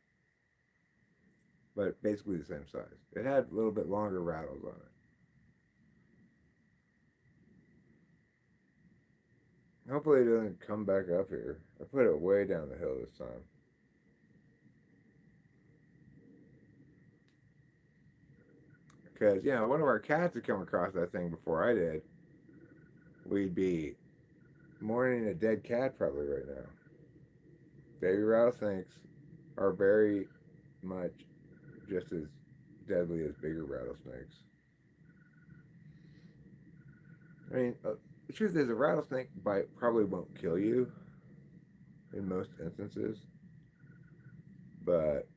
but basically the same size. It had a little bit longer rattles on it. Hopefully it doesn't come back up here. I put it way down the hill this time. Because, you know, one of our cats had come across that thing before I did. We'd be mourning a dead cat probably right now. Baby rattlesnakes are very much just as deadly as bigger rattlesnakes. I mean, the truth is, a rattlesnake bite probably won't kill you in most instances, but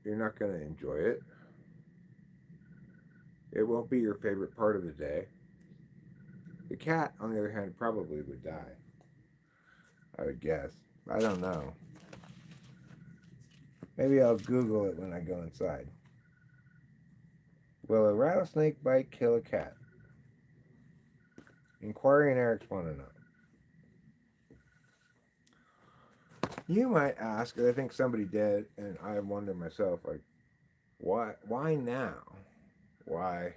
you're not going to enjoy it. It won't be your favorite part of the day. The cat, on the other hand, probably would die. I would guess. I don't know. Maybe I'll Google it when I go inside. Will a rattlesnake bite kill a cat? Inquiring Eric's want to know. You might ask, and I think somebody did, and I wonder myself, like, why now? Why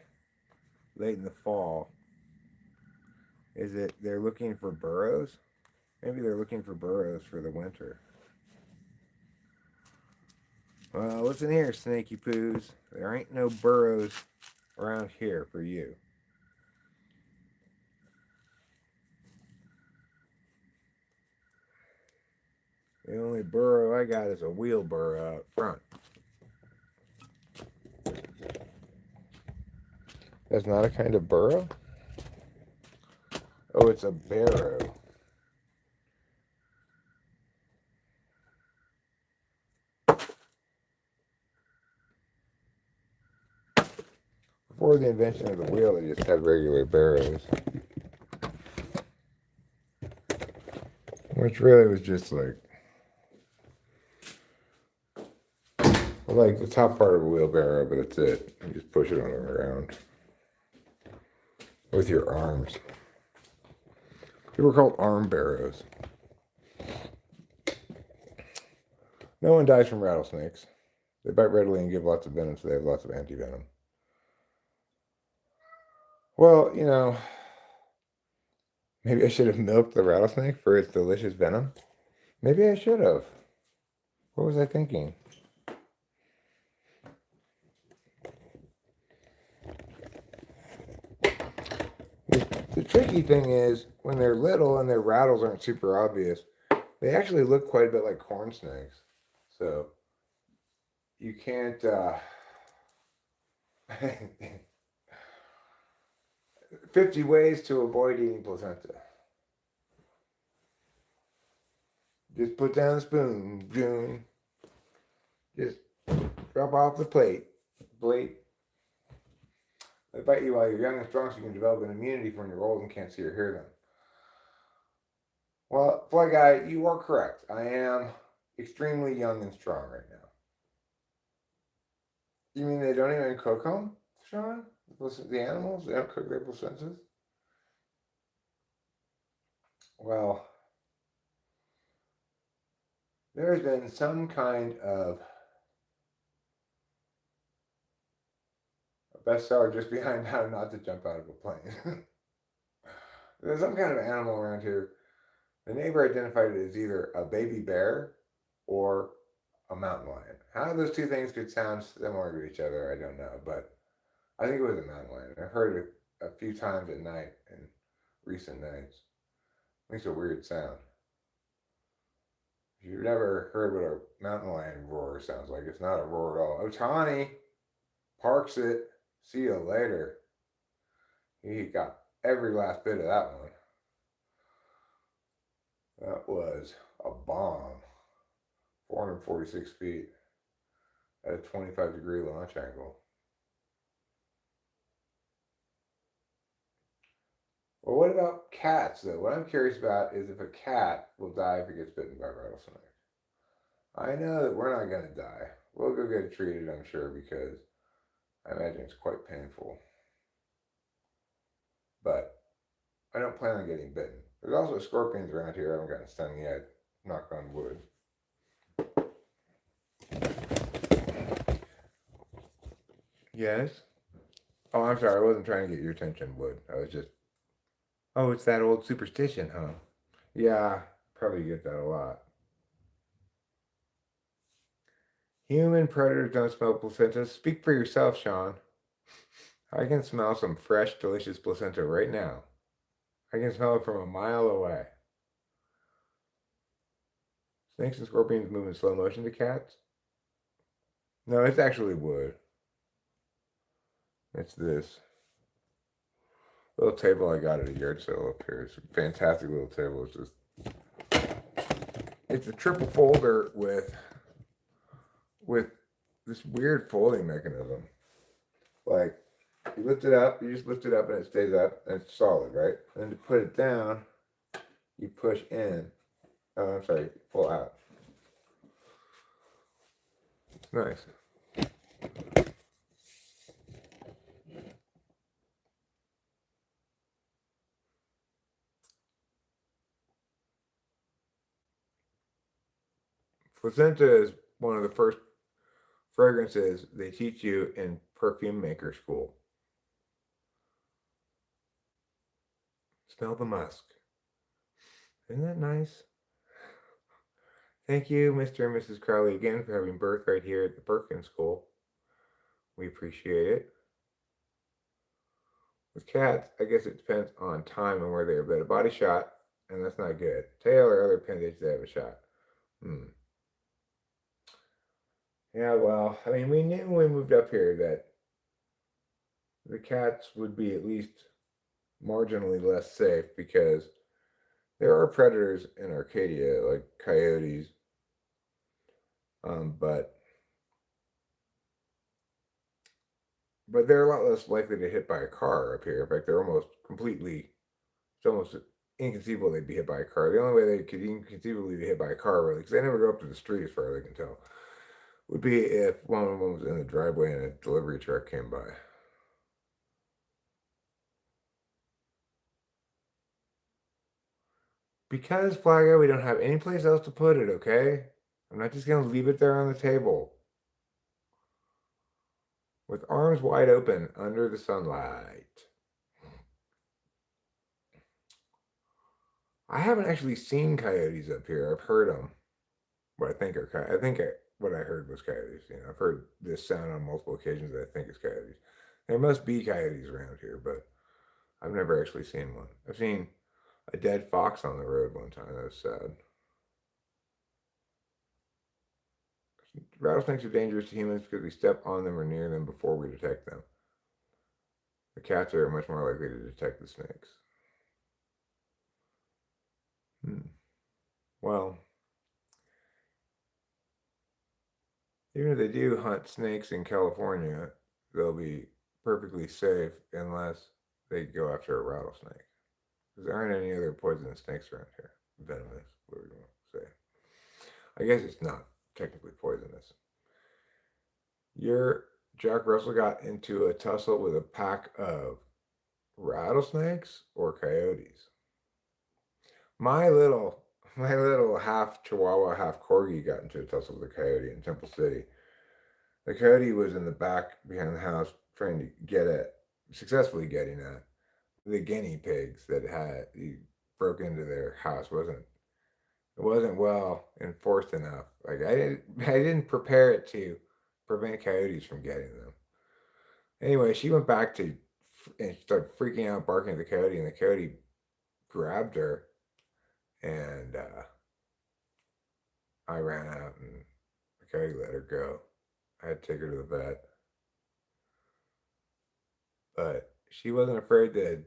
late in the fall? Is it they're looking for burrows? Maybe they're looking for burrows for the winter. Well, listen here, snaky poos. There ain't no burrows around here for you. The only burrow I got is a wheelbarrow out front. That's not a kind of burrow? Oh, it's a barrow. Before the invention of the wheel, they just had regular barrows. Which really was just like the top part of a wheelbarrow, but that's it. You just push it on the ground with your arms. They were called arm barrows. No one dies from rattlesnakes. They bite readily and give lots of venom, so they have lots of anti-venom. Well, maybe I should have milked the rattlesnake for its delicious venom. Maybe I should have. What was I thinking? The tricky thing is, when they're little and their rattles aren't super obvious, they actually look quite a bit like corn snakes. So, you can't, 50 ways to avoid eating placenta. Just put down the spoon, June. Just drop off the plate. They bite you while you're young and strong so you can develop an immunity for when you're old and can't see or hear them. Well, Fly Guy, you are correct. I am extremely young and strong right now. You mean they don't even cook them, Sean? The animals? They don't cook their placentas? Well, there's been some kind of a bestseller just behind how not to jump out of a plane. There's some kind of animal around here. The neighbor identified it as either a baby bear or a mountain lion. How those two things could sound similar to each other, I don't know, but I think it was a mountain lion. I've heard it a few times at night in recent nights. It makes a weird sound. If you've never heard what a mountain lion roar sounds like, it's not a roar at all. Otani parks it. See you later. He got every last bit of that one. That was a bomb. 446 feet at a 25-degree launch angle. Well, what about cats, though? What I'm curious about is if a cat will die if it gets bitten by a rattlesnake. I know that we're not going to die. We'll go get it treated, I'm sure, because I imagine it's quite painful. But I don't plan on getting bitten. There's also scorpions around here. I haven't gotten stung yet. Knock on wood. Yes? Oh, I'm sorry. I wasn't trying to get your attention, Wood. I was just... Oh, it's that old superstition, huh? Yeah, probably get that a lot. Human predators don't smell placentas. Speak for yourself, Sean. I can smell some fresh, delicious placenta right now. I can smell it from a mile away. Snakes and scorpions move in slow motion to cats? No, it's actually wood. It's this little table I got at a yard sale up here. It's a fantastic little table. It's a triple folder with this weird folding mechanism. Like, you lift it up, you just lift it up and it stays up and it's solid, right? And to put it down, you push in. Oh, I'm sorry, pull out. It's nice. Placenta is one of the first fragrances they teach you in perfume maker school. Smell the musk. Isn't that nice? Thank you, Mr. and Mrs. Crowley, again for having birth right here at the Perkin School. We appreciate it. With cats, I guess it depends on time and where they are, but a body shot, and that's not good. Tail or other appendage, they have a shot. Yeah, well, I mean, we knew when we moved up here that the cats would be at least marginally less safe because there are predators in Arcadia, like coyotes, but they're a lot less likely to get hit by a car up here. In fact, they're almost completely, it's almost inconceivable they'd be hit by a car. The only way they could inconceivably be hit by a car, really, because they never go up to the street as far as I can tell, would be if one of them was in the driveway and a delivery truck came by. Because, Flago, we don't have any place else to put it, okay? I'm not just going to leave it there on the table. With arms wide open under the sunlight. I haven't actually seen coyotes up here. I've heard them. What I think are what I heard was coyotes. You know, I've heard this sound on multiple occasions that I think is coyotes. There must be coyotes around here, but I've never actually seen one. I've seen a dead fox on the road one time. That was sad. Rattlesnakes are dangerous to humans because we step on them or near them before we detect them. The cats are much more likely to detect the snakes. Well, even if they do hunt snakes in California, they'll be perfectly safe unless they go after a rattlesnake. Because there aren't any other poisonous snakes around here. Venomous, whatever you want to say. I guess it's not technically poisonous. Your Jack Russell got into a tussle with a pack of rattlesnakes or coyotes. My little half Chihuahua, half Corgi got into a tussle with a coyote in Temple City. The coyote was in the back behind the house trying to successfully getting at the guinea pigs that he broke into their house. It wasn't well enforced enough. Like I didn't prepare it to prevent coyotes from getting them. Anyway, she went back and started freaking out, barking at the coyote, and the coyote grabbed her, and I ran out, and the coyote let her go. I had to take her to the vet, but she wasn't afraid to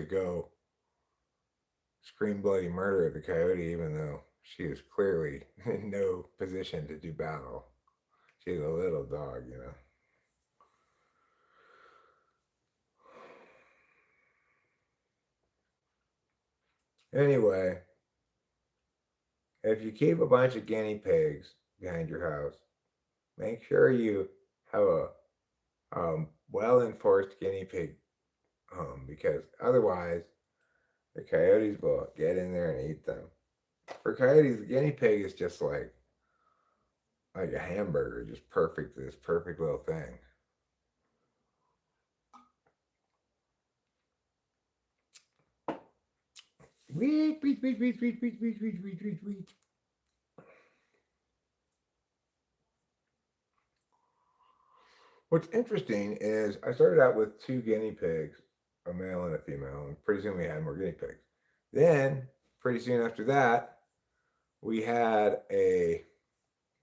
go scream bloody murder at the coyote, even though she is clearly in no position to do battle. She's a little dog, you know. Anyway, if you keep a bunch of guinea pigs behind your house, make sure you have a well-enforced guinea pig home, because otherwise the coyotes will get in there and eat them. For coyotes, the guinea pig is just like a hamburger, just perfect, this perfect little thing. Wheat. What's interesting is I started out with 2 guinea pigs, a male and a female, and pretty soon we had more guinea pigs. Then, pretty soon after that, we had a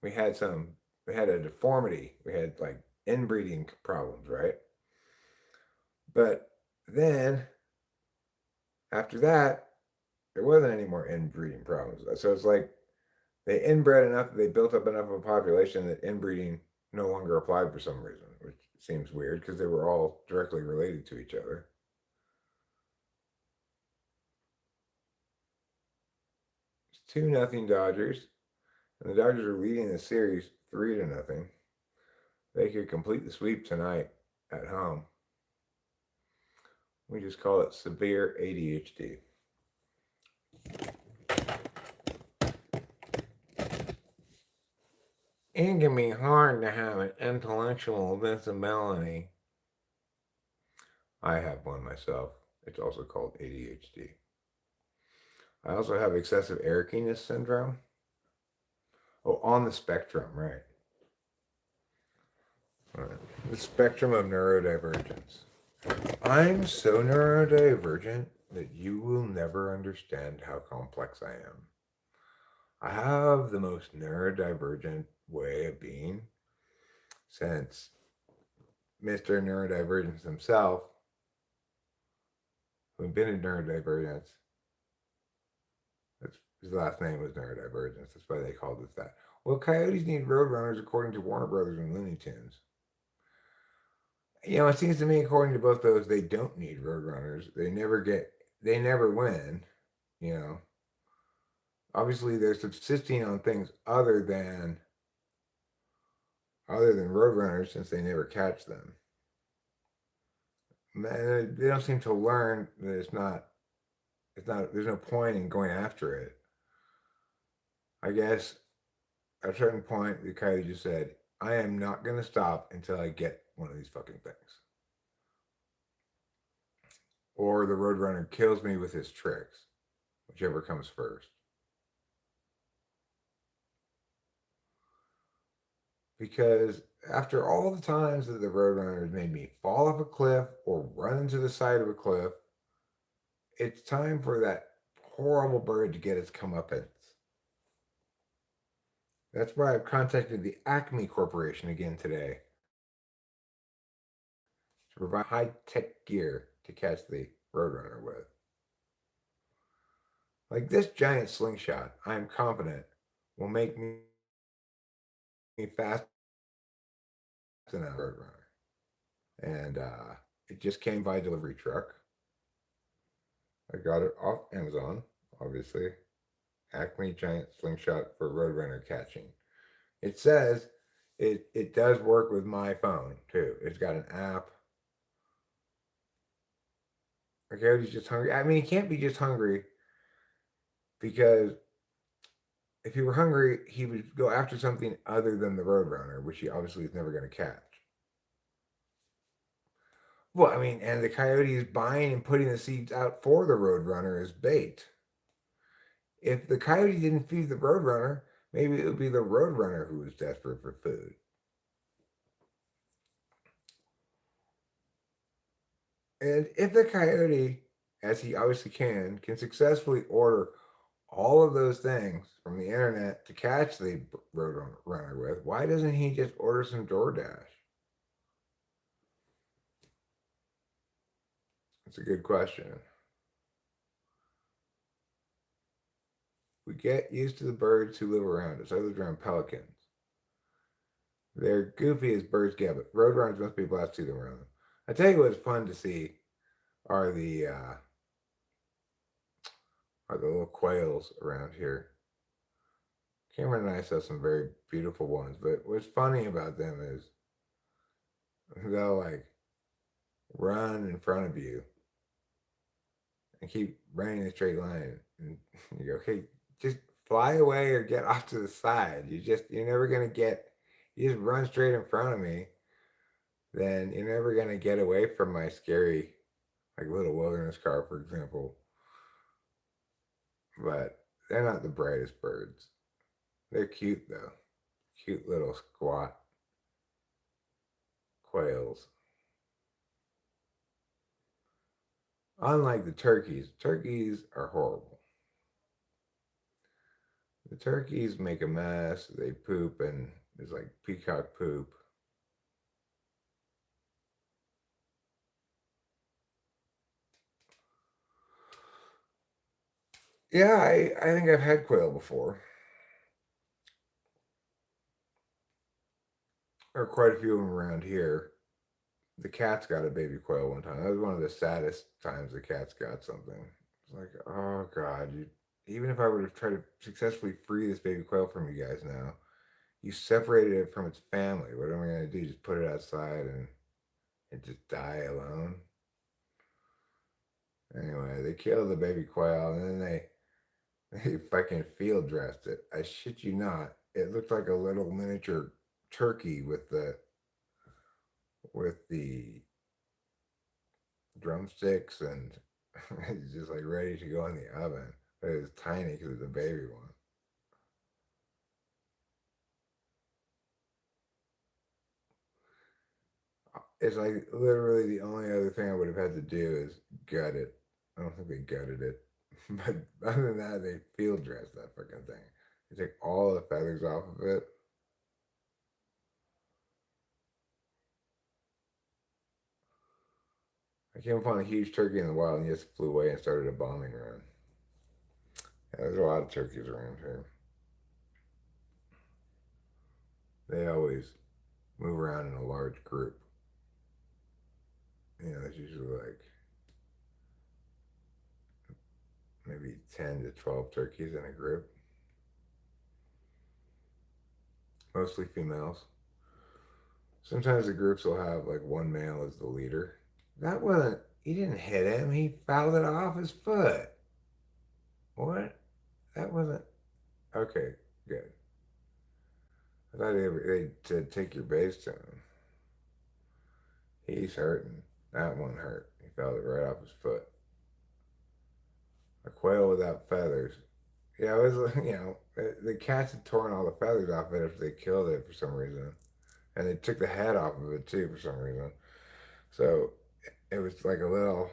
deformity. We had like inbreeding problems, right? But then after that, there wasn't any more inbreeding problems. So it's like they inbred enough that they built up enough of a population that inbreeding no longer applied for some reason, which seems weird because they were all directly related to each other. It's 2-0 Dodgers, and the Dodgers are leading the series 3-0. They could complete the sweep tonight at home. We just call it severe ADHD. It can be hard to have an intellectual disability. I have one myself. It's also called ADHD. I also have excessive Ericinus syndrome. Oh, on the spectrum, right. The spectrum of neurodivergence. I'm so neurodivergent that you will never understand how complex I am. I have the most neurodivergent way of being since Mr. Neurodivergence himself, who invented neurodivergence, that's, his last name was Neurodivergence. That's why they called it that. Well, coyotes need roadrunners according to Warner Brothers and Looney Tunes. It seems to me, according to both those, they don't need roadrunners. They never win. You know, obviously they're subsisting on things other than roadrunners since they never catch them. Man, they don't seem to learn that there's no point in going after it. I guess at a certain point, the coyote just said, I am not going to stop until I get one of these fucking things. Or the roadrunner kills me with his tricks, whichever comes first. Because after all the times that the roadrunners made me fall off a cliff or run into the side of a cliff, it's time for that horrible bird to get its comeuppance. That's why I've contacted the Acme Corporation again today to provide high-tech gear to catch the roadrunner with. Like this giant slingshot, I am confident will make me fast enough roadrunner. And it just came by delivery truck. I got it off Amazon, obviously. Acme giant slingshot for roadrunner catching. It says it does work with my phone too. It's got an app. Okay, he's just hungry. I mean, he can't be just hungry because if he were hungry, he would go after something other than the roadrunner, which he obviously is never going to catch. Well, I mean, and the coyote is buying and putting the seeds out for the roadrunner as bait. If the coyote didn't feed the roadrunner, maybe it would be the roadrunner who was desperate for food. And if the coyote, as he obviously can successfully order all of those things from the internet to catch the roadrunner with, why doesn't he just order some DoorDash? It's a good question. We get used to the birds who live around us. I lived around pelicans. They're goofy as birds get, but roadrunners must be blessed to them around them. I tell you what's fun to see are the little quails around here. Cameron and I saw some very beautiful ones, but what's funny about them is they'll like run in front of you and keep running in a straight line, and you go, "Okay, just fly away or get off to the side. You're never gonna get. You just run straight in front of me, then you're never gonna get away from my scary, like little wilderness car, for example." But they're not the brightest birds. They're cute though, cute little squat quails. Unlike the turkeys are horrible. The turkeys make a mess, they poop, and it's like peacock poop. Yeah, I think I've had quail before. There are quite a few of them around here. The cats got a baby quail one time. That was one of the saddest times the cats got something. It's like, oh God, even if I would have tried to successfully free this baby quail from you guys now, you separated it from its family. What am I gonna do? Just put it outside and it just die alone? Anyway, they killed the baby quail and then they fucking field dressed it. I shit you not. It looked like a little miniature turkey with the drumsticks and it's just like ready to go in the oven. But it was tiny because it was a baby one. It's like literally the only other thing I would have had to do is gut it. I don't think they gutted it. But other than that, they field dressed that fucking thing. You take all the feathers off of it. I came upon a huge turkey in the wild and he just flew away and started a bombing run. Yeah, there's a lot of turkeys around here. They always move around in a large group. You know, there's usually like maybe 10 to 12 turkeys in a group. Mostly females. Sometimes the groups will have like one male as the leader. That wasn't, he didn't hit him, he fouled it off his foot. What? That wasn't, okay, good. I thought they said take your base to him. He's hurting. That one hurt. He fell it right off his foot. A quail without feathers. Yeah, it was, the cats had torn all the feathers off it after they killed it for some reason. And they took the head off of it too for some reason. So it was like a little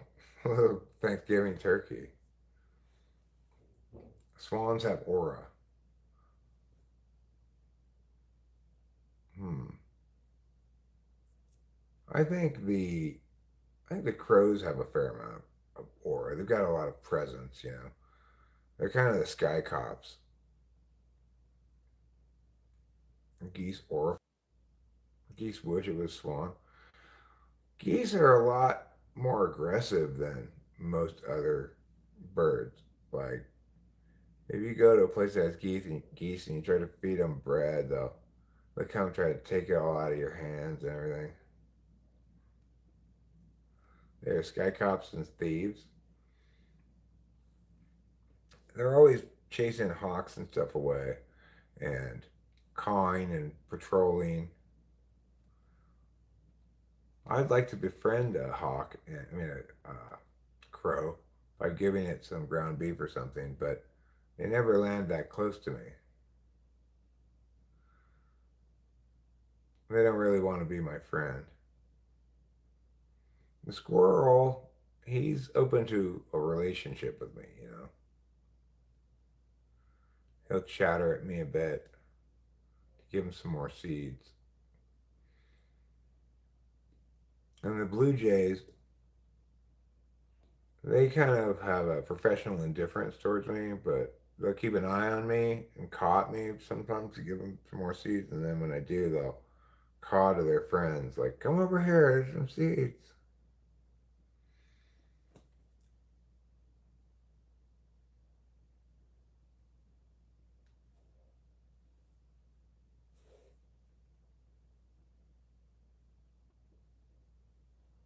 Thanksgiving turkey. Swans have aura. I think the crows have a fair amount of aura. They've got a lot of presence, you know. They're kind of the sky cops. Geese aura. Geese wish it was swan. Geese are a lot more aggressive than most other birds. Like if you go to a place that has geese and you try to feed them bread, they'll come try to take it all out of your hands and everything. They're sky cops and thieves. They're always chasing hawks and stuff away and cawing and patrolling. I'd like to befriend a hawk, a crow, by giving it some ground beef or something, but they never land that close to me. They don't really want to be my friend. The squirrel, he's open to a relationship with me, you know. He'll chatter at me a bit to give him some more seeds. And the blue jays, they kind of have a professional indifference towards me, but they'll keep an eye on me and caw at me sometimes to give them some more seeds. And then when I do, they'll caw to their friends, like, come over here, there's some seeds.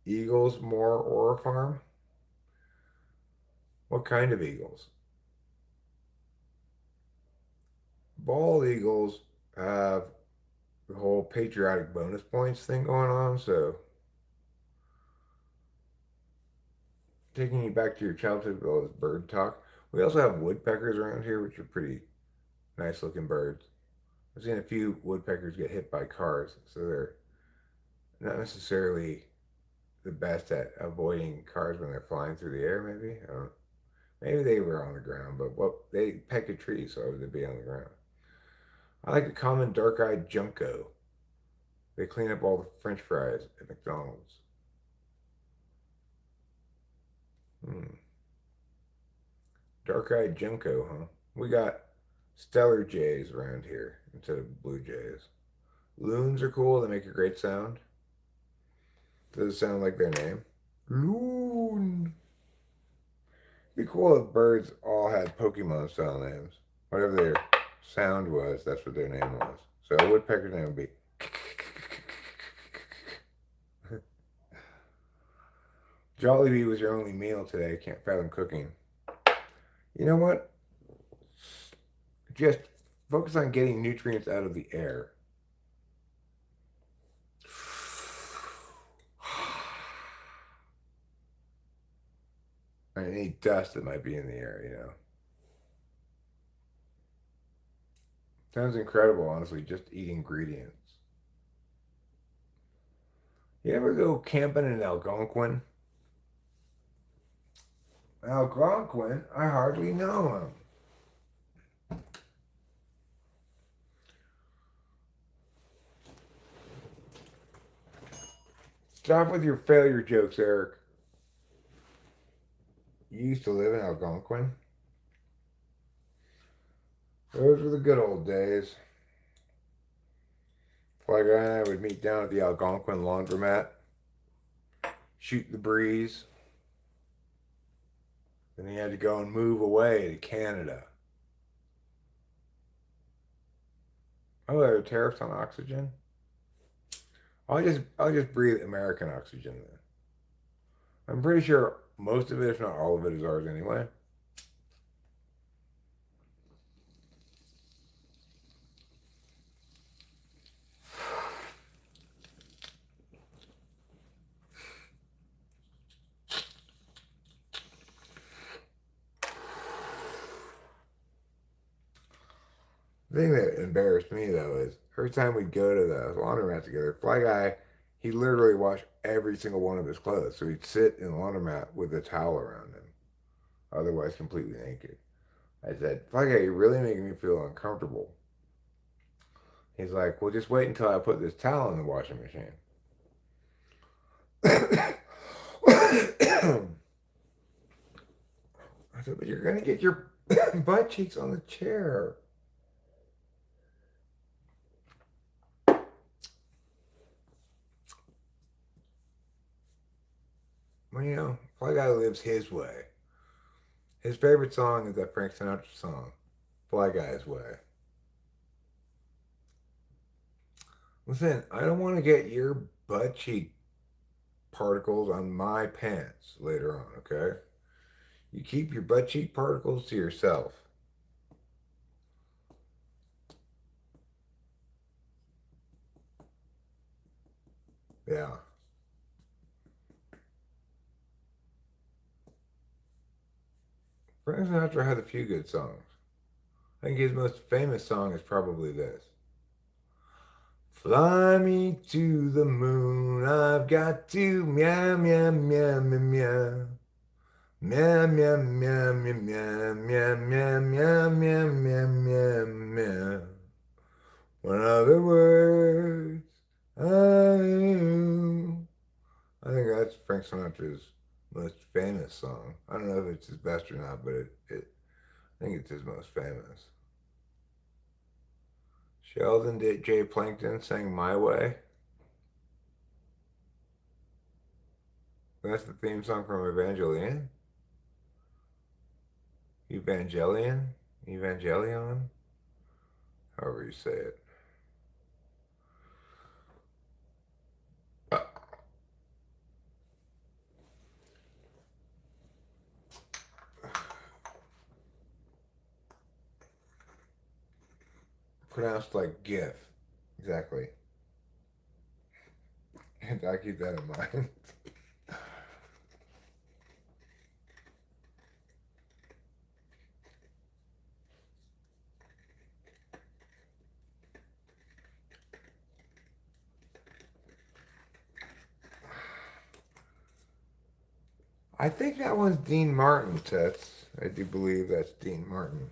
Eagles more or farm? What kind of eagles? Bald eagles have the whole patriotic bonus points thing going on, so taking you back to your childhood with all this bird talk. We also have woodpeckers around here, which are pretty nice looking birds. I've seen a few woodpeckers get hit by cars, so they're not necessarily the best at avoiding cars when they're flying through the air, maybe. I don't. Maybe they were on the ground, but they peck a tree, so they'd be on the ground. I like the common dark-eyed junco. They clean up all the French fries at McDonald's. Dark-eyed junco, huh? We got stellar jays around here instead of blue jays. Loons are cool. They make a great sound. Does it sound like their name? Loon. It'd be cool if birds all had Pokemon style names. Whatever their sound was, that's what their name was. So a woodpecker's name would be. Jollibee was your only meal today. Can't fathom cooking. You know what? Just focus on getting nutrients out of the air. And any dust that might be in the air, you know. Sounds incredible, honestly, just eat ingredients. You ever go camping in Algonquin? Algonquin? I hardly know him. Stop with your failure jokes, Eric. You used to live in Algonquin. Those were the good old days. Fly Guy and I would meet down at the Algonquin laundromat, shoot the breeze. Then he had to go and move away to Canada. Oh, there are tariffs on oxygen. I'll just breathe American oxygen then. I'm pretty sure most of it, if not all of it, is ours anyway. The thing that embarrassed me though is every time we'd go to the laundromat together, Fly Guy, he literally washed every single one of his clothes. So he'd sit in the laundromat with a towel around him, otherwise completely naked. I said, Fly Guy, you're really making me feel uncomfortable. He's like, well, just wait until I put this towel in the washing machine. I said, but you're going to get your butt cheeks on the chair. Well, you know, Fly Guy lives his way. His favorite song is that Frank Sinatra song, Fly Guy's Way. Listen, I don't want to get your butt cheek particles on my pants later on, okay? You keep your butt cheek particles to yourself. Yeah. Frank Sinatra had a few good songs. I think his most famous song is probably this. Fly me to the moon, I've got to meow, meow, meow, meow, meow. Meow, meow, meow, meow, meow, meow, meow, meow, meow, meow, meow, meow. In other words, I think that's Frank Sinatra's most famous song. I don't know if it's his best or not, but I think it's his most famous. Sheldon J. Plankton sang My Way. That's the theme song from Evangelion. Evangelion, however you say it. Pronounced like GIF. Exactly. And I keep that in mind. I think that one's Dean Martin, Tess. I do believe that's Dean Martin.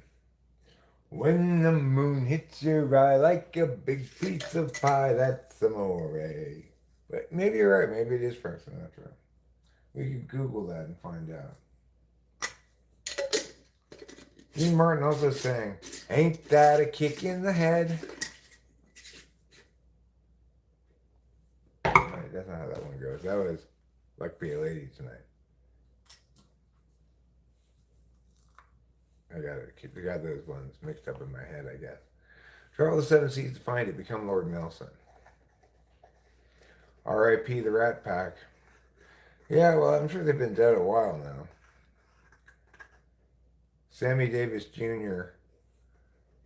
When the moon hits your eye like a big piece of pie, that's amore. But maybe you're right. Maybe it is Frank Sinatra. We could Google that and find out. Dean Martin also sang, "Ain't that a kick in the head?" Right, that's not how that one goes. That was Like Be a Lady Tonight. I got those ones mixed up in my head, I guess. Charles VII sees to find it, become Lord Nelson. R.I.P. the Rat Pack. Yeah, well, I'm sure they've been dead a while now. Sammy Davis Jr.,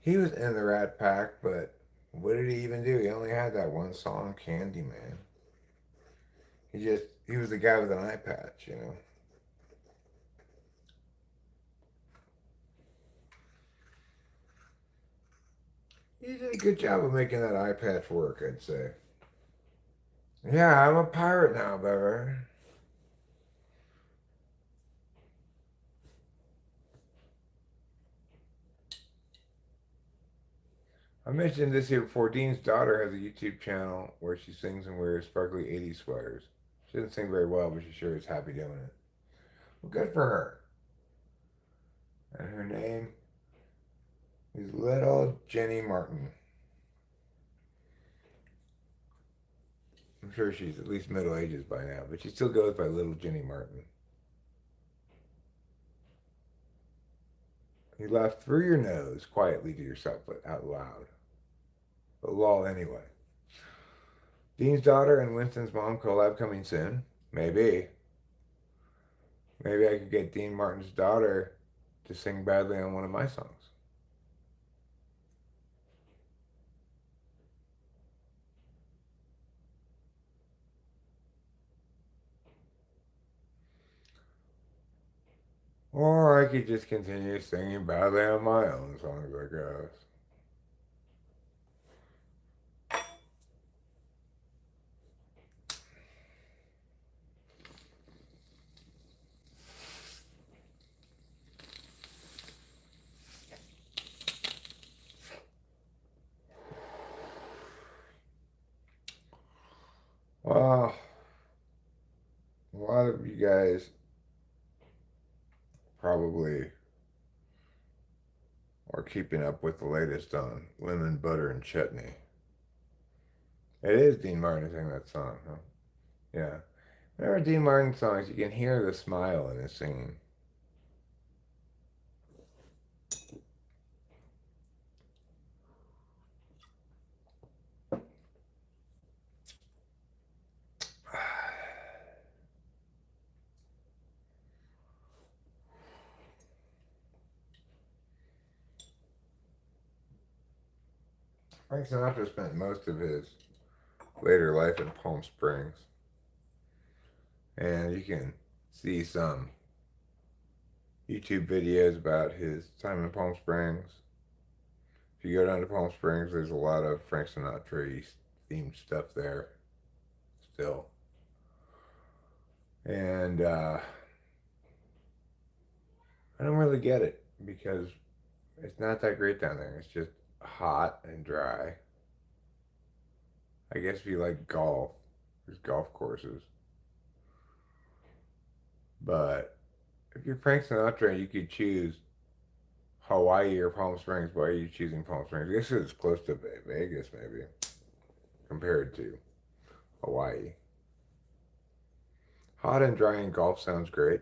he was in the Rat Pack, but what did he even do? He only had that one song, Candyman. He was the guy with an eye patch, you know. He did a good job of making that eye patch work, I'd say. Yeah, I'm a pirate now, baby. I mentioned this here before. Dean's daughter has a YouTube channel where she sings and wears sparkly 80s sweaters. She didn't sing very well, but she sure is happy doing it. Well, good for her. And her name is Little Jenny Martin. I'm sure she's at least middle ages by now, but she still goes by Little Jenny Martin. You laugh through your nose quietly to yourself, but out loud. But lol anyway. Dean's daughter and Winston's mom collab coming soon? Maybe. Maybe I could get Dean Martin's daughter to sing badly on one of my songs. Or I could just continue singing badly on my own songs, I guess. Well, a lot of you guys probably are keeping up with the latest on lemon, butter, and chutney. It is Dean Martin singing that song, huh? Yeah. Whenever Dean Martin songs, you can hear the smile in his singing. Frank Sinatra spent most of his later life in Palm Springs. And you can see some YouTube videos about his time in Palm Springs. If you go down to Palm Springs, there's a lot of Frank Sinatra themed stuff there still. And I don't really get it because it's not that great down there. It's just hot and dry. I guess if you like golf, there's golf courses. But if you're Frank Sinatra, you could choose Hawaii or Palm Springs. Why are you choosing Palm Springs? I guess it's close to Vegas, maybe, compared to Hawaii. Hot and dry and golf sounds great.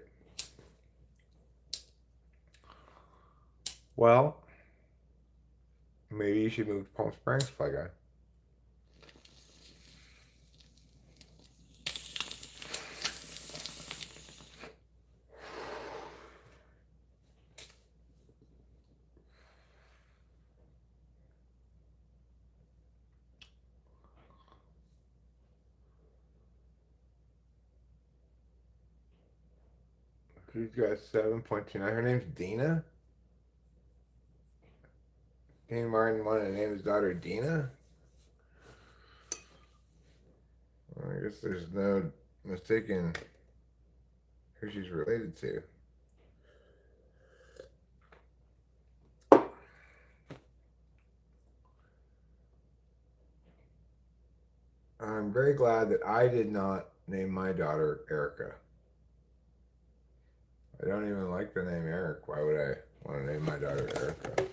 Well, maybe you should move to Palm Springs, Fly Guy. She's got 7.29. Her name's Dina? Dean Martin wanted to name his daughter Dina? Well, I guess there's no mistaking who she's related to. I'm very glad that I did not name my daughter Erica. I don't even like the name Eric. Why would I want to name my daughter Erica?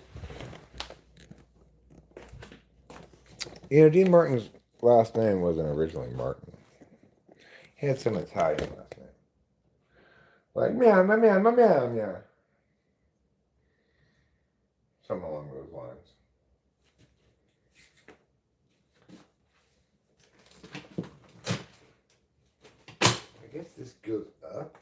You know, Dean Martin's last name wasn't originally Martin. He had some Italian last name. Like, meow, meow, meow, meow, meow. Something along those lines. I guess this goes up.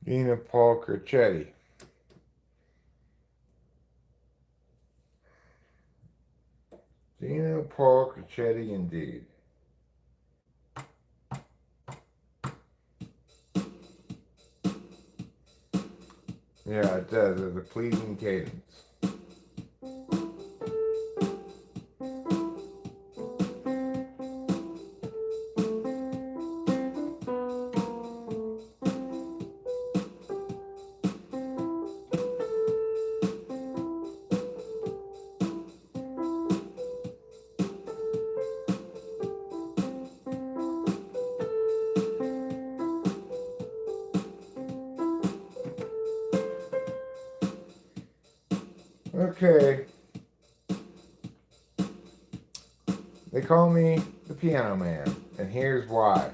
Dina Paul Cricetti. Dina Paul Paul Cacchetti indeed. Yeah, it does. There's a pleasing cadence. Okay. They call me the Piano Man, and here's why.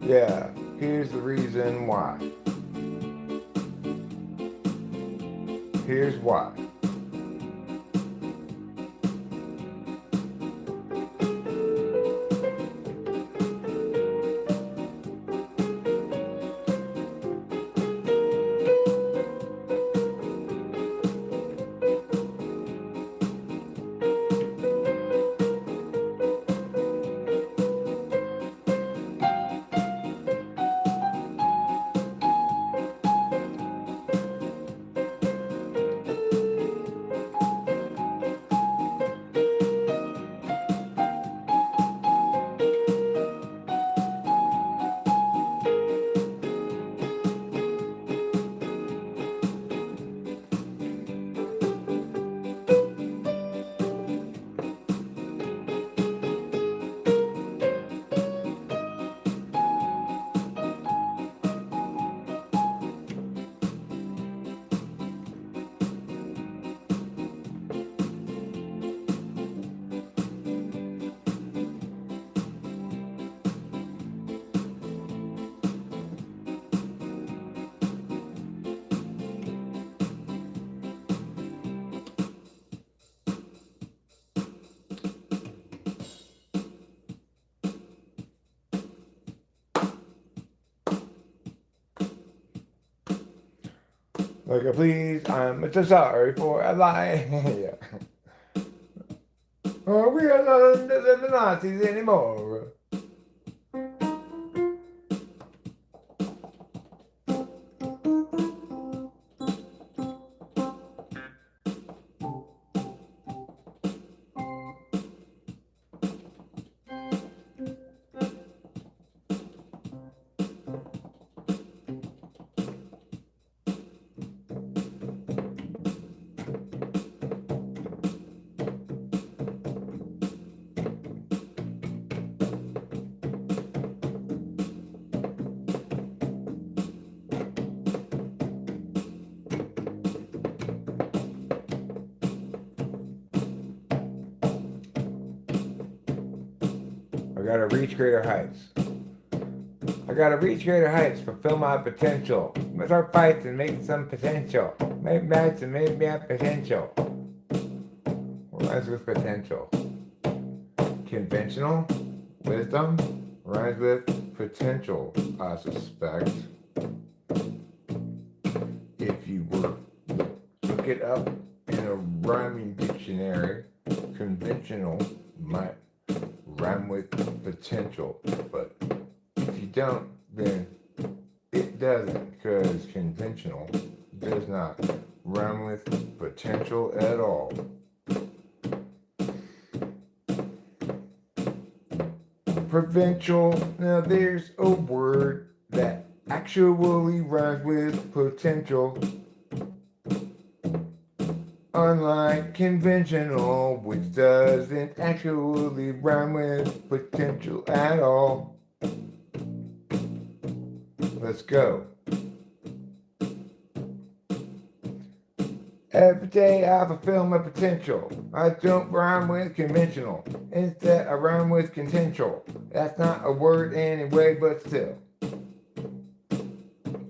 Yeah, here's the reason why. Here's why. Like, please, I'm so sorry for a lie. Yeah. Oh, we are not the Nazis anymore. I gotta reach greater heights. I gotta reach greater heights, fulfill my potential. Let's start fights and make some potential. Make fights and make me potential. Rhymes with potential. Conventional wisdom rhymes with potential, I suspect. If you were to look it up in a rhyming dictionary, conventional might rhyme with potential, but if you don't, then it doesn't, because conventional does not rhyme with potential at all. Provincial, now there's a word that actually rhymes with potential. Unlike conventional, which doesn't actually rhyme with potential at all. Let's go. Every day I fulfill my potential. I don't rhyme with conventional. Instead, I rhyme with contentual. That's not a word anyway, but still.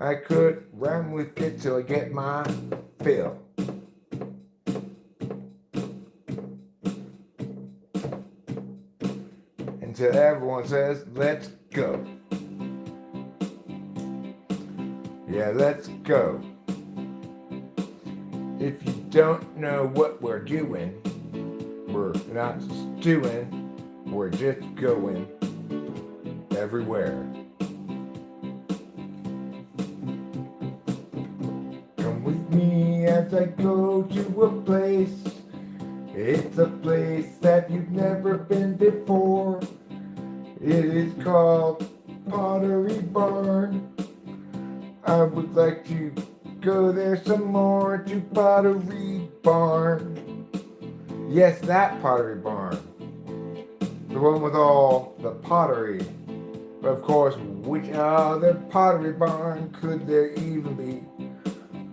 I could rhyme with it till I get my fill. Until everyone says, let's go. Yeah, let's go. If you don't know what we're doing, we're not stewing, we're just going everywhere. Come with me as I go to a place. It's a place that you've never been before. It is called Pottery Barn. I would like to go there some more, to Pottery Barn. Yes, that Pottery Barn. The one with all the pottery. But of course, which other Pottery Barn could there even be?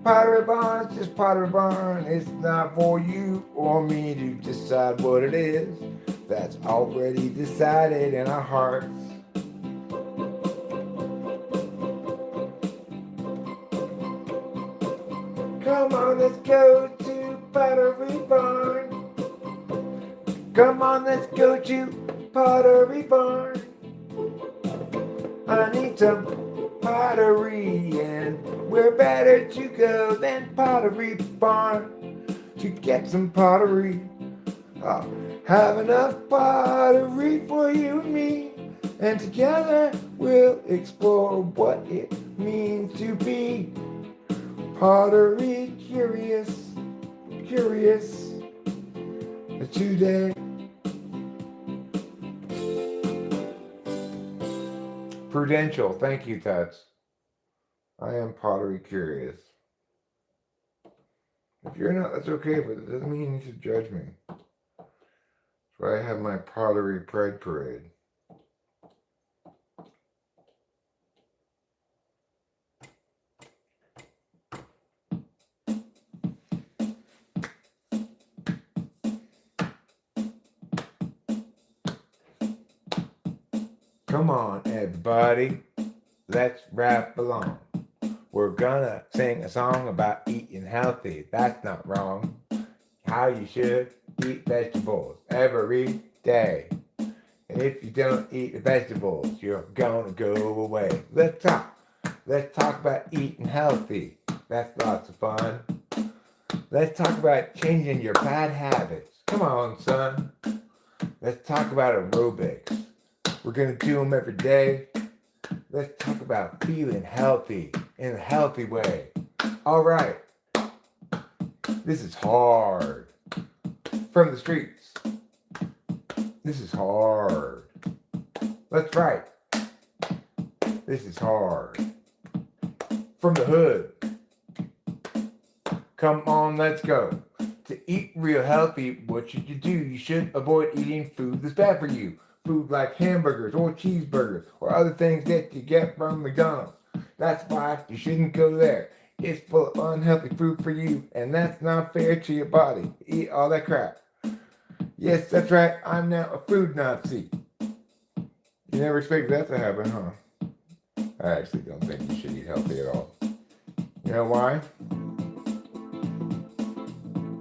Pottery Barn's just Pottery Barn. It's not for you or me to decide what it is. That's already decided in our hearts. Come on, let's go to Pottery Barn. Come on, let's go to Pottery Barn. I need some pottery, and where better to go than Pottery Barn to get some pottery. I'll have enough pottery for you and me, and together we'll explore what it means to be pottery curious today. Prudential, thank you, Tuts. I am pottery curious. If you're not, that's okay, but it doesn't mean you should judge me. That's why I have my pottery pride parade. Come on, everybody, let's rap along. We're gonna sing a song about eating healthy. That's not wrong. How you should eat vegetables every day. And if you don't eat the vegetables, you're gonna go away. Let's talk. Let's talk about eating healthy. That's lots of fun. Let's talk about changing your bad habits. Come on, son. Let's talk about aerobics. We're gonna do them every day. Let's talk about feeling healthy in a healthy way. All right. This is hard. From the streets. This is hard. That's right. This is hard. From the hood. Come on, let's go. To eat real healthy, what should you do? You should avoid eating food that's bad for you. Food like hamburgers or cheeseburgers or other things that you get from McDonald's. That's why you shouldn't go there. It's full of unhealthy food for you, and that's not fair to your body. Eat all that crap. Yes, that's right. I'm now a food Nazi. You never expected that to happen, huh? I actually don't think you should eat healthy at all. You know why?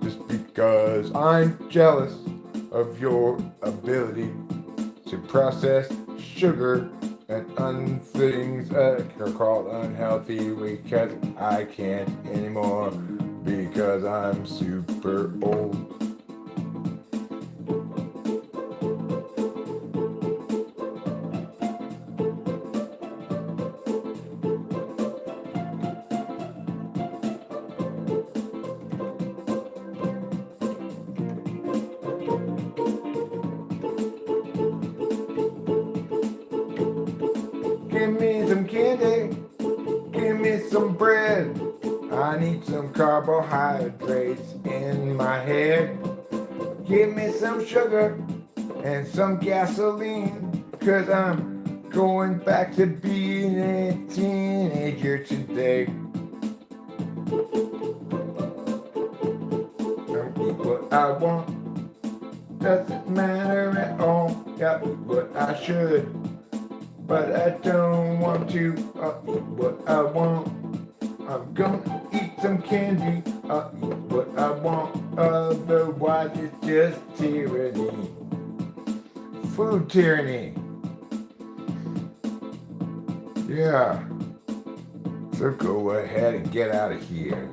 Just because I'm jealous of your ability to process sugar and things that are called unhealthy, because I can't anymore because I'm super old. Give me some candy, give me some bread. I need some carbohydrates in my head. Give me some sugar and some gasoline, 'cause I'm going back to being a teenager today. Don't eat what I want, doesn't matter at all. Gotta eat what I should, but I don't want to. I'll eat what I want. I'm gonna eat some candy. I'll eat what I want. Otherwise it's just tyranny. Food tyranny. Yeah. So go ahead and get out of here.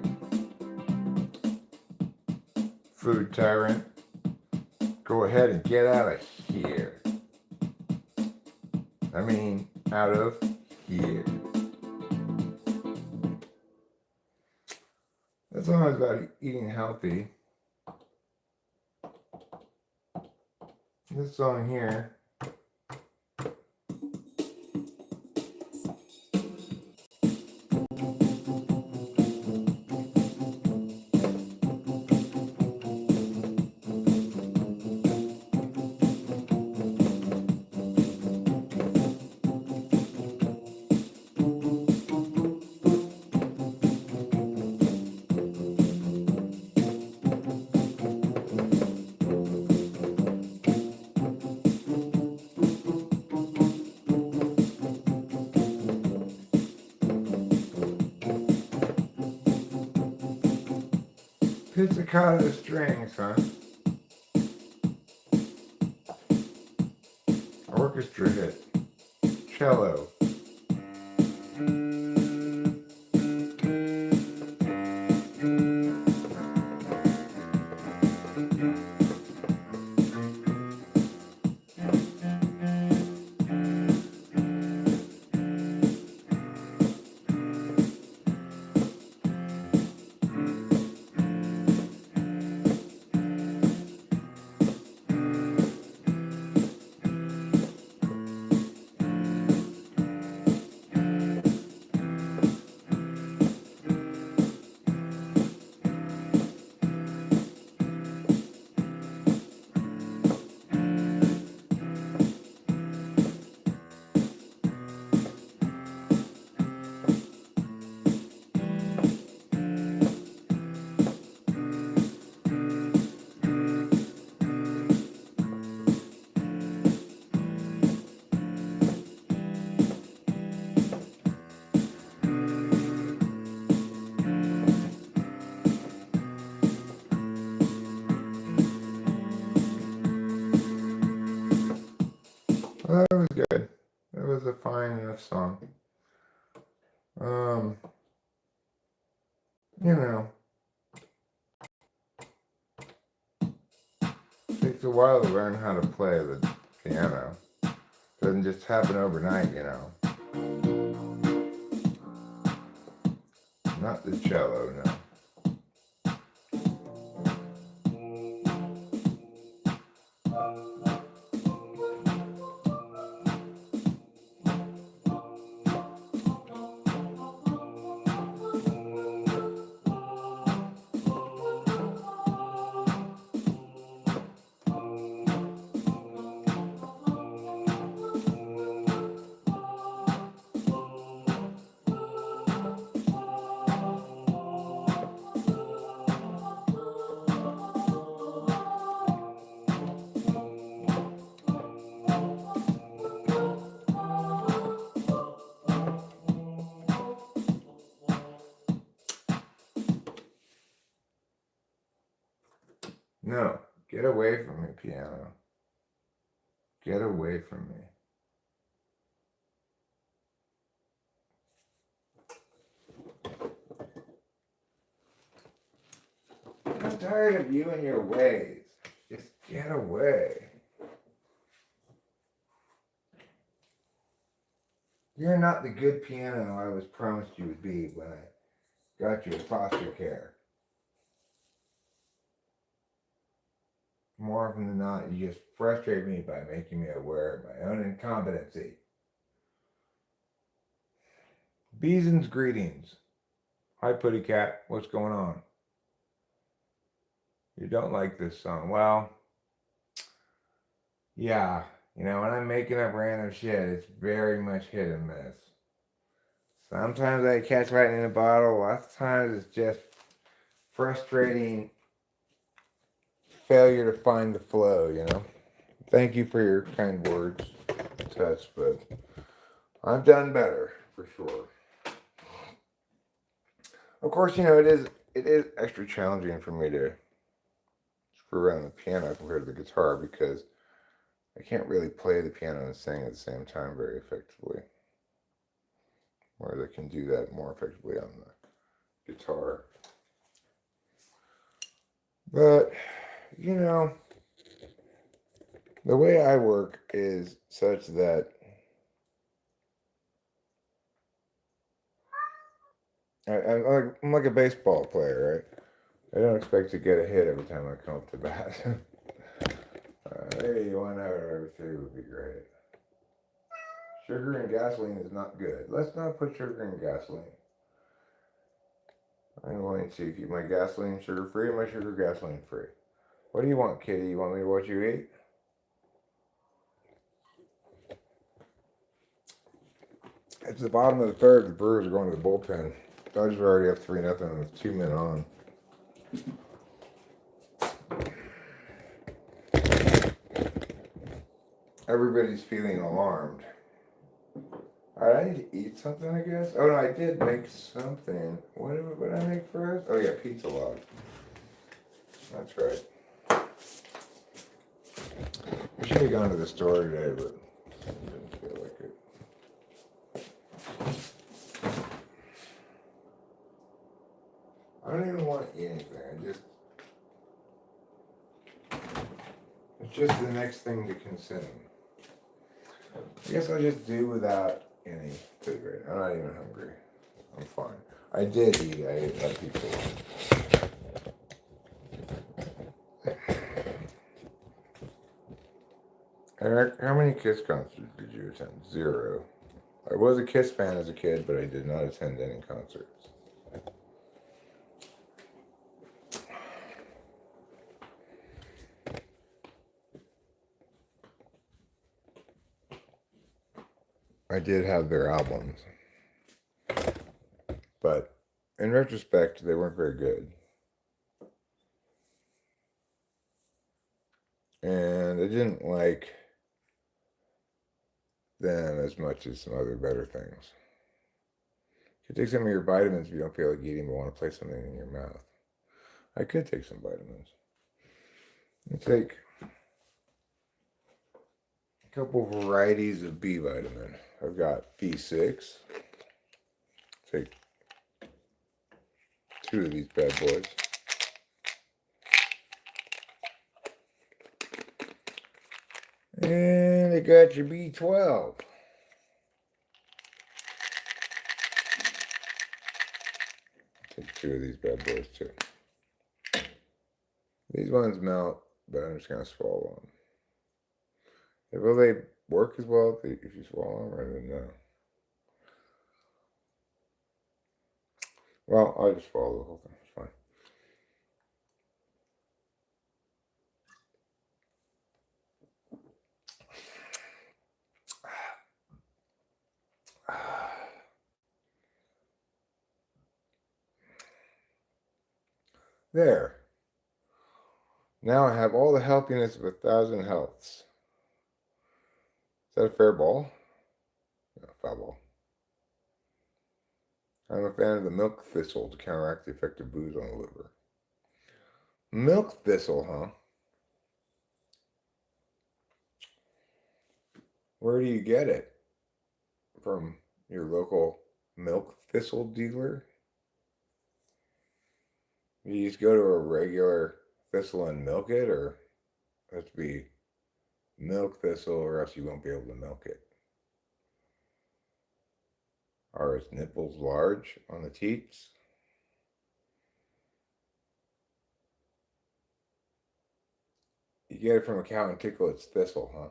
Food tyrant. Go ahead and get out of here. I mean, out of here. That song is about eating healthy. This song here. Pizzicato strings, huh? Orchestra hit. Cello. Well, that was good. That was a fine enough song. You know, it takes a while to learn how to play the piano. Doesn't just happen overnight, you know. Not the cello, no. No, get away from me, piano. Get away from me. I'm tired of you and your ways. Just get away. You're not the good piano I was promised you would be when I got you in foster care. More often than not, you just frustrate me by making me aware of my own incompetency. Beeson's greetings. Hi, Putty Cat. What's going on? You don't like this song. Well, yeah. You know, when I'm making up random shit, it's very much hit and miss. Sometimes I catch lightning in a bottle. Lots of times it's just frustrating failure to find the flow, you know. Thank you for your kind words, touch, but I've done better for sure. Of course, you know, it is extra challenging for me to screw around the piano compared to the guitar because I can't really play the piano and sing at the same time very effectively. where they can do that more effectively on the guitar. But, you know, the way I work is such that I'm like a baseball player, right? I don't expect to get a hit every time I come up to bat. Maybe 1 out of every 3 would be great. Sugar and gasoline is not good. Let's not put sugar in gasoline. I'm going to keep my gasoline sugar free and my sugar gasoline free. What do you want, kitty? You want me to watch you eat? It's the bottom of the third. The Brewers are going to the bullpen. Dodgers are already up 3-0 with 2 men on. Everybody's feeling alarmed. Alright, I need to eat something, I guess. Oh no, I did make something. What did I make first? Oh yeah, pizza log. That's right. I should have gone to the store today, but I didn't feel like it. I don't even want to eat anything. It's just the next thing to consume. I guess I'll just do without any food right now. I'm not even hungry. I'm fine. I did eat. I ate that pizza. Eric, how many Kiss concerts did you attend? 0. I was a Kiss fan as a kid, but I did not attend any concerts. I did have their albums, but in retrospect, they weren't very good. And I didn't like them as much as some other better things. You could take some of your vitamins if you don't feel like eating but want to place something in your mouth. I could take some vitamins. I take a couple varieties of B vitamin. I've got B6. Take 2 of these bad boys. And I got your B12. Take 2 of these bad boys too. These ones melt, but I'm just going to swallow them. Will they work as well if you swallow them, or no? Well, I'll just swallow the whole thing. It's fine. There. Now I have all the healthiness of 1,000 healths. Is that a fair ball? No, foul ball. I'm a fan of the milk thistle to counteract the effect of booze on the liver. Milk thistle, huh? Where do you get it? From your local milk thistle dealer? You just go to a regular thistle and milk it, or it has to be milk thistle, or else you won't be able to milk it? Are its nipples large on the teats? You get it from a cow and tickle its thistle, huh?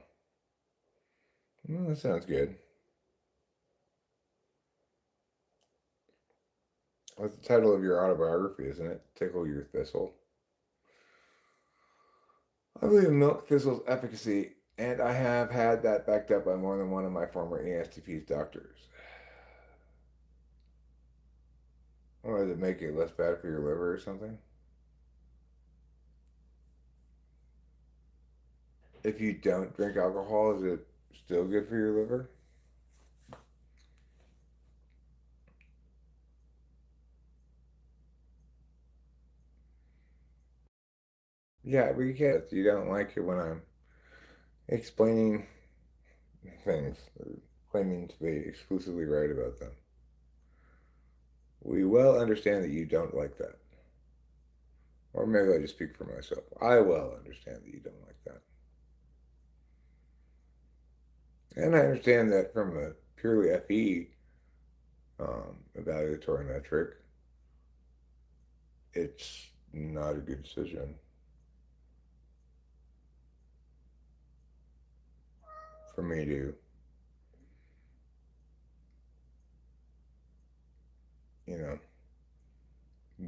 Well, that sounds good. That's the title of your autobiography, isn't it? Tickle Your Thistle. I believe in milk thistle's efficacy, and I have had that backed up by more than one of my former ESTP's doctors. Or does it make it less bad for your liver or something? If you don't drink alcohol, is it still good for your liver? Yeah, we can't. You don't like it when I'm explaining things, or claiming to be exclusively right about them. We well understand that you don't like that. Or maybe I just speak for myself. I well understand that you don't like that. And I understand that from a purely FE evaluatory metric, it's not a good decision for me to, you know,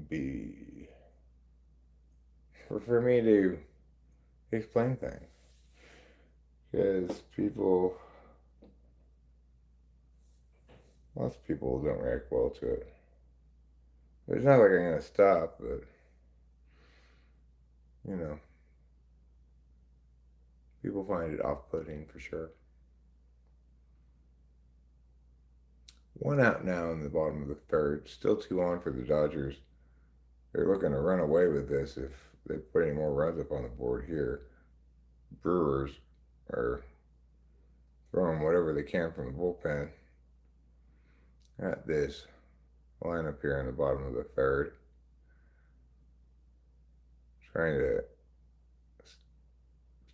be, for me to explain things. Because lots of people don't react well to it. It's not like I'm going to stop, but, you know, people find it off-putting for sure. One out now in the bottom of the third. Still 2 on for the Dodgers. They're looking to run away with this if they put any more runs up on the board here. Brewers are throwing whatever they can from the bullpen at this lineup here in the bottom of the third. Trying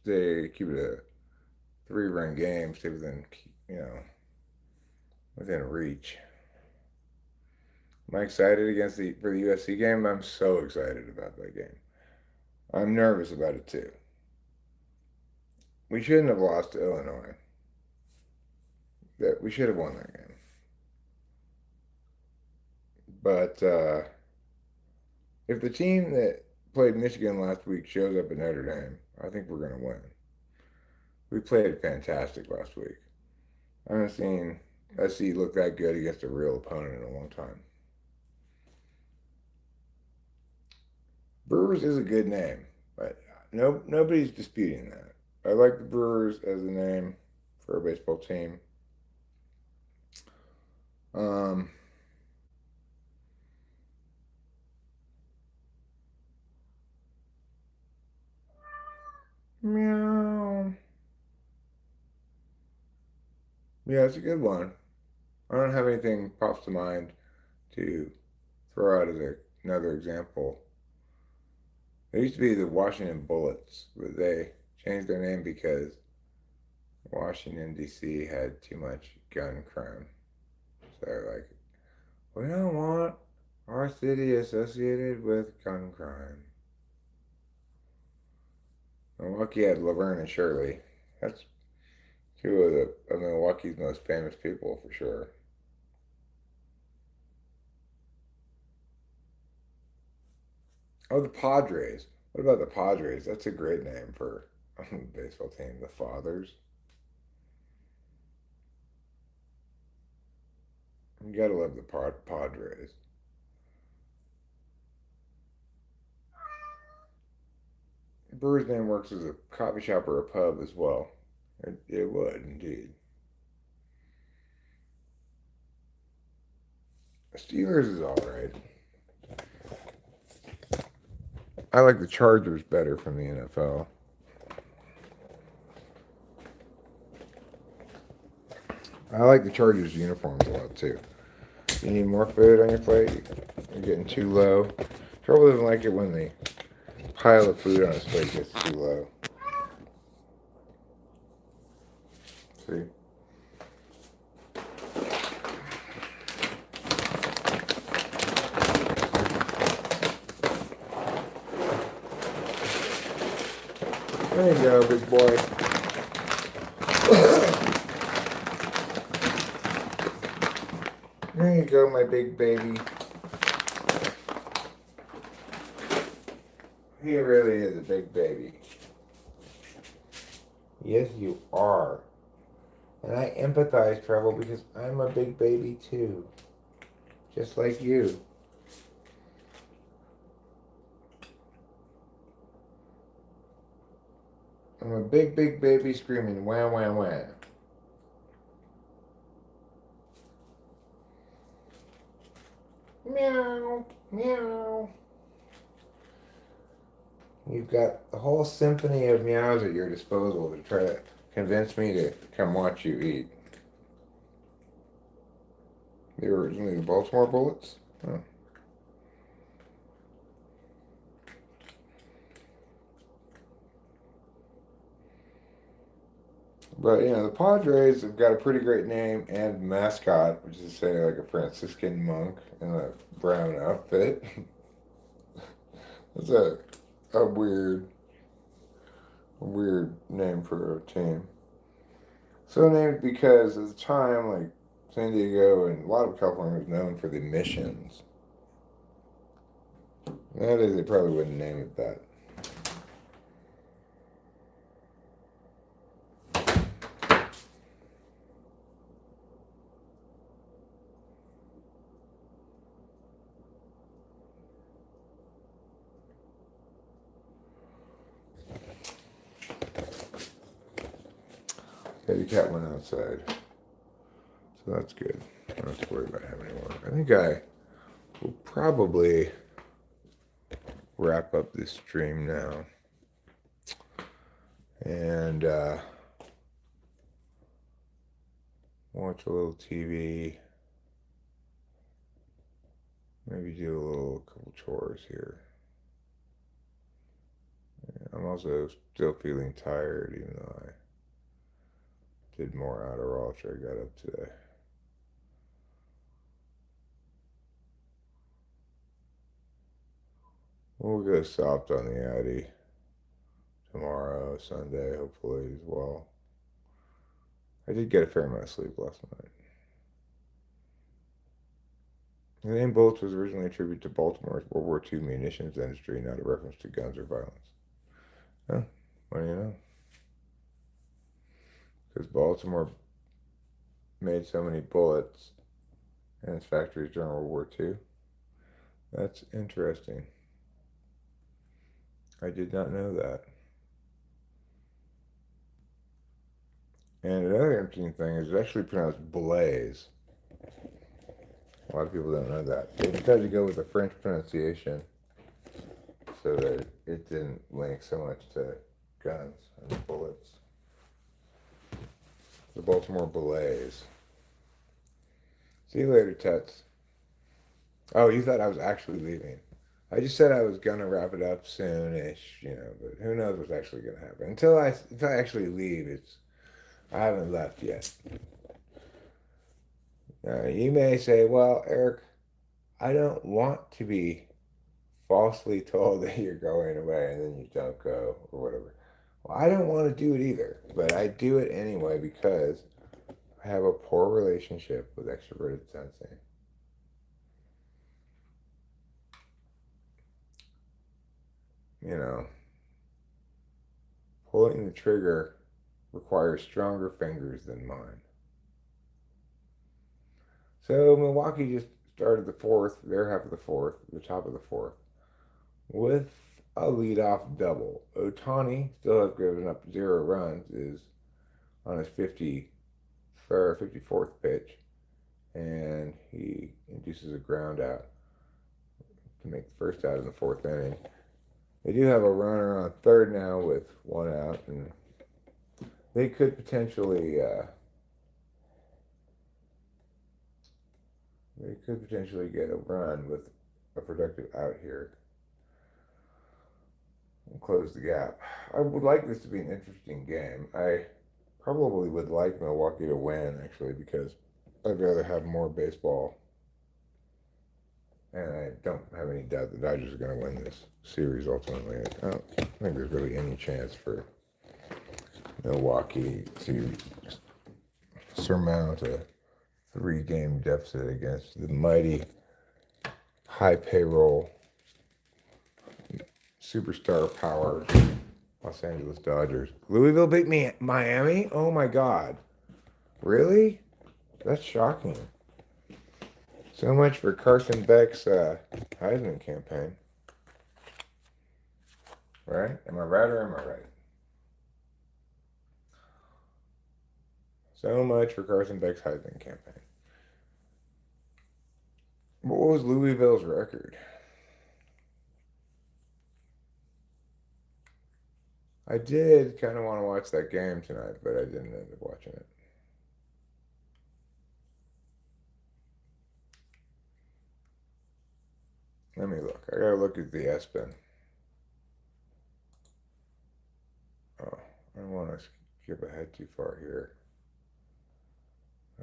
to keep it a 3-run game, stay within, within reach. Am I excited for the USC game? I'm so excited about that game. I'm nervous about it too. We shouldn't have lost to Illinois. We should have won that game. But if the team that played Michigan last week shows up at Notre Dame, I think we're going to win. We played fantastic last week. I haven't seen SC look that good against a real opponent in a long time. Brewers is a good name, but nobody's disputing that. I like the Brewers as a name for a baseball team. Meow. Yeah, it's a good one. I don't have anything pops to mind to throw out as another example. They used to be the Washington Bullets, but they changed their name because Washington, D.C. had too much gun crime. So they're like, we don't want our city associated with gun crime. Milwaukee had Laverne and Shirley. That's 2 of Milwaukee's most famous people for sure. Oh, the Padres. What about the Padres? That's a great name for a baseball team. The Fathers. You gotta love the Padres. Brewer's name works as a coffee shop or a pub as well. It would, indeed. Steelers is alright. I like the Chargers better from the NFL. I like the Chargers uniforms a lot too. You need more food on your plate? You're getting too low. Trouble doesn't like it when the pile of food on his plate gets too low. See? There you go, big boy. There you go, my big baby. He really is a big baby. Yes, you are. And I empathize, Treble, because I'm a big baby too. Just like you. I'm a big, big baby screaming, wah, wah, wah. Meow, meow. You've got the whole symphony of meows at your disposal to try to convince me to come watch you eat. They were originally the Baltimore Bullets? Oh. But the Padres have got a pretty great name and mascot, which is say like a Franciscan monk in a brown outfit. That's a weird name for a team. So named because at the time, like San Diego and a lot of California was known for the missions. Nowadays, they probably wouldn't name it that. Yeah, the cat went outside. So that's good. I don't have to worry about him anymore. I think I will probably wrap up this stream now. And watch a little TV. Maybe do a couple chores here. I'm also still feeling tired, even though I did more Adderall after I got up today. We'll go soft on the Addy tomorrow, Sunday, hopefully as well. I did get a fair amount of sleep last night. The name Bullets was originally a tribute to Baltimore's World War II munitions industry, not a reference to guns or violence. Huh? What do you know? Because Baltimore made so many bullets in its factories during World War II. That's interesting. I did not know that. And another interesting thing is it's actually pronounced Blaze. A lot of people don't know that. They decided to go with the French pronunciation so that it didn't link so much to guns and bullets. The Baltimore Blaze. See you later, Tuts. Oh, you thought I was actually leaving. I just said I was gonna wrap it up soonish, but who knows what's actually gonna happen. Until I actually leave, I haven't left yet. You may say, well, Eric, I don't want to be falsely told that you're going away and then you don't go or whatever. Well, I don't want to do it either, but I do it anyway because I have a poor relationship with extroverted sensing. Pulling the trigger requires stronger fingers than mine. So Milwaukee just started the fourth, their half of the fourth, the top of the fourth, with a leadoff double. Ohtani still has given up 0 runs, is on his 54th pitch, and he induces a ground out to make the first out in the fourth inning. They do have a runner on third now with 1 out, and they could potentially get a run with a productive out here and close the gap. I would like this to be an interesting game. I probably would like Milwaukee to win, actually, because I'd rather have more baseball. And I don't have any doubt the Dodgers are going to win this series ultimately. I don't think there's really any chance for Milwaukee to surmount a 3-game deficit against the mighty high payroll superstar power Los Angeles Dodgers. Louisville beat Miami? Oh my God. Really? That's shocking. So much for Carson Beck's Heisman campaign. Right? Am I right or am I right? So much for Carson Beck's Heisman campaign. What was Louisville's record? I did kind of want to watch that game tonight, but I didn't end up watching it. Let me look. I gotta look at the S-Pen. Oh, I don't want to skip ahead too far here.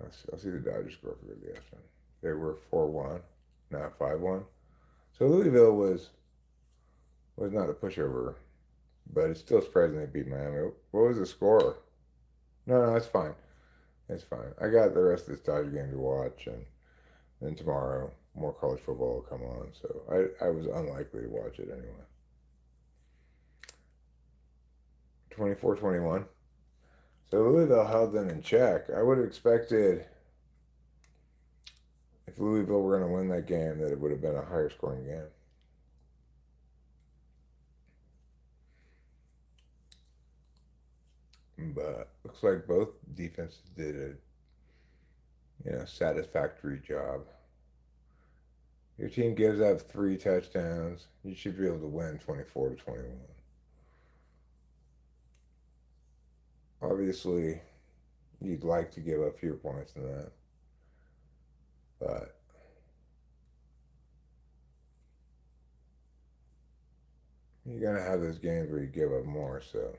I'll see the Dodgers score for the S-Pen. They were 4-1, now 5-1. So Louisville was not a pushover, but it's still surprising they beat Miami. What was the score? No, it's fine. It's fine. I got the rest of this Dodger game to watch, and then tomorrow more college football will come on. So I was unlikely to watch it anyway. 24-21. So Louisville held them in check. I would have expected if Louisville were going to win that game that it would have been a higher scoring game. But looks like both defenses did a satisfactory job. Your team gives up 3 touchdowns. You should be able to win 24-21. Obviously, you'd like to give up fewer points than that. But you're going to have those games where you give up more. So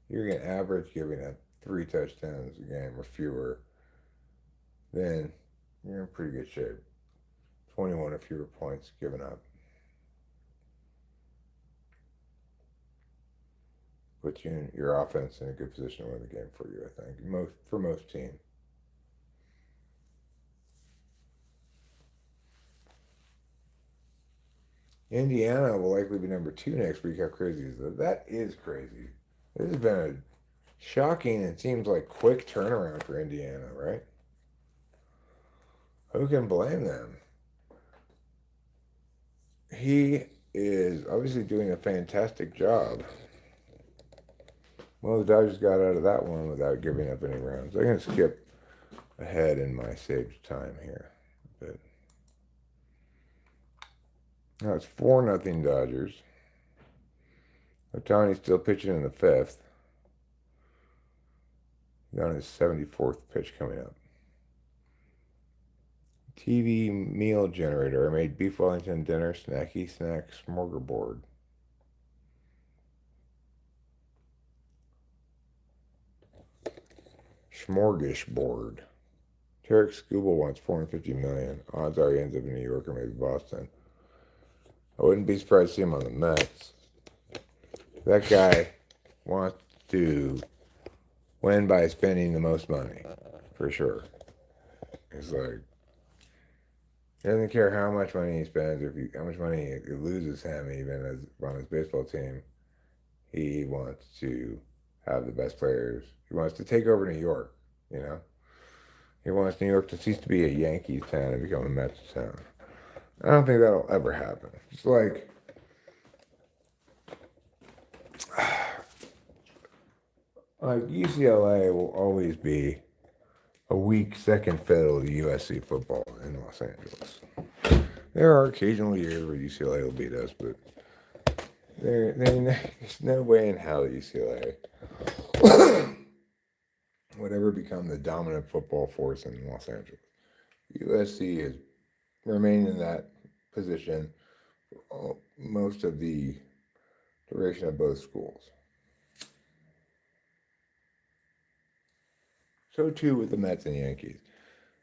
you're going to average giving up 3 touchdowns a game or fewer. Then you're in pretty good shape. 21 or fewer points given up. Puts you in your offense in a good position to win the game for you, I think. For most teams. Indiana will likely be number 2 next week. How crazy is that? That is crazy. This has been a shocking and seems like quick turnaround for Indiana, right? Who can blame them? He is obviously doing a fantastic job. Well, the Dodgers got out of that one without giving up any rounds. I'm going to skip ahead in my saved time here. But now it's 4-0 Dodgers. Ohtani's still pitching in the 5th. He's on his 74th pitch coming up. TV meal generator. I made beef Wellington dinner, snacky snack, smorgasbord. Smorgasbord. Tarek Skubal wants $450 million. Odds are he ends up in New York or maybe Boston. I wouldn't be surprised to see him on the Mets. That guy wants to win by spending the most money, for sure. It's like, he doesn't care how much money he spends, or how much money it loses him, even as on his baseball team. He wants to have the best players. He wants to take over New York, He wants New York to cease to be a Yankees town and become a Mets town. I don't think that'll ever happen. It's like UCLA will always be a weak second fiddle to USC football in Los Angeles. There are occasional years where UCLA will beat us, but there's no way in hell UCLA would ever become the dominant football force in Los Angeles. USC has remained in that position for most of the duration of both schools. So too with the Mets and Yankees.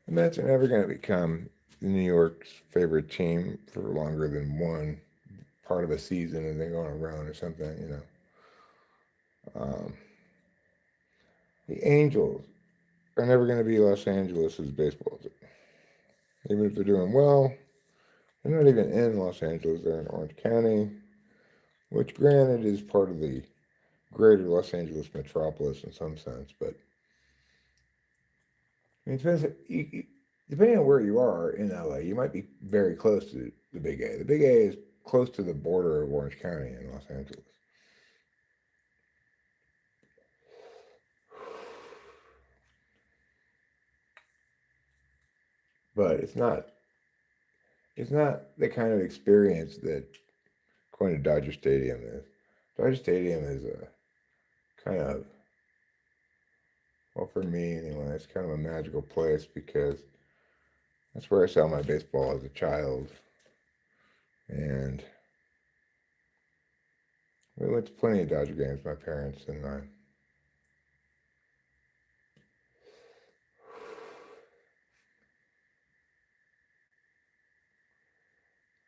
The Mets are never going to become New York's favorite team for longer than one part of a season and then go on a run or something, The Angels are never going to be Los Angeles' baseball team. Even if they're doing well, they're not even in Los Angeles. They're in Orange County, which granted is part of the greater Los Angeles metropolis in some sense, but I mean, depending on where you are in LA, you might be very close to the Big A. The Big A is close to the border of Orange County in Los Angeles. But it's not the kind of experience that going to Dodger Stadium is. Dodger Stadium is a kind of, well, for me anyway, it's kind of a magical place because that's where I saw my baseball as a child. And we went to plenty of Dodger games, my parents and I.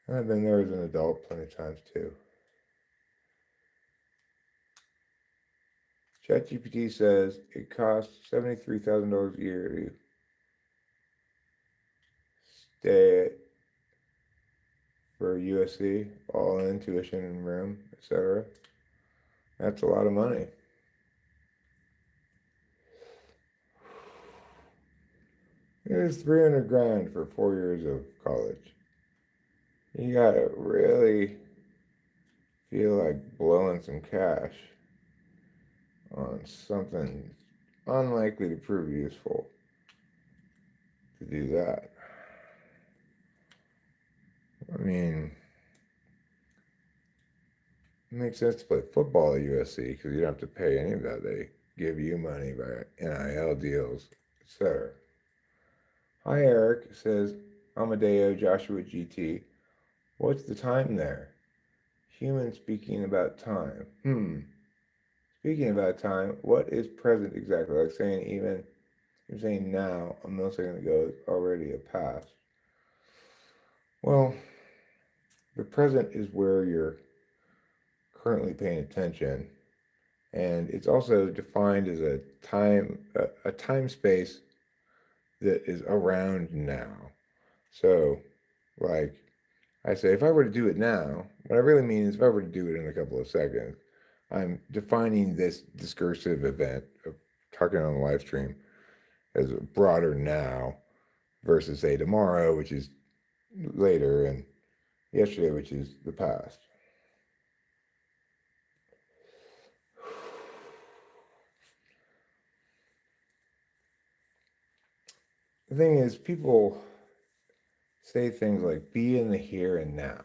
And I've been there as an adult plenty of times too. ChatGPT says it costs $73,000 a year to stay for USC, all in tuition and room, etc. That's a lot of money. It is 300 grand for 4 years of college. You gotta really feel like blowing some cash on something unlikely to prove useful to do that. I mean, it makes sense to play football at USC because you don't have to pay any of that. They give you money by NIL deals, etc. Hi, Eric, says Amadeo Joshua GT. What's the time there? Human speaking about time. Speaking about time, what is present exactly? Like saying even, you're saying now, a millisecond ago is already a past. Well, the present is where you're currently paying attention, and it's also defined as a time space that is around now. So, like I say, if I were to do it now, what I really mean is if I were to do it in a couple of seconds, I'm defining this discursive event of talking on the live stream as a broader now versus say tomorrow, which is later, and yesterday, which is the past. The thing is, people say things like be in the here and now.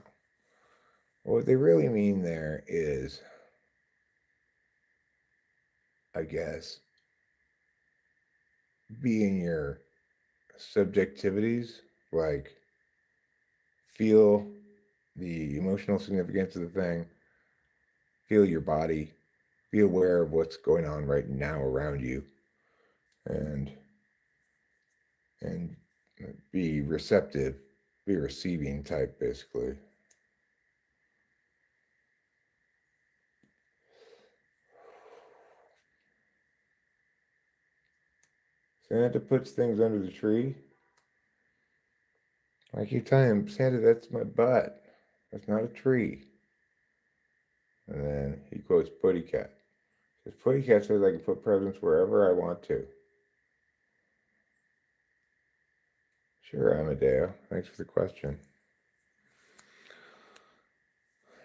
What they really mean there is, I guess, be in your subjectivities, like feel the emotional significance of the thing, feel your body, be aware of what's going on right now around you, and be receptive, be receiving type, basically. Santa puts things under the tree. I keep telling him, Santa, that's my butt. That's not a tree. And then he quotes Putty Cat. He says, Putty Cat says I can put presents wherever I want to. Sure, Amadeo. Thanks for the question.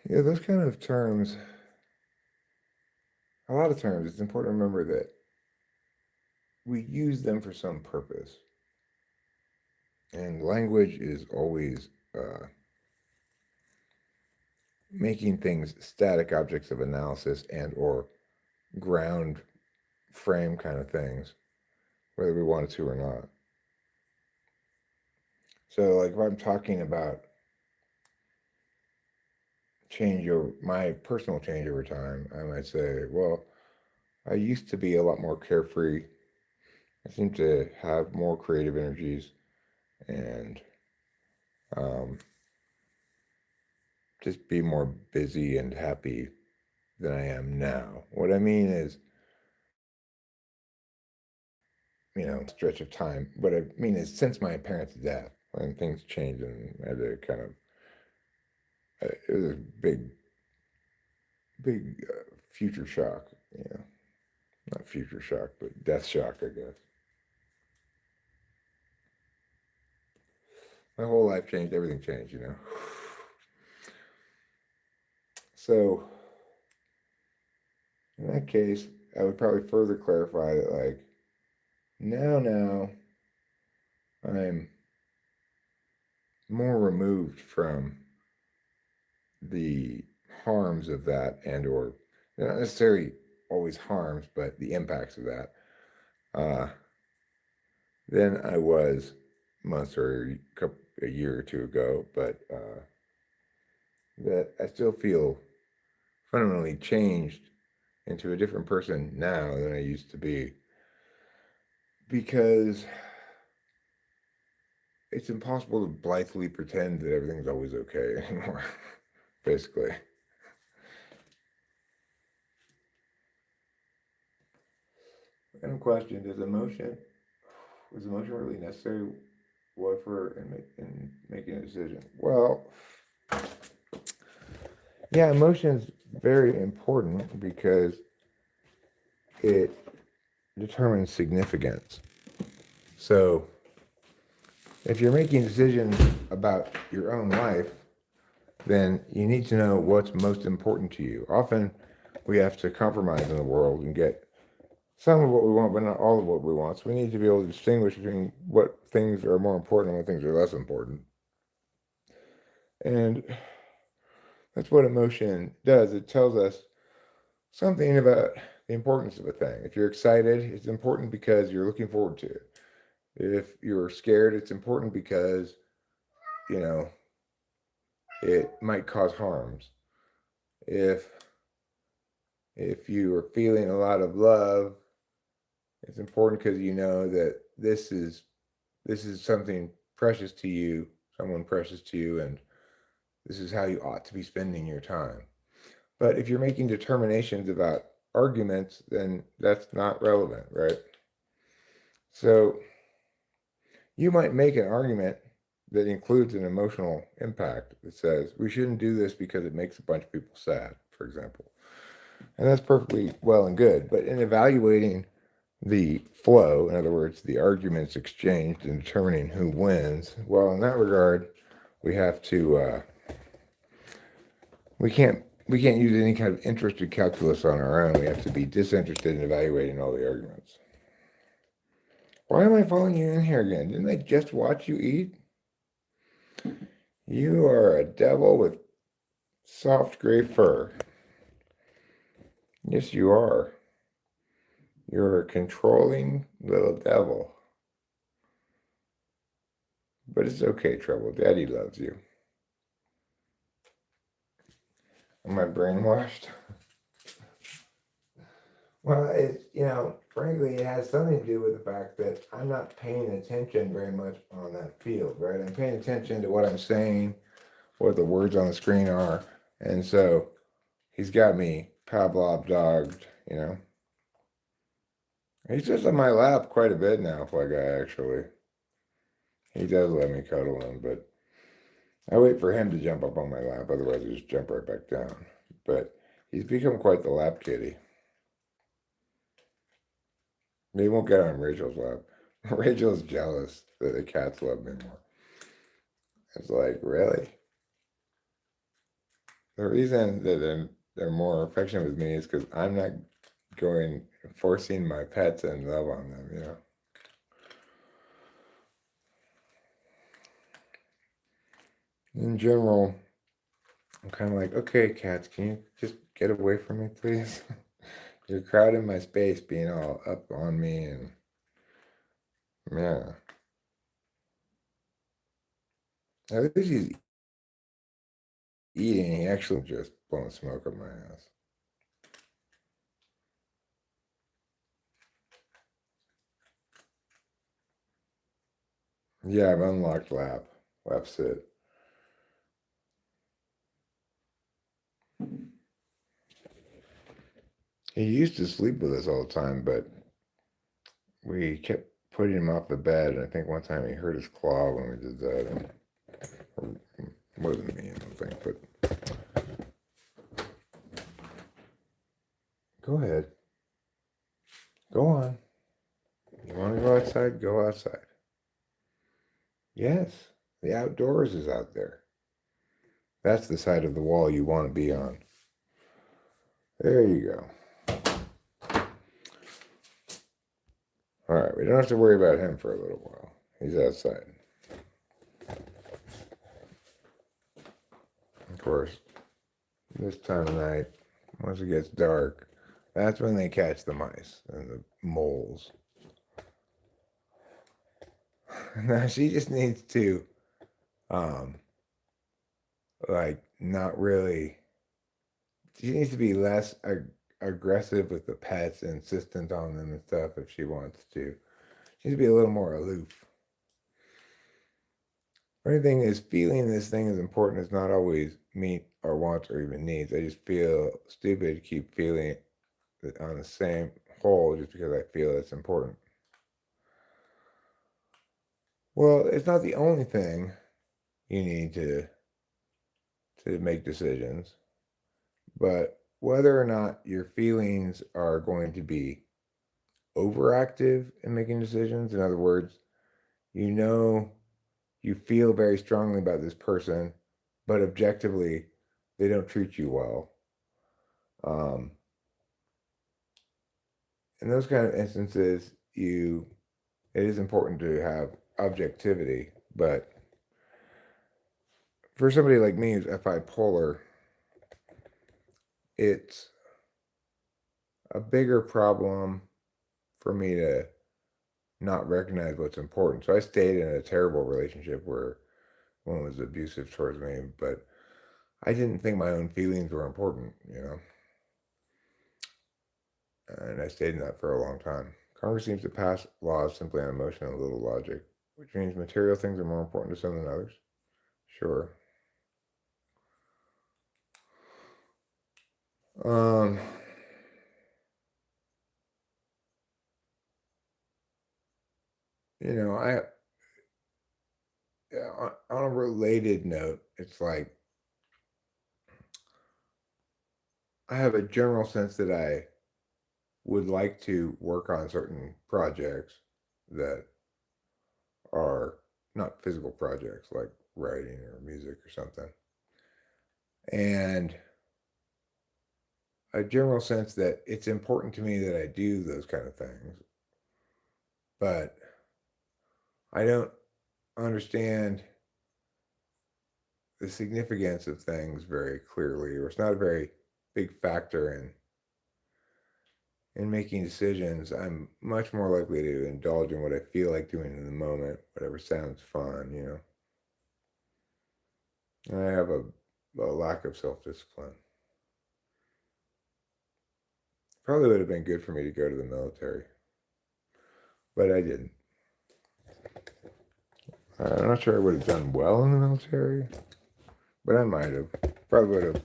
Yeah, those kind of terms, a lot of times, it's important to remember that we use them for some purpose. And language is always making things static objects of analysis and or ground frame kind of things, whether we want to or not. So like if I'm talking about my personal change over time, I might say, well, I used to be a lot more carefree. I seem to have more creative energies and just be more busy and happy than I am now. What I mean is, stretch of time. What I mean is since my parents' death, when things changed and I had to kind of, it was a big future shock, not future shock, but death shock, I guess. My whole life changed, everything changed, So, in that case, I would probably further clarify that, like, now, I'm more removed from the harms of that and or not necessarily always harms, but the impacts of that than I was months or a year or two ago. But that I still feel fundamentally changed into a different person now than I used to be. Because it's impossible to blithely pretend that everything's always okay anymore, basically. Random question: is emotion really necessary? What for in making a decision? Well, yeah, emotion is very important because it determines significance. So, if you're making decisions about your own life, then you need to know what's most important to you. Often, we have to compromise in the world and get some of what we want, but not all of what we want. So we need to be able to distinguish between what things are more important and what things are less important. And that's what emotion does. It tells us something about the importance of a thing. If you're excited, it's important because you're looking forward to it. If you're scared, it's important because, you know, it might cause harms. If you are feeling a lot of love, it's important because you know that this is something precious to you, someone precious to you, and this is how you ought to be spending your time. But if you're making determinations about arguments, then that's not relevant, right? So you might make an argument that includes an emotional impact that says we shouldn't do this because it makes a bunch of people sad, for example. And that's perfectly well and good. But in evaluating the flow, in other words, the arguments exchanged and determining who wins, well, in that regard, we have to we can't use any kind of interested calculus on our own. We have to be disinterested in evaluating all the arguments. Why am I following you in here again? Didn't I just watch you eat? You are a devil with soft gray fur. Yes, you are. You're a controlling little devil. But it's okay, Trouble. Daddy loves you. Am I brainwashed? Well, it's, frankly, it has something to do with the fact that I'm not paying attention very much on that field, right? I'm paying attention to what I'm saying, what the words on the screen are. And so he's got me Pavlov dogged, He's just on my lap quite a bit now, Fly Guy, actually. He does let me cuddle him, but I wait for him to jump up on my lap, otherwise I just jump right back down. But he's become quite the lap kitty. He won't get on Rachel's lap. Rachel's jealous that the cats love me more. It's like, really? The reason that they're more affectionate with me is because I'm not forcing my pets and love on them, In general, I'm kind of like, okay, cats, can you just get away from me, please? You're crowding my space, being all up on me, and yeah. At least he's eating. He actually just blowing smoke up my ass. Yeah, I've unlocked lap. Lap sit. He used to sleep with us all the time, but we kept putting him off the bed. And I think one time he hurt his claw when we did that. And it wasn't me, I don't think, but go ahead. Go on. You want to go outside? Go outside. Yes, the outdoors is out there. That's the side of the wall you want to be on. There you go. All right, we don't have to worry about him for a little while. He's outside. Of course, this time of night, once it gets dark, that's when they catch the mice and the moles. Now she just needs to like not really. She needs to be less aggressive with the pets and insistent on them and stuff if she wants to. She needs to be a little more aloof. Funny thing is, feeling this thing is important is not always meet our wants or even needs. I just feel stupid to keep feeling it on the same whole just because I feel it's important. Well, it's not the only thing you need to make decisions, but whether or not your feelings are going to be overactive in making decisions, in other words, you know you feel very strongly about this person, but objectively they don't treat you well. In those kind of instances, it is important to have objectivity, but for somebody like me who's bipolar, it's a bigger problem for me to not recognize what's important. So I stayed in a terrible relationship where one was abusive towards me, but I didn't think my own feelings were important, and I stayed in that for a long time. Congress seems to pass laws simply on emotion and little logic, which means material things are more important to some than others. Sure. Um, I on a related note, it's like I have a general sense that I would like to work on certain projects that are not physical projects like writing or music or something. And a general sense that it's important to me that I do those kind of things. But I don't understand the significance of things very clearly, or it's not a very big factor in making decisions. I'm much more likely to indulge in what I feel like doing in the moment, whatever sounds fun. And I have a lack of self-discipline. Probably would have been good for me to go to the military, but I didn't. I'm not sure I would have done well in the military, but I might have. Probably would have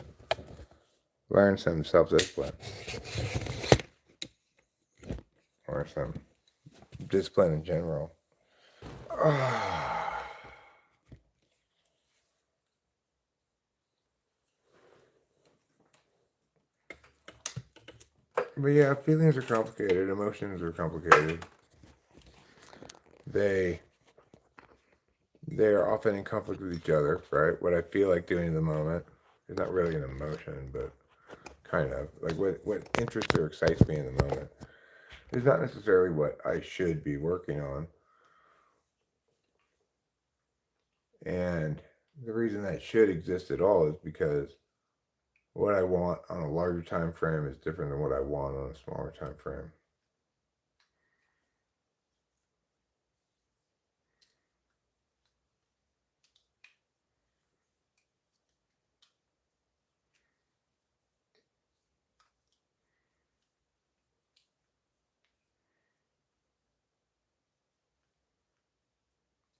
learned some self-discipline or some discipline in general. But yeah, feelings are complicated. Emotions are complicated. They are often in conflict with each other, right? What I feel like doing in the moment is not really an emotion, but kind of like what interests or excites me in the moment is not necessarily what I should be working on. And the reason that should exist at all is because what I want on a larger time frame is different than what I want on a smaller time frame.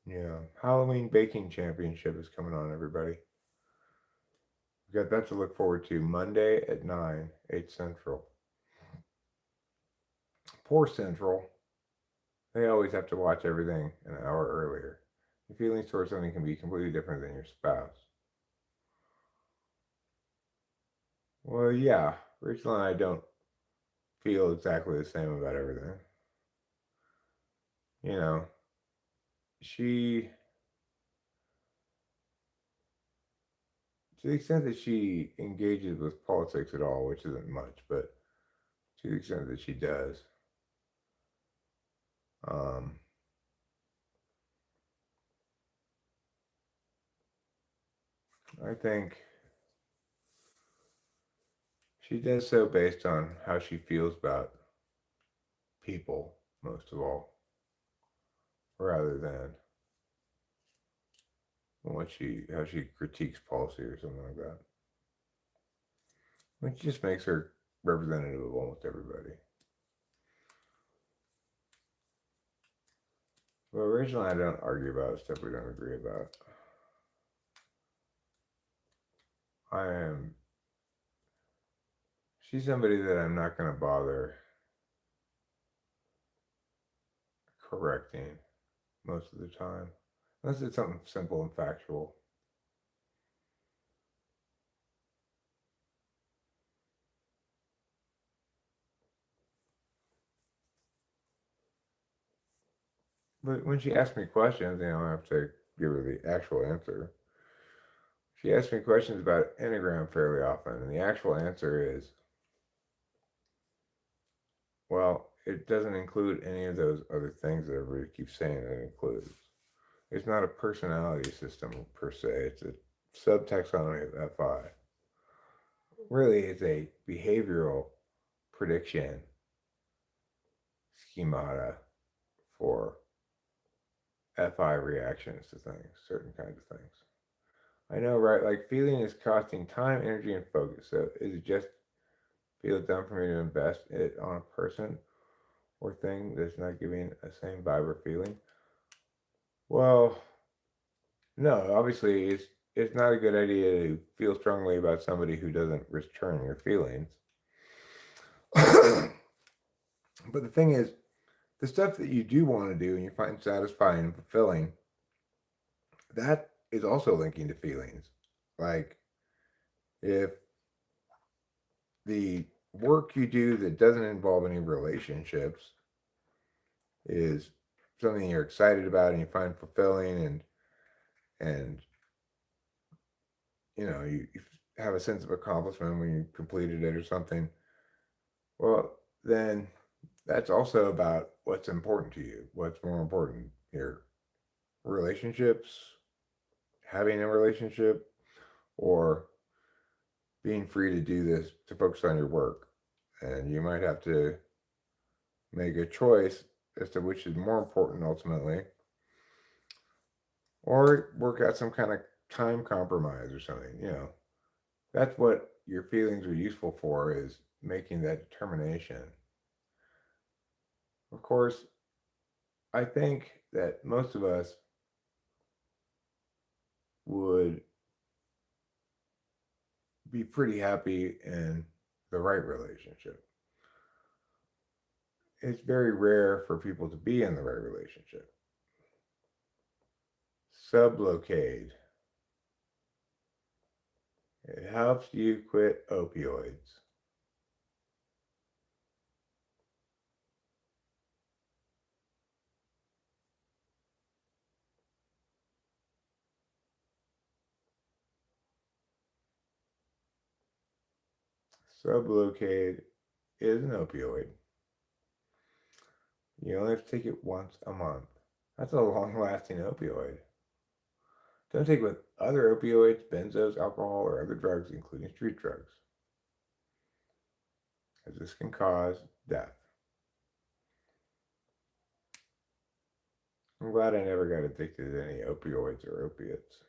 Yeah, Halloween baking championship is coming on, everybody. We've got that to look forward to Monday at 9, 8 Central. Poor Central. They always have to watch everything an hour earlier. Your feelings towards something can be completely different than your spouse. Well, yeah, Rachel and I don't feel exactly the same about everything. She, to the extent that she engages with politics at all, which isn't much, but to the extent that she does, um, I think she does so based on how she feels about people, most of all, rather than how she critiques policy or something like that, which just makes her representative of almost everybody. Well, originally I don't argue about stuff we don't agree about. She's somebody that I'm not going to bother correcting most of the time, unless it's something simple and factual. But when she asks me questions, I have to give her the actual answer. She asks me questions about Enneagram fairly often, and the actual answer is, well, it doesn't include any of those other things that everybody keeps saying it includes. It's not a personality system per se. It's a subtaxonomy of FI. Really, it's a behavioral prediction schemata for FI reactions to things, certain kinds of things. I know, right? Like feeling is costing time, energy, and focus. So is it just feel dumb for me to invest it on a person or thing that's not giving a same vibe or feeling? Well, no, obviously it's not a good idea to feel strongly about somebody who doesn't return your feelings. But the thing is, the stuff that you do want to do and you find satisfying and fulfilling, that is also linking to feelings. Like if the work you do that doesn't involve any relationships is something you're excited about and you find fulfilling and you have a sense of accomplishment when you completed it or something, well then that's also about what's important to you. What's more important, your relationships, having a relationship, or being free to do this, to focus on your work. And you might have to make a choice as to which is more important ultimately, or work out some kind of time compromise or something. That's what your feelings are useful for, is making that determination. Of course, I think that most of us would be pretty happy in the right relationship. It's very rare for people to be in the right relationship. Sublocade. It helps you quit opioids. Sublocade is an opioid. You only have to take it once a month. That's a long-lasting opioid. Don't take it with other opioids, benzos, alcohol, or other drugs, including street drugs, as this can cause death. I'm glad I never got addicted to any opioids or opiates.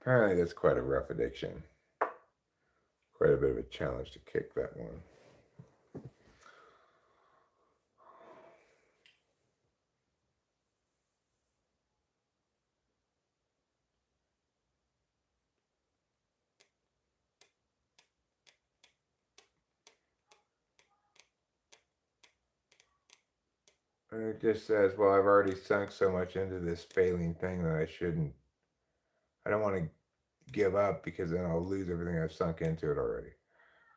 Apparently that's quite a rough addiction. Quite a bit of a challenge to kick that one. And it just says, well, I've already sunk so much into this failing thing that I don't want to give up because then I'll lose everything I've sunk into it already.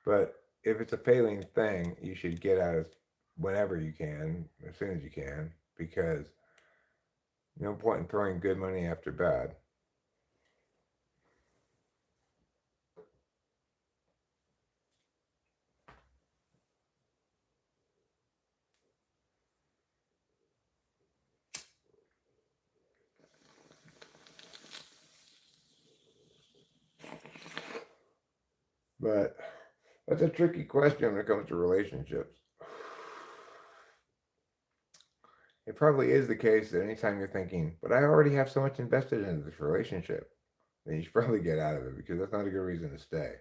But if it's a failing thing, you should get out of whenever you can, as soon as you can, because no point in throwing good money after bad. But that's a tricky question when it comes to relationships. it probably is the case that anytime you're thinking, but I already have so much invested in this relationship, then you should probably get out of it because that's not a good reason to stay.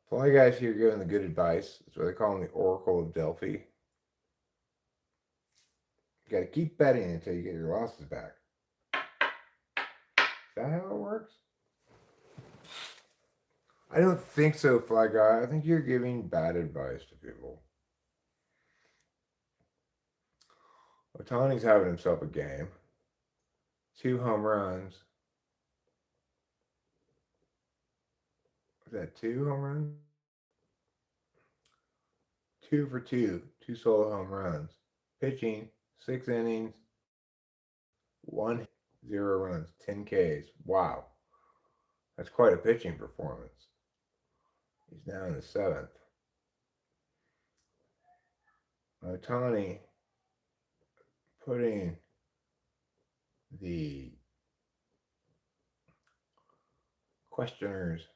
Fly guys here giving the good advice. That's what they call them, the Oracle of Delphi. You got to keep betting until you get your losses back. Is that how it works? I don't think so, Fly Guy. I think you're giving bad advice to people. Otani's having himself a game. 2 home runs. Is that 2 home runs? 2 for 2. 2 solo home runs. Pitching, 6 innings, 1 0 runs, 10 Ks. Wow. That's quite a pitching performance. He's now in the 7th. Otani putting the questioners,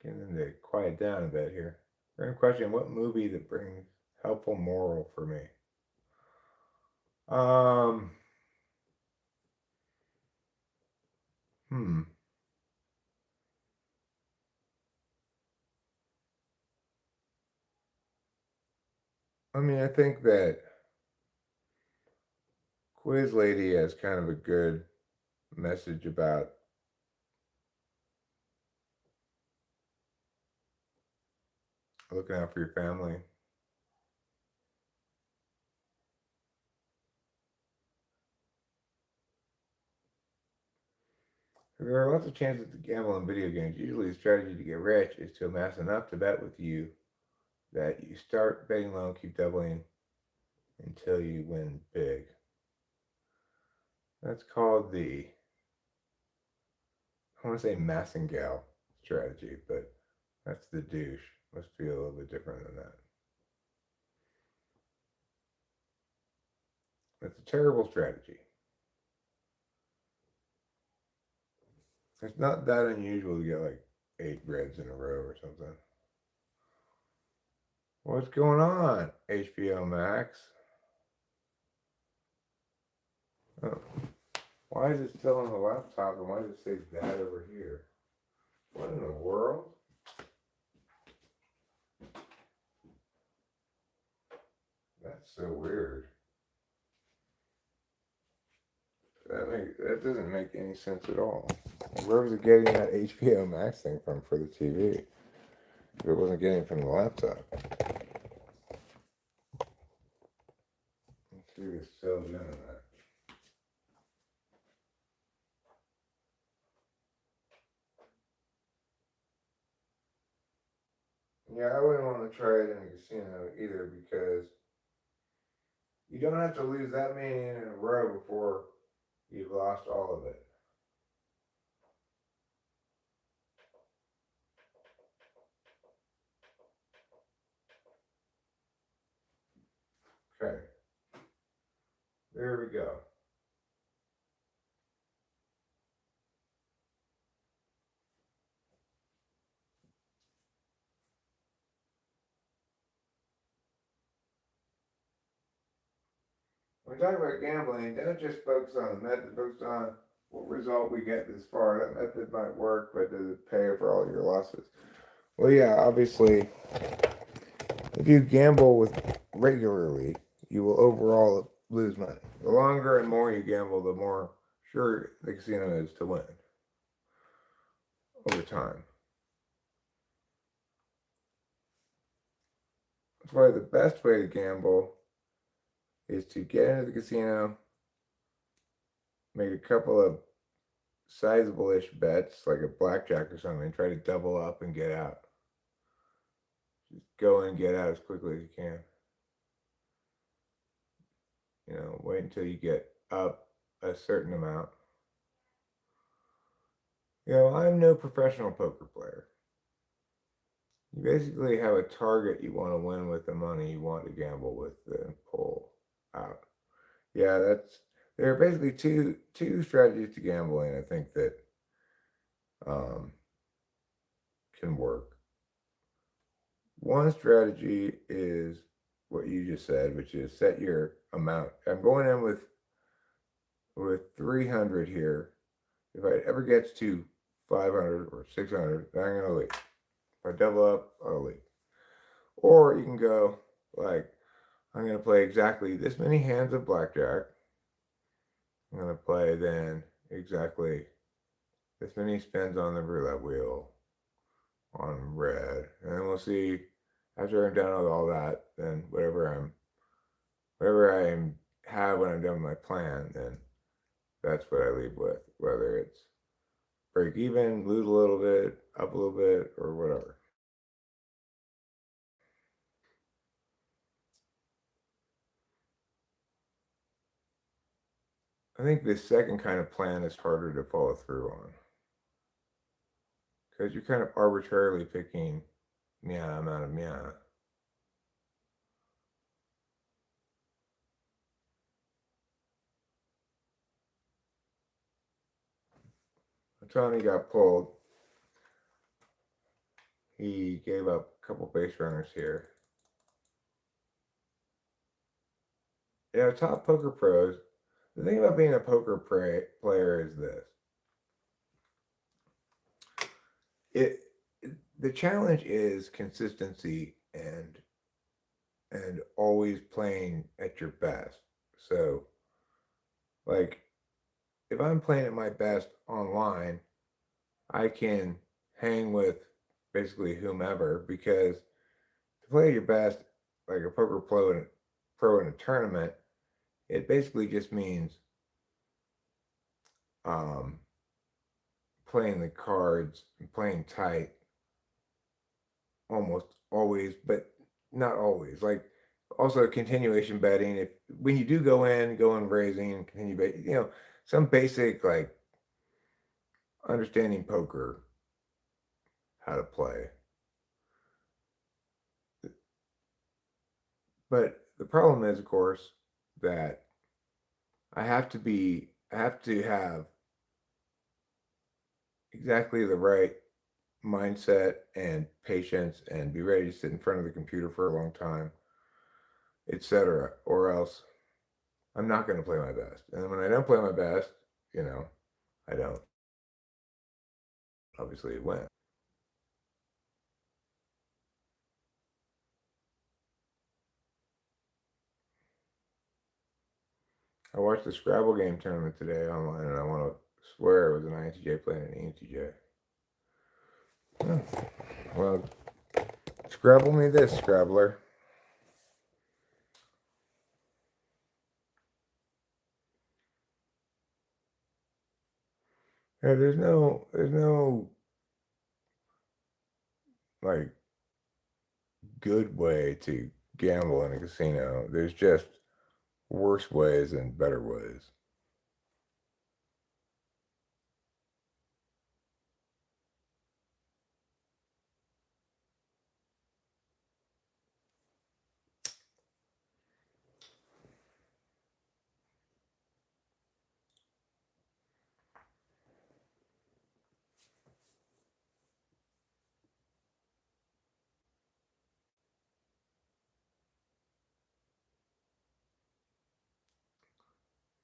getting them to quiet down a bit here. We're going to question what movie that brings helpful moral for me. I mean, I think that Quiz Lady has kind of a good message about looking out for your family. There are lots of chances to gamble in video games. Usually the strategy to get rich is to amass enough to bet with you that you start betting low and keep doubling until you win big. That's called the, I want to say Massengale strategy, but that's the douche. Must be a little bit different than that. That's a terrible strategy. It's not that unusual to get like 8 reds in a row or something. What's going on, HBO Max? Oh. Why is it still on the laptop and why does it say that over here? What in the world? That's so weird. That doesn't make any sense at all. Where was it getting that HBO Max thing from for the TV? If it wasn't getting it from the laptop. Let's see if it sells in on that. Yeah, I wouldn't want to try it in a casino either because you don't have to lose that many in a row before you've lost all of it. Okay. There we go. When we talk about gambling, don't just focus on the method, focus on what result we get this far. That method might work, but does it pay for all your losses? Well, yeah, obviously, if you gamble with regularly, you will overall lose money. The longer and more you gamble, the more sure the casino is to win over time. That's why the best way to gamble is to get into the casino, make a couple of sizable-ish bets, like a blackjack or something, and try to double up and get out. Just go in and get out as quickly as you can. You know, wait until you get up a certain amount. You know, I'm no professional poker player. You basically have a target you want to win with the money you want to gamble with and pull out. Yeah, there are basically two strategies to gambling, I think, that can work. one strategy is what you just said, which is set your amount. I'm going in with 300 here. If it ever gets to 500 or 600, then I'm gonna leave. If I double up, I'll leave. Or you can go like, I'm gonna play exactly this many hands of blackjack. I'm gonna play then exactly this many spins on the roulette wheel on red, and then we'll see after I'm done with all that. Then whatever I have when I'm done with my plan, then that's what I leave with. Whether it's break even, lose a little bit, up a little bit, or whatever. I think this second kind of plan is harder to follow through on because you're kind of arbitrarily picking mia amount of mia. Tony got pulled. He gave up a couple base runners here. Yeah, top poker pros. The thing about being a poker player is this. It the challenge is consistency and always playing at your best. So, like, if I'm playing at my best online, I can hang with basically whomever because to play at your best, like a poker pro in a tournament, it basically just means um, playing the cards and playing tight almost always, but not always. Like also continuation betting. If when you do go in raising, continue betting, some basic like understanding poker, how to play. But the problem is, of course, that I have to have exactly the right mindset and patience and be ready to sit in front of the computer for a long time, etc. Or else I'm not going to play my best. And when I don't play my best, I don't obviously win. I watched the Scrabble game tournament today online, and I want to swear it was an INTJ playing an ENTJ. Oh, well, Scrabble me this, Scrabbler. Yeah, there's no like good way to gamble in a casino. There's just worse ways and better ways.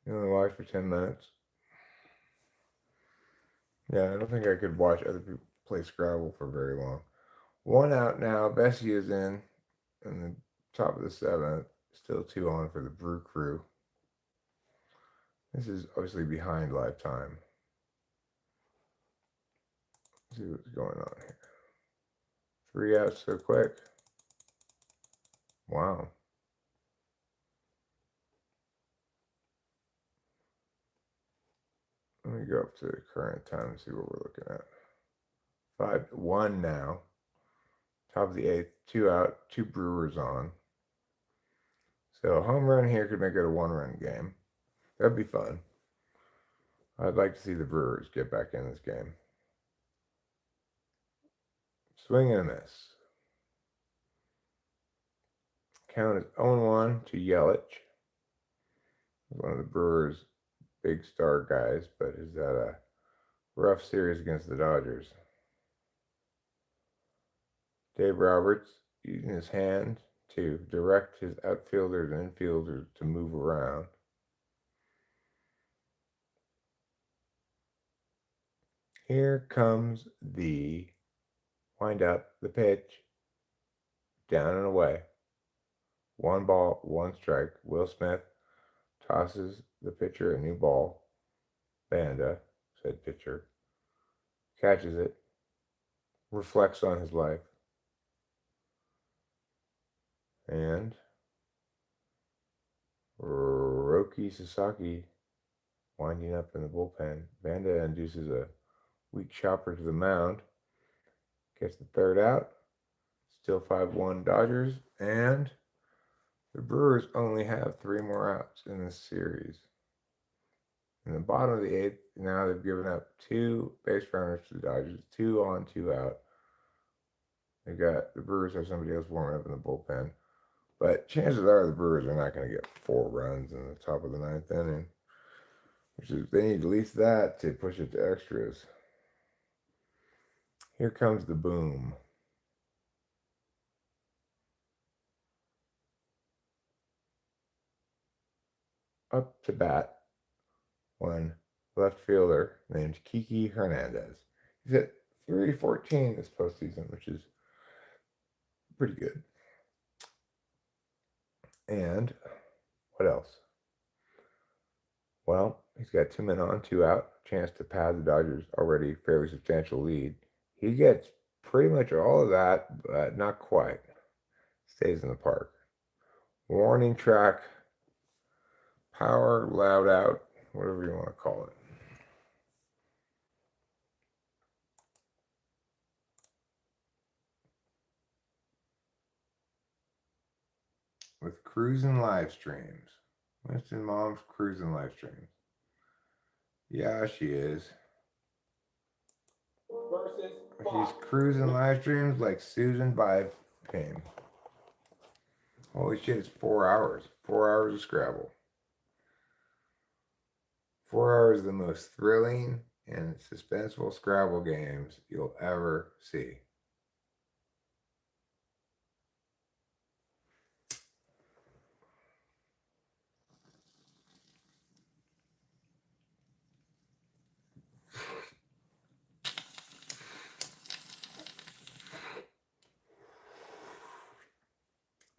You only watch for 10 minutes. Yeah, I don't think I could watch other people play Scrabble for very long. One out now. Bessie is in the top of the seventh. Still two on for the Brew Crew. This is obviously behind lifetime. Let's see what's going on here. 3 outs so quick. Wow. Let me go up to the current time and see what we're looking at. 5-1 now. Top of the eighth, 2 out, 2 Brewers on. So a home run here could make it a 1-run game. That'd be fun. I'd like to see the Brewers get back in this game. Swing and a miss. Count is 0-1 to Yelich. One of the Brewers' big star guys, but has had a rough series against the Dodgers. Dave Roberts, using his hand to direct his outfielders and infielders to move around. Here comes the wind up, the pitch, down and away. 1 ball, 1 strike. Will Smith tosses the pitcher a new ball. Banda, said pitcher, catches it, reflects on his life, and Roki Sasaki winding up in the bullpen. Banda induces a weak chopper to the mound, gets the third out, still 5-1 Dodgers, and the Brewers only have 3 more outs in this series. In the bottom of the 8th, now they've given up 2 base runners to the Dodgers, 2 on, 2 out. They got the Brewers have somebody else warming up in the bullpen, but chances are the Brewers are not going to get 4 runs in the top of the 9th inning, which is they need at least that to push it to extras. Here comes the boom. Up to bat, 1 left fielder named Kiki Hernandez. He's hit .314 this postseason, which is pretty good. And what else? Well, he's got 2 men on, 2 out, chance to pad the Dodgers' already fairly substantial lead. He gets pretty much all of that, but not quite. Stays in the park. Warning track, power, loud out, whatever you want to call it. With cruising live streams. Winston Mom's cruising live streams. Yeah, she is. She's cruising live streams like Susan by fame. Holy shit, it's 4 hours. 4 hours of Scrabble. 4 hours of the most thrilling and suspenseful Scrabble games you'll ever see.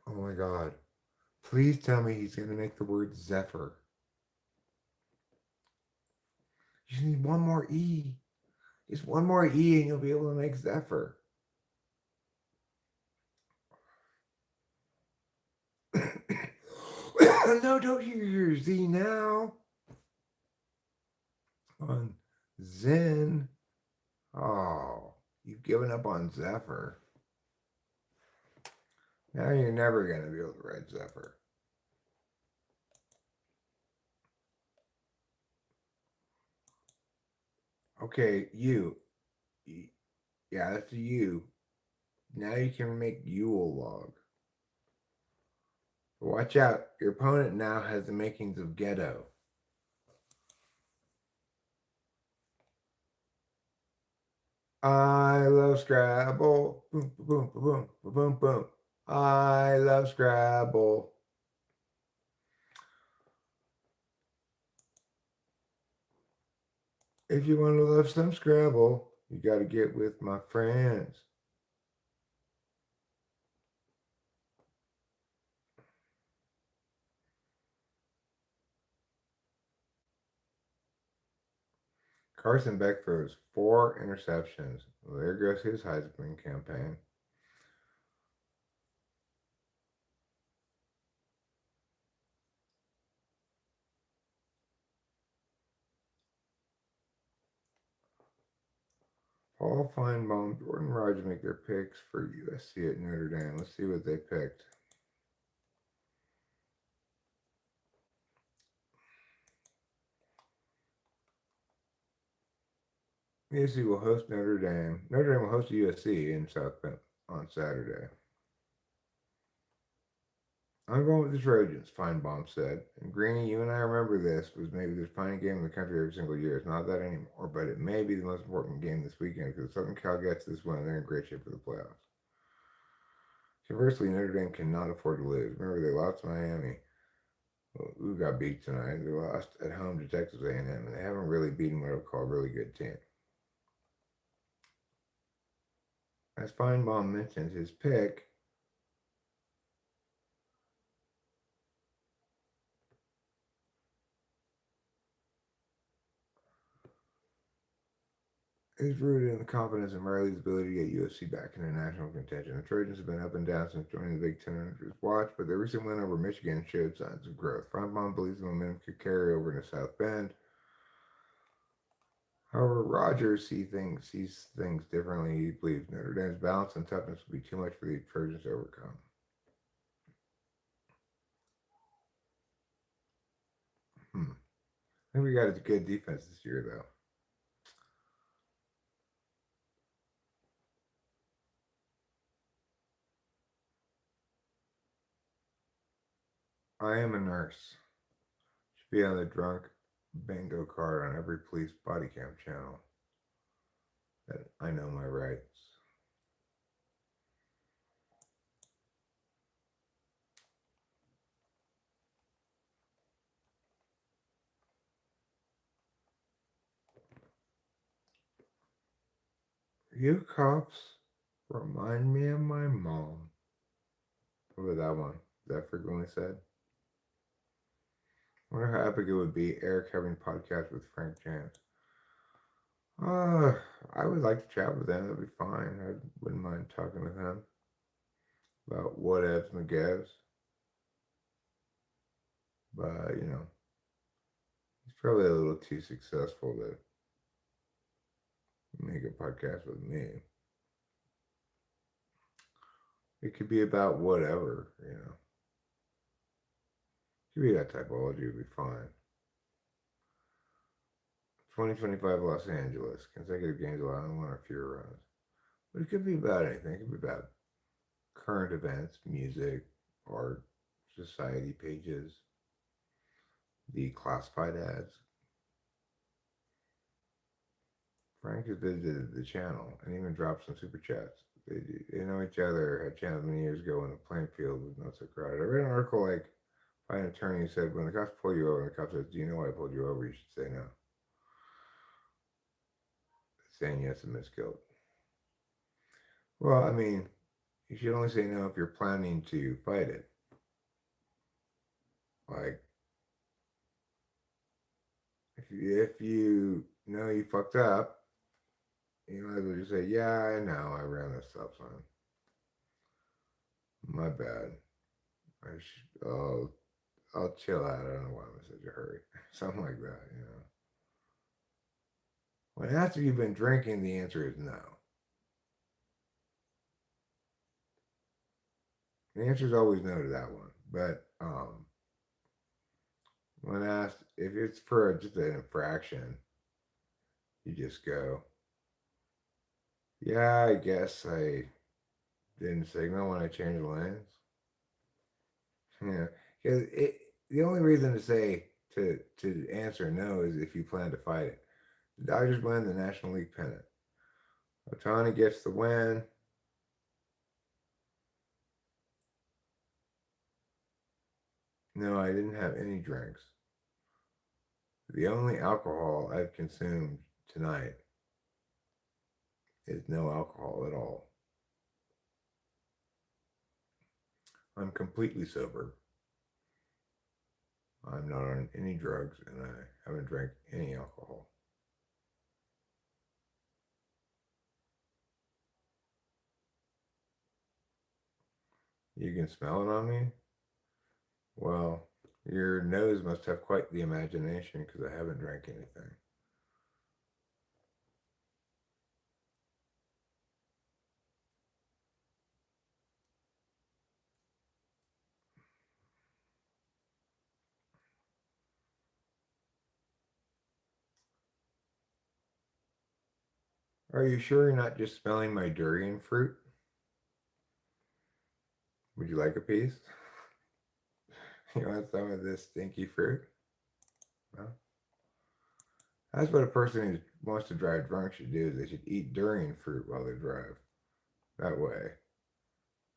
Oh my God. Please tell me he's going to make the word Zephyr. You just need one more E. Just one more E and you'll be able to make Zephyr. No, don't use your Z now. On Zen. Oh, you've given up on Zephyr. Now you're never going to be able to write Zephyr. Okay, you. Yeah, that's a U. Now you can make Yule log. But watch out. Your opponent now has the makings of ghetto. I love Scrabble. Boom, boom, boom, boom, boom, boom. I love Scrabble. If you want to love some Scrabble, you got to get with my friends. Carson Beck throws 4 interceptions. Well, there goes his Heisman campaign. Paul Feinbaum, Jordan Rogers make their picks for USC at Notre Dame. Let's see what they picked. USC will host Notre Dame. Notre Dame will host USC in South Bend on Saturday. I'm going with the Trojans, Feinbaum said. And Greeny, you and I remember this was maybe the finest game in the country every single year. It's not that anymore, but it may be the most important game this weekend because if Southern Cal gets this win, they're in great shape for the playoffs. Conversely, Notre Dame cannot afford to lose. Remember, they lost to Miami. Who got beat tonight? They lost at home to Texas A&M, and they haven't really beaten what I would call a really good team. As Feinbaum mentioned, his pick is rooted in the confidence in Riley's ability to get USC back in the national contention. The Trojans have been up and down since joining the Big Ten under his watch, but their recent win over Michigan showed signs of growth. Feinbaum believes the momentum could carry over into South Bend. However, Rogers sees things differently. He believes Notre Dame's balance and toughness will be too much for the Trojans to overcome. I think we got a good defense this year, though. I am a nurse. Should be on the drunk bingo card on every police body cam channel. That I know my rights. You cops remind me of my mom. What about that one? Is that frequently said? I wonder how epic it would be Eric having a podcast with Frank James. I would like to chat with them. That'd be fine. I wouldn't mind talking with him about what ifs and gifs. But, he's probably a little too successful to make a podcast with me. It could be about whatever, It could be about typology, it would be fine. 2025 Los Angeles, consecutive games allowed one or fewer runs. But it could be about anything. It could be about current events, music, art, society pages, the classified ads. Frank has visited the channel and even dropped some super chats. They know each other, had chats many years ago when the playing field was not so crowded. I read an article by an attorney who said, when the cops pull you over, and the cop says, "Do you know why I pulled you over?" You should say no. Saying yes admits guilt. Well, I mean, you should only say no if you're planning to fight it. Like, if you know you fucked up, you might as well just say, "Yeah, I know, I ran a stop sign. My bad. I'll chill out. I don't know why I'm in such a hurry." Something like that, When after you've been drinking, the answer is no. The answer is always no to that one. But when asked if it's for just an infraction, you just go, "Yeah, I guess I didn't signal when I changed lanes." Yeah, because the only reason to say to answer no is if you plan to fight it. The Dodgers win the National League pennant. Ohtani gets the win. No, I didn't have any drinks. The only alcohol I've consumed tonight is no alcohol at all. I'm completely sober. I'm not on any drugs, and I haven't drank any alcohol. You can smell it on me? Well, your nose must have quite the imagination because I haven't drank anything. Are you sure you're not just smelling my durian fruit? Would you like a piece? You want some of this stinky fruit? No? That's what a person who wants to drive drunk should do. Is they should eat durian fruit while they drive. That way,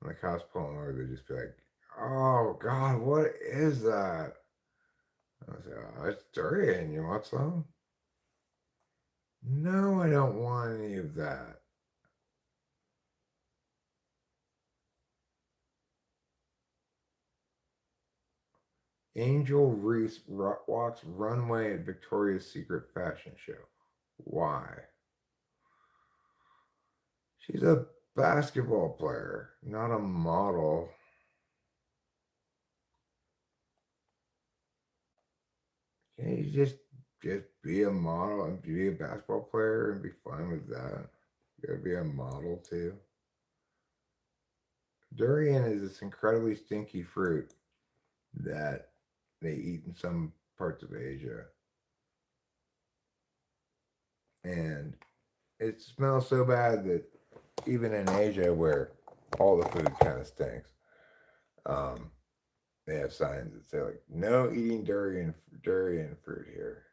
When the cops pull him over, they just be like, "Oh God, what is that?" I say, "Oh, it's durian. You want some?" "No, I don't want any of that." Angel Reese walks runway at Victoria's Secret fashion show. Why? She's a basketball player, not a model. Can you just be a model and be a basketball player and be fine with that? You gotta be a model too. Durian is this incredibly stinky fruit that they eat in some parts of Asia. And it smells so bad that even in Asia, where all the food kind of stinks, um, they have signs that say like "No eating durian fruit here."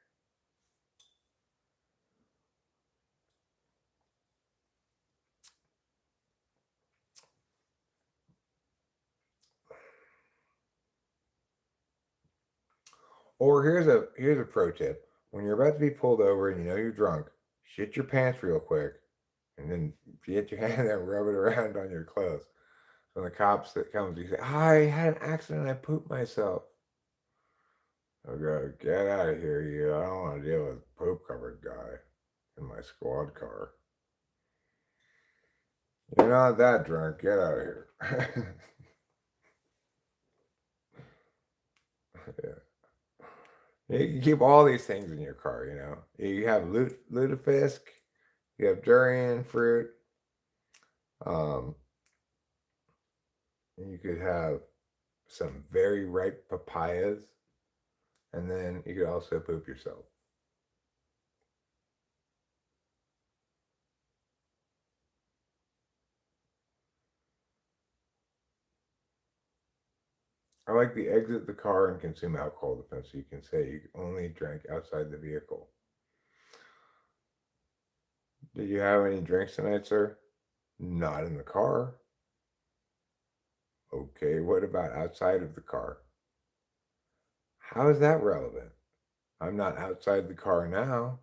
Or here's a pro tip: when you're about to be pulled over and you know you're drunk, shit your pants real quick, and then if you get your hand there, rub it around on your clothes. So the cops that comes, you say, "I had an accident. I pooped myself." I go, "Get out of here, you! I don't want to deal with poop covered guy in my squad car. You're not that drunk. Get out of here." Yeah. You can keep all these things in your car. You have lutefisk, you have durian fruit. Um, you could have some very ripe papayas, and then you could also poop yourself. I like the exit the car and consume alcohol defense. So you can say you only drank outside the vehicle. Did you have any drinks tonight, sir? Not in the car. Okay, what about outside of the car? How is that relevant? I'm not outside the car now.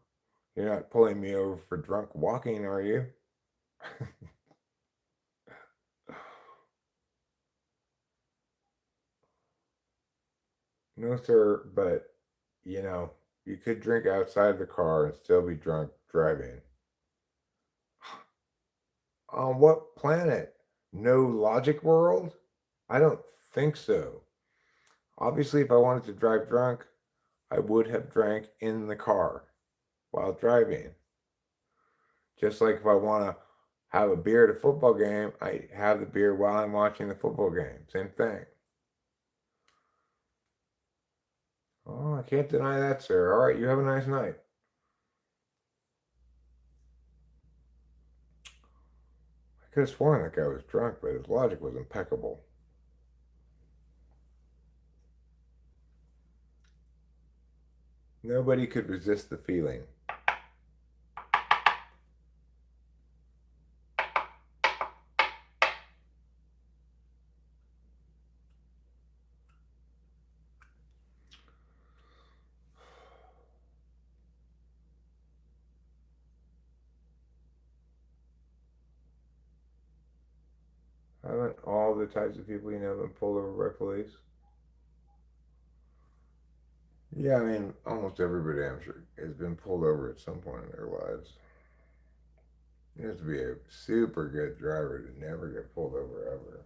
You're not pulling me over for drunk walking, are you? No, sir, but you know, you could drink outside the car and still be drunk driving. On what planet? No logic world? I don't think so. Obviously, if I wanted to drive drunk, I would have drank in the car while driving. Just like if I want to have a beer at a football game, I have the beer while I'm watching the football game. Same thing. Oh, I can't deny that, sir. All right, you have a nice night. I could have sworn that guy was drunk, but his logic was impeccable. Nobody could resist the feeling. Haven't all the types of people you know been pulled over by police? Yeah, I mean, almost everybody, I'm sure, has been pulled over at some point in their lives. You have to be a super good driver to never get pulled over ever.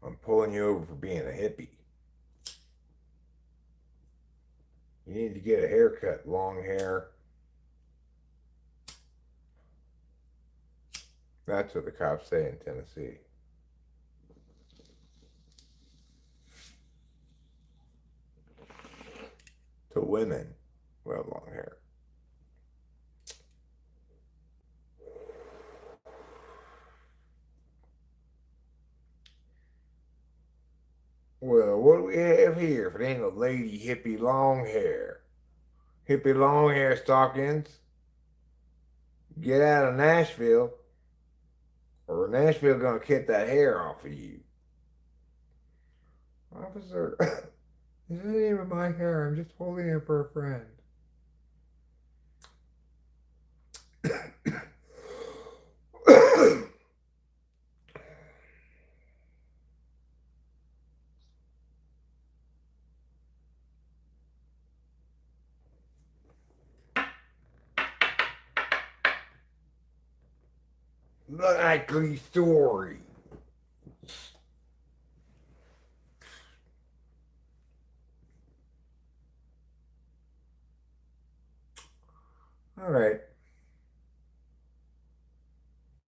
I'm pulling you over for being a hippie. You need to get a haircut, long hair. That's what the cops say in Tennessee. To women who have long hair. Well, what do we have here? If it ain't a lady hippie long hair. Hippie long hair stockings. Get out of Nashville, or Nashville gonna cut that hair off of you. Officer, this isn't even my hair. I'm just holding it for a friend. Likely story. All right.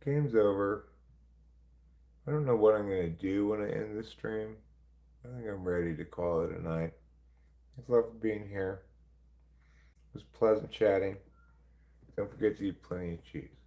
Game's over. I don't know what I'm going to do when I end this stream. I think I'm ready to call it a night. Thanks a lot for being here. It was pleasant chatting. Don't forget to eat plenty of cheese.